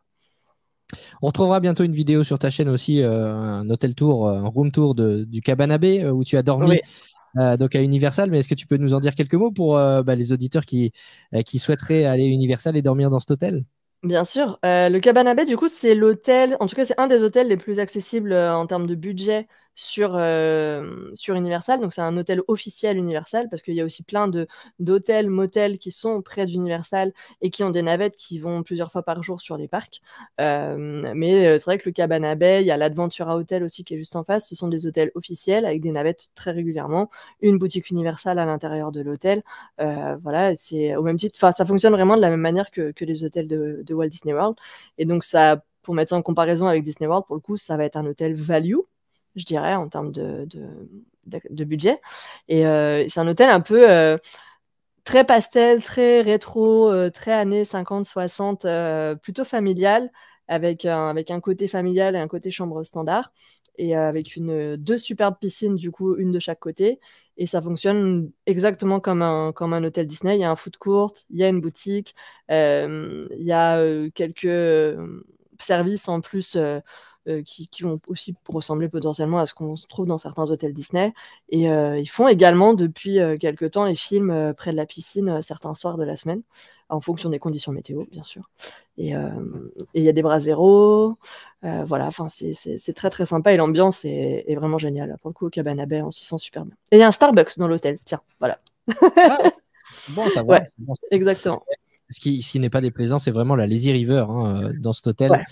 On retrouvera bientôt une vidéo sur ta chaîne aussi, un hôtel tour, un room tour du Cabana Bay où tu as dormi. Oui. Donc à Universal, mais est-ce que tu peux nous en dire quelques mots pour les auditeurs qui souhaiteraient aller à Universal et dormir dans cet hôtel? Bien sûr. Le Cabana Bay, du coup, c'est l'hôtel, en tout cas, c'est un des hôtels les plus accessibles en termes de budget sur Universal. Donc, c'est un hôtel officiel Universal parce qu'il y a aussi plein d'hôtels, motels qui sont près d'Universal et qui ont des navettes qui vont plusieurs fois par jour sur les parcs. Mais c'est vrai que le Cabana Bay, il y a l'Adventura Hotel aussi qui est juste en face. Ce sont des hôtels officiels avec des navettes très régulièrement. Une boutique Universal à l'intérieur de l'hôtel. Voilà, c'est au même titre. Enfin, ça fonctionne vraiment de la même manière que les hôtels de Walt Disney World. Et donc, ça, pour mettre ça en comparaison avec Disney World, pour le coup, ça va être un hôtel value, je dirais, en termes de budget. Et c'est un hôtel un peu très pastel, très rétro, très années 50-60, plutôt familial, avec un côté familial et un côté chambre standard, et avec deux superbes piscines, du coup, une de chaque côté. Et ça fonctionne exactement comme un hôtel Disney. Il y a un food court, il y a une boutique, il y a quelques services en plus qui vont aussi ressembler potentiellement à ce qu'on se trouve dans certains hôtels Disney. Et ils font également depuis quelques temps les films près de la piscine certains soirs de la semaine, en fonction des conditions météo, bien sûr. Et il y a des bras zéro. Voilà, enfin, c'est très très sympa et l'ambiance est vraiment géniale. Pour le coup, au Cabana Bay, on s'y sent super bien. Et il y a un Starbucks dans l'hôtel, tiens, voilà. Ah, bon, ça va. Ouais, Bon. exactement. Ce qui n'est pas déplaisant, c'est vraiment la Lazy River dans cet hôtel. Ouais.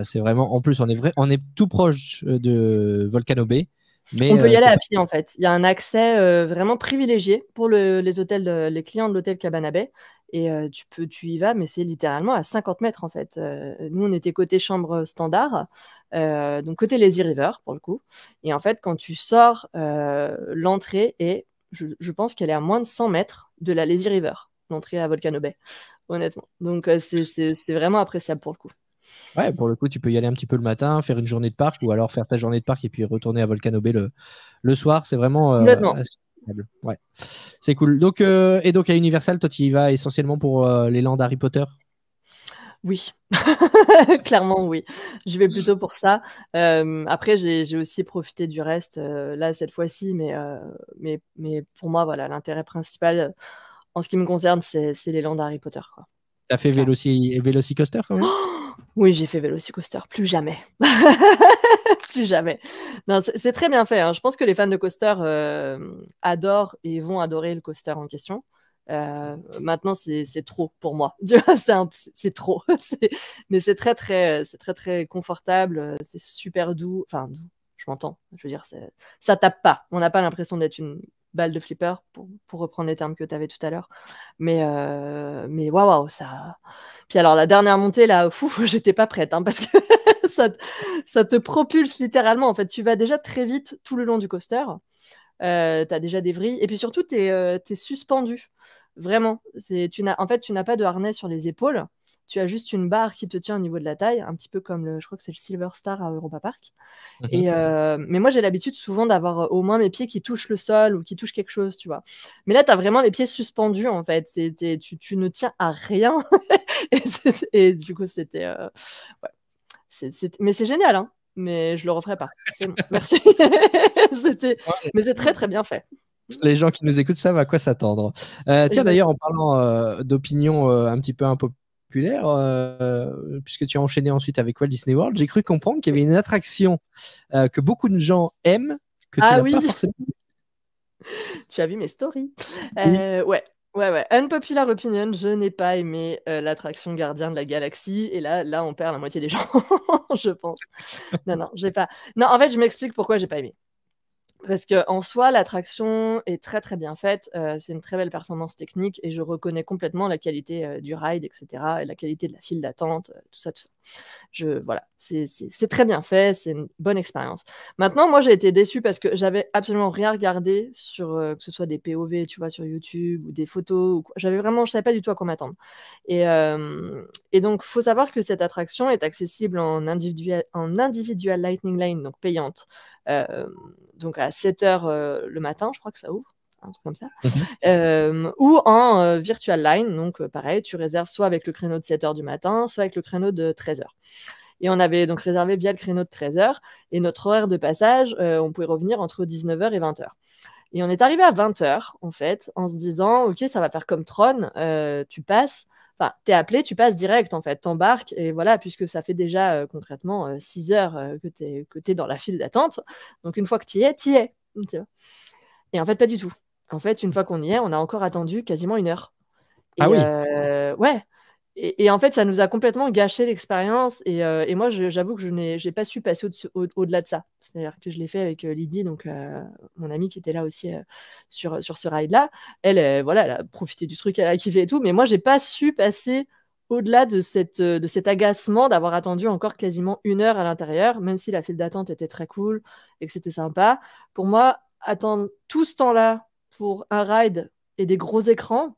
C'est vraiment, en plus, on est tout proche de Volcano Bay. Mais on peut y aller à pied, en fait. Il y a un accès vraiment privilégié pour les hôtels, les clients de l'hôtel Cabana Bay. Et tu y vas, mais c'est littéralement à 50 mètres, en fait. Nous, on était côté chambre standard, donc côté Lazy River, pour le coup. Et en fait, quand tu sors, l'entrée est, je pense qu'elle est à moins de 100 mètres de la Lazy River, l'entrée à Volcano Bay, honnêtement. Donc, c'est vraiment appréciable pour le coup. Ouais, pour le coup, tu peux y aller un petit peu le matin, faire une journée de parc, ou alors faire ta journée de parc et puis retourner à Volcano Bay le soir. C'est vraiment assez agréable. Ouais. C'est cool. Donc, et donc à Universal, toi, tu y vas essentiellement pour les lands d'Harry Potter? Oui, clairement oui. Je vais plutôt pour ça. Après, j'ai aussi profité du reste là cette fois-ci, mais pour moi, voilà, l'intérêt principal en ce qui me concerne, c'est les lands d'Harry Potter, quoi. T'as fait Vélocicoaster quand même? Oui, j'ai fait Vélocicoaster, plus jamais. Plus jamais. Non, c'est très bien fait, hein. Je pense que les fans de coaster adorent et vont adorer le coaster en question. Maintenant, c'est trop pour moi. C'est trop. Mais c'est très, très confortable. C'est super doux. Enfin, doux, je m'entends. Je veux dire, ça tape pas. On n'a pas l'impression d'être une balle de flipper, pour reprendre les termes que tu avais tout à l'heure. Mais waouh, ça. Puis alors, la dernière montée, là, j'étais pas prête, hein, parce que ça te propulse littéralement. En fait, tu vas déjà très vite tout le long du coaster. Tu as déjà des vrilles. Et puis surtout, tu es suspendu. Vraiment. Tu n'as pas de harnais sur les épaules. Tu as juste une barre qui te tient au niveau de la taille, un petit peu comme je crois que c'est le Silver Star à Europa Park. Mais moi, j'ai l'habitude souvent d'avoir au moins mes pieds qui touchent le sol ou qui touchent quelque chose, tu vois. Mais là, tu as vraiment les pieds suspendus, en fait. Tu ne tiens à rien. et du coup, c'était... ouais. Mais c'est génial, hein. Mais je le referai pas. C'est bon. Merci. Mais c'est très, très bien fait. Les gens qui nous écoutent savent à quoi s'attendre. Tiens, d'ailleurs, en parlant d'opinion un petit peu impopulaire, puisque tu as enchaîné ensuite avec Walt Disney World, j'ai cru comprendre qu'il y avait une attraction que beaucoup de gens aiment, que tu n'as pas forcément. Tu as vu mes stories. Ouais. Unpopular opinion, je n'ai pas aimé l'attraction Gardien de la Galaxie. Et là, on perd la moitié des gens, je pense. Non, j'ai pas. Non, en fait, je m'explique pourquoi j'ai pas aimé. Parce qu'en soi, l'attraction est très très bien faite. C'est une très belle performance technique et je reconnais complètement la qualité du ride, etc. Et la qualité de la file d'attente, tout ça, tout ça. Voilà, c'est très bien fait, c'est une bonne expérience. Maintenant, moi, j'ai été déçue parce que j'avais absolument rien regardé sur que ce soit des POV, tu vois, sur YouTube ou des photos. Je savais pas du tout à quoi m'attendre. Et donc, faut savoir que cette attraction est accessible en individual Lightning Lane, donc payante. Donc à 7h le matin, je crois que ça ouvre, un truc comme ça. Ou en virtual line, donc pareil, tu réserves soit avec le créneau de 7h du matin, soit avec le créneau de 13h. Et on avait donc réservé via le créneau de 13h, et notre horaire de passage, on pouvait revenir entre 19h et 20h. Et on est arrivé à 20h, en fait, en se disant, ok, ça va faire comme Tron, tu passes, enfin, t'es appelé, tu passes direct, en fait, t'embarques, et voilà, puisque ça fait déjà concrètement 6 heures que t'es dans la file d'attente. Donc, une fois que t'y es, t'y es. Tu vois. Et en fait, pas du tout. En fait, une fois qu'on y est, on a encore attendu quasiment 1 heure. Et, Ah oui. ouais. Et en fait, ça nous a complètement gâché l'expérience. Et moi, j'avoue que je n'ai pas su passer au-delà de ça. C'est-à-dire que je l'ai fait avec Lydie, donc mon amie qui était là aussi sur ce ride-là. Elle, voilà, elle a profité du truc, elle a kiffé et tout. Mais moi, j'ai pas su passer au-delà de cet agacement d'avoir attendu encore quasiment 1 heure à l'intérieur, même si la file d'attente était très cool et que c'était sympa. Pour moi, attendre tout ce temps-là pour un ride et des gros écrans,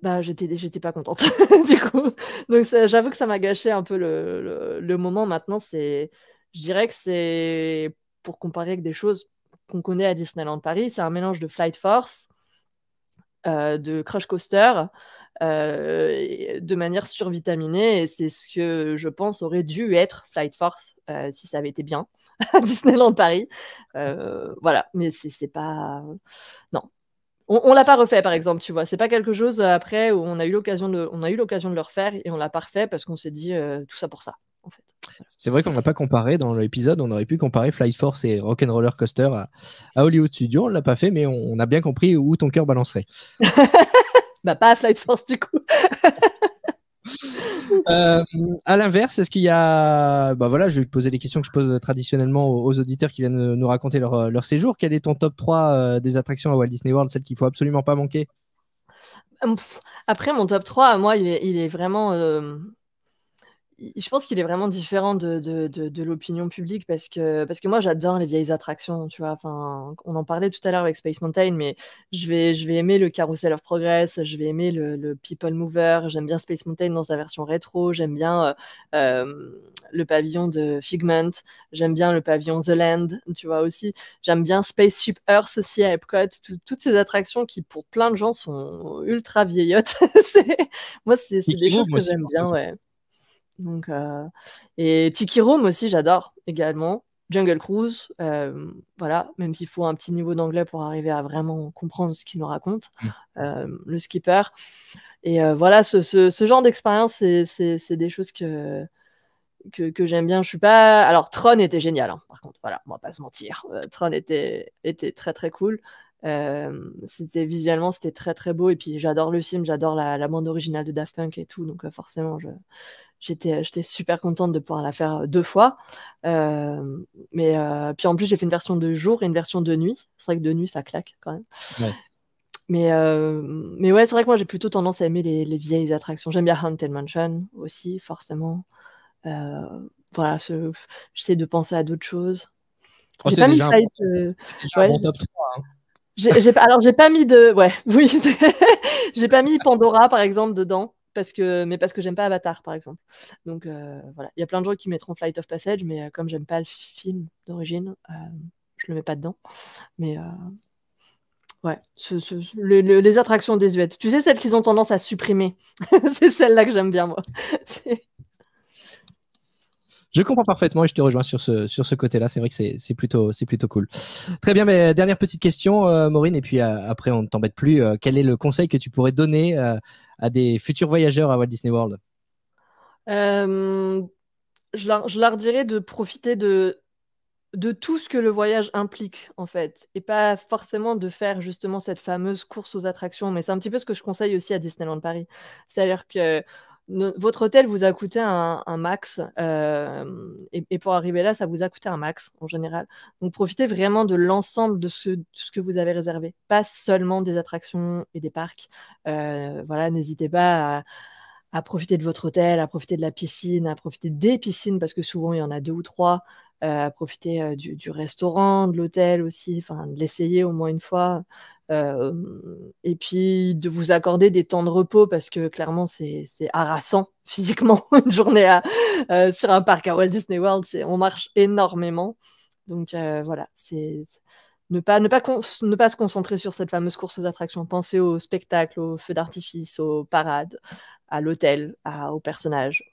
bah, j'étais pas contente du coup. Donc j'avoue que ça m'a gâché un peu le moment. Maintenant, je dirais que c'est, pour comparer avec des choses qu'on connaît à Disneyland Paris, c'est un mélange de Flight Force, de Crush Coaster, de manière survitaminée, et c'est ce que je pense aurait dû être Flight Force si ça avait été bien à Disneyland Paris. Voilà, mais c'est pas... Non. On l'a pas refait, par exemple, tu vois. C'est pas quelque chose après où on a eu l'occasion de le refaire et on l'a pas refait parce qu'on s'est dit tout ça pour ça, en fait. C'est vrai qu'on n'a pas comparé dans l'épisode. On aurait pu comparer Flight Force et Rock'n'Roller Coaster à Hollywood Studios. On l'a pas fait, mais on a bien compris où ton cœur balancerait. Bah, pas à Flight Force, du coup. À l'inverse, est-ce qu'il y a... Bah voilà, je vais te poser les questions que je pose traditionnellement aux auditeurs qui viennent nous raconter leur séjour. Quel est ton top 3 des attractions à Walt Disney World, celles qu'il faut absolument pas manquer? Après, mon top 3, moi, il est vraiment... je pense qu'il est vraiment différent de l'opinion publique parce que moi, j'adore les vieilles attractions, tu vois. Enfin, on en parlait tout à l'heure avec Space Mountain, mais je vais aimer le Carousel of Progress, je vais aimer le People Mover, j'aime bien Space Mountain dans sa version rétro, j'aime bien le pavillon de Figment, j'aime bien le pavillon The Land, tu vois aussi. J'aime bien Spaceship Earth aussi à Epcot, toutes ces attractions qui, pour plein de gens, sont ultra vieillottes. Moi, c'est des choses que j'aime bien, ouais. Donc, et Tiki Room aussi, j'adore également. Jungle Cruise, voilà, même s'il faut un petit niveau d'anglais pour arriver à vraiment comprendre ce qu'il nous raconte. Le Skipper. Et voilà, ce genre d'expérience, c'est des choses que j'aime bien. Je suis pas... Alors, Tron était génial, hein, par contre, voilà, on va pas se mentir. Tron était très très cool. Visuellement, c'était très très beau. Et puis, j'adore le film, j'adore la bande originale de Daft Punk et tout. Donc, forcément, j'étais super contente de pouvoir la faire 2 fois. Mais puis en plus, j'ai fait une version de jour et une version de nuit. C'est vrai que de nuit, ça claque quand même. Ouais. Mais ouais, c'est vrai que moi, j'ai plutôt tendance à aimer les vieilles attractions. J'aime bien Haunted Mansion aussi, forcément. Voilà, j'essaie de penser à d'autres choses. Oh, j'ai pas mis Flight. Ouais, bon top 3. Hein. J'ai pas mis de... Ouais, oui. J'ai pas mis Pandora, par exemple, dedans. Parce que j'aime pas Avatar, par exemple. Donc voilà, il y a plein de gens qui mettront Flight of Passage, mais comme j'aime pas le film d'origine, je le mets pas dedans. Mais ouais, les attractions désuètes. Tu sais, celles qu'ils ont tendance à supprimer. C'est celles-là que j'aime bien, moi. Je comprends parfaitement et je te rejoins sur ce côté-là. C'est vrai que c'est plutôt cool. Très bien, mais dernière petite question, Maureen, et puis après on ne t'embête plus. Quel est le conseil que tu pourrais donner à des futurs voyageurs à Walt Disney World? Je leur dirais de profiter de tout ce que le voyage implique, en fait, et pas forcément de faire justement cette fameuse course aux attractions, mais c'est un petit peu ce que je conseille aussi à Disneyland Paris. C'est-à-dire que votre hôtel vous a coûté un max, et pour arriver là, ça vous a coûté un max en général. Donc profitez vraiment de l'ensemble de ce que vous avez réservé, pas seulement des attractions et des parcs. Voilà, n'hésitez pas à profiter de votre hôtel, à profiter de la piscine, à profiter des piscines, parce que souvent il y en a 2 ou 3, à profiter du restaurant, de l'hôtel aussi, enfin de l'essayer au moins une fois. Et puis de vous accorder des temps de repos, parce que clairement c'est harassant physiquement une journée sur un parc à Walt Disney World, on marche énormément. Donc voilà, c'est ne pas se concentrer sur cette fameuse course aux attractions. Pensez aux spectacles, aux feux d'artifice, aux parades, à l'hôtel, aux personnages,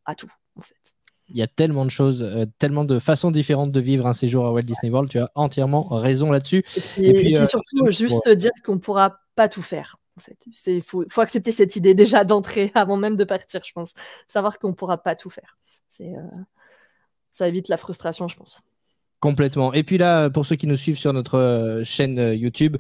à tout en fait. Il y a tellement de choses, tellement de façons différentes de vivre un séjour à Walt Disney World. Tu as entièrement raison là-dessus. Et puis surtout, juste se dire qu'on ne pourra pas tout faire. En fait, faut accepter cette idée déjà d'entrer avant même de partir, je pense. Savoir qu'on ne pourra pas tout faire. Ça évite la frustration, je pense. Complètement. Et puis là, pour ceux qui nous suivent sur notre chaîne YouTube,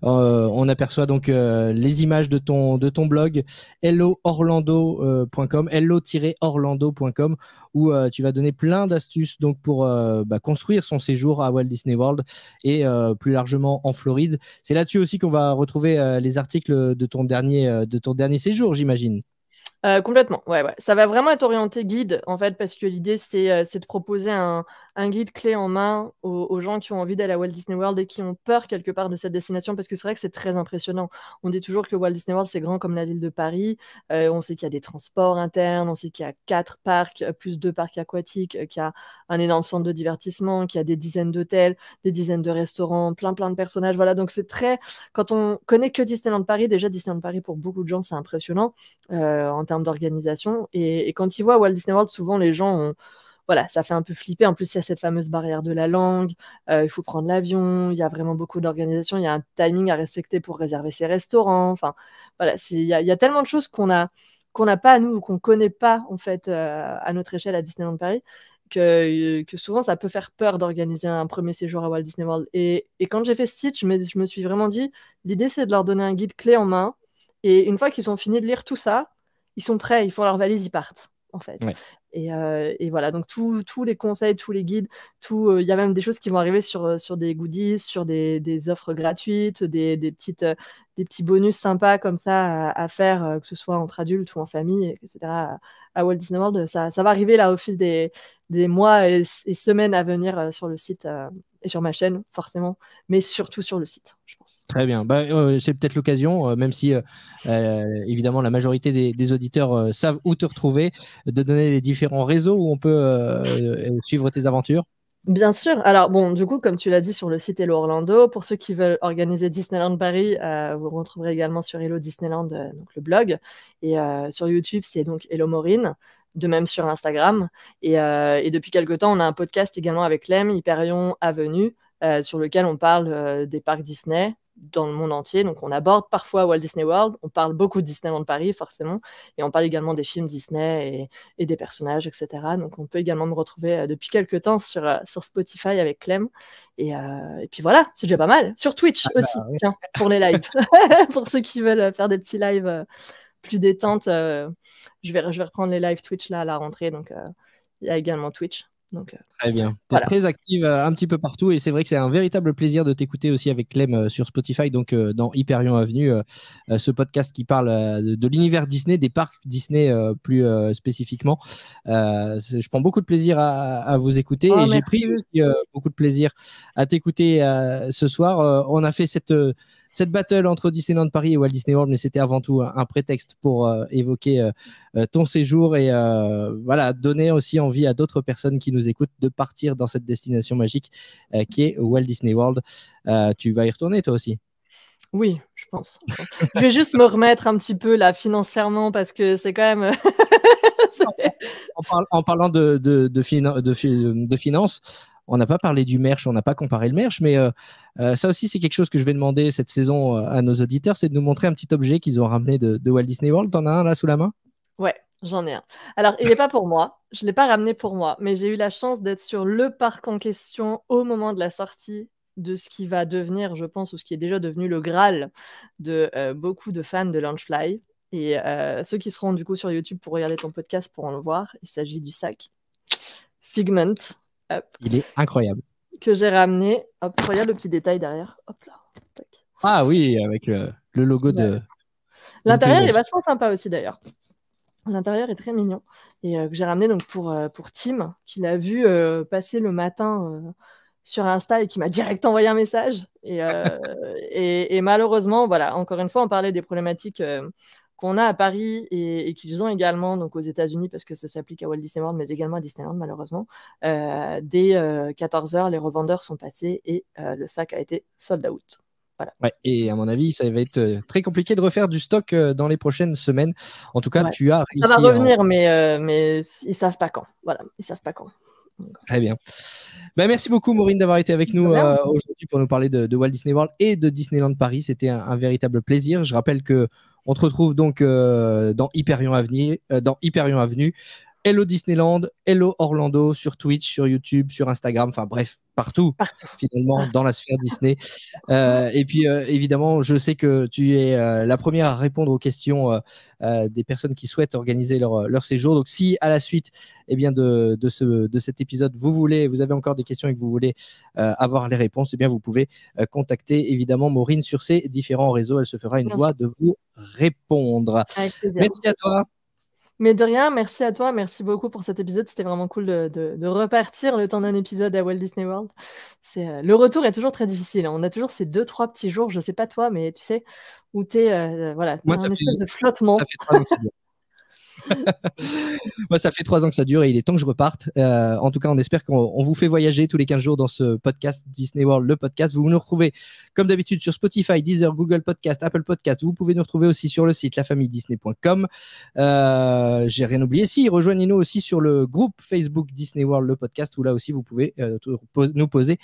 on aperçoit donc les images de ton blog helloorlando.com, hello-orlando.com, où tu vas donner plein d'astuces donc pour construire son séjour à Walt Disney World et plus largement en Floride. C'est là-dessus aussi qu'on va retrouver les articles de ton dernier séjour, j'imagine. Complètement, ouais. Ça va vraiment être orienté guide, en fait, parce que l'idée, c'est de proposer un guide clé en main aux gens qui ont envie d'aller à Walt Disney World et qui ont peur quelque part de cette destination, parce que c'est vrai que c'est très impressionnant. On dit toujours que Walt Disney World, c'est grand comme la ville de Paris. On sait qu'il y a des transports internes, on sait qu'il y a 4 parcs, plus 2 parcs aquatiques, qu'il y a un énorme centre de divertissement, qu'il y a des dizaines d'hôtels, des dizaines de restaurants, plein de personnages. Voilà, donc c'est très... Quand on connaît que Disneyland Paris, déjà Disneyland Paris, pour beaucoup de gens, c'est impressionnant en termes d'organisation. Et quand ils voient Walt Disney World, souvent les gens ont... Voilà, ça fait un peu flipper. En plus, il y a cette fameuse barrière de la langue. Il faut prendre l'avion. Il y a vraiment beaucoup d'organisation. Il y a un timing à respecter pour réserver ses restaurants. Enfin, voilà, il y a tellement de choses qu'on n'a pas à nous ou qu'on ne connaît pas en fait à notre échelle à Disneyland Paris que souvent ça peut faire peur d'organiser un premier séjour à Walt Disney World. Et quand j'ai fait ce site, je me suis vraiment dit, l'idée c'est de leur donner un guide clé en main. Et une fois qu'ils ont fini de lire tout ça, ils sont prêts, ils font leur valise, ils partent, en fait. Ouais. Et voilà, donc tous les conseils, tous les guides, il y a même des choses qui vont arriver sur des goodies, sur des offres gratuites, des petits bonus sympas comme ça à faire, que ce soit entre adultes ou en famille, etc. À Walt Disney World, ça va arriver là au fil des mois et semaines à venir sur le site et sur ma chaîne, forcément, mais surtout sur le site, je pense. Très bien. C'est peut-être l'occasion, même si évidemment la majorité des auditeurs savent où te retrouver, de donner les différents réseaux où on peut suivre tes aventures. Bien sûr. Alors bon, du coup, comme tu l'as dit sur le site Hello Orlando, pour ceux qui veulent organiser Disneyland Paris, vous retrouverez également sur Hello Disneyland, donc le blog. Et sur YouTube, c'est donc Hello Maureen. De même sur Instagram. Et depuis quelques temps, on a un podcast également avec Lem, Hyperion Avenue, sur lequel on parle des parcs Disney dans le monde entier. Donc on aborde parfois Walt Disney World, on parle beaucoup de Disneyland Paris forcément, et on parle également des films Disney et des personnages, etc. Donc on peut également me retrouver depuis quelques temps sur Spotify avec Clem. Et puis voilà, c'est déjà pas mal. Sur Twitch aussi, oui. Tiens, pour les lives. Pour ceux qui veulent faire des petits lives plus détente, je vais reprendre les live Twitch là à la rentrée, donc il y a également Twitch. Donc, très bien. Tu es très active un petit peu partout et c'est vrai que c'est un véritable plaisir de t'écouter aussi avec Clem sur Spotify, donc dans Hyperion Avenue, ce podcast qui parle de l'univers Disney, des parcs Disney plus spécifiquement. Je prends beaucoup de plaisir à vous écouter et j'ai pris aussi beaucoup de plaisir à t'écouter ce soir. On a fait cette battle entre Disneyland Paris et Walt Disney World, mais c'était avant tout un prétexte pour évoquer ton séjour et voilà, donner aussi envie à d'autres personnes qui nous écoutent de partir dans cette destination magique qui est Walt Disney World. Tu vas y retourner toi aussi? Oui, je pense. Je vais juste me remettre un petit peu là financièrement parce que c'est quand même... en parlant de finances, on n'a pas parlé du merch, on n'a pas comparé le merch, mais ça aussi, c'est quelque chose que je vais demander cette saison à nos auditeurs, c'est de nous montrer un petit objet qu'ils ont ramené de Walt Disney World. T'en as un là sous la main? Ouais, j'en ai un. Alors, il n'est pas pour moi, je ne l'ai pas ramené pour moi, mais j'ai eu la chance d'être sur le parc en question au moment de la sortie de ce qui va devenir, je pense, ou ce qui est déjà devenu le Graal de beaucoup de fans de Launchfly. Et ceux qui seront du coup sur YouTube pour regarder ton podcast pourront le voir. Il s'agit du sac Figment. Hop. Il est incroyable. Que j'ai ramené. Hop, regarde le petit détail derrière. Hop là. Tac. Ah oui, avec le logo de... L'intérieur est vachement sympa aussi d'ailleurs. L'intérieur est très mignon. Et que j'ai ramené donc pour Tim, qui l'a vu passer le matin sur Insta et qui m'a direct envoyé un message. Et malheureusement, voilà, encore une fois, on parlait des problématiques qu'on a à Paris et qu'ils ont également donc aux États-Unis, parce que ça s'applique à Walt Disney World, mais également à Disneyland, malheureusement. Dès 14h, les revendeurs sont passés et le sac a été sold out. Voilà. Ouais, et à mon avis, ça va être très compliqué de refaire du stock dans les prochaines semaines. En tout cas, tu as réussi. Ça va revenir, mais ils savent pas quand. Voilà, ils savent pas quand. Très bien. Merci beaucoup, Maureen, d'avoir été avec nous aujourd'hui pour nous parler de Walt Disney World et de Disneyland Paris. C'était un véritable plaisir. Je rappelle qu'on te retrouve donc dans Hyperion Avenue. Hello Disneyland, Hello Orlando, sur Twitch, sur YouTube, sur Instagram, enfin bref, partout. Finalement, dans la sphère Disney. Et puis, évidemment, je sais que tu es la première à répondre aux questions des personnes qui souhaitent organiser leur séjour. Donc, si à la suite de cet épisode, vous avez encore des questions et que vous voulez avoir les réponses, vous pouvez contacter évidemment Maureen sur ses différents réseaux. Elle se fera une joie de vous répondre. Avec plaisir. Merci à toi. Mais de rien, merci à toi, merci beaucoup pour cet épisode. C'était vraiment cool de repartir le temps d'un épisode à Walt Disney World. Le retour est toujours très difficile. On a toujours ces 2-3 petits jours, je sais pas toi, mais tu sais, où tu es voilà, dans un espèce de flottement. Ça fait 3 ans que ça dure. Moi, ça fait 3 ans que ça dure et il est temps que je reparte. En tout cas, on espère qu'on vous fait voyager tous les 15 jours dans ce podcast Disney World, le podcast. Vous nous retrouvez comme d'habitude sur Spotify, Deezer, Google Podcast, Apple Podcast. Vous pouvez nous retrouver aussi sur le site lafamilledisney.com. J'ai rien oublié. Si, rejoignez-nous aussi sur le groupe Facebook Disney World, le podcast, où là aussi vous pouvez nous poser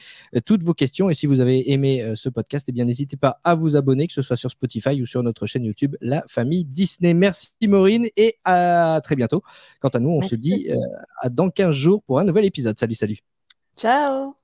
toutes vos questions. Et si vous avez aimé ce podcast, n'hésitez pas à vous abonner, que ce soit sur Spotify ou sur notre chaîne YouTube, La Famille Disney. Merci Maureen et à très bientôt. Quant à nous, on se dit à dans 15 jours pour un nouvel épisode. Salut. Ciao.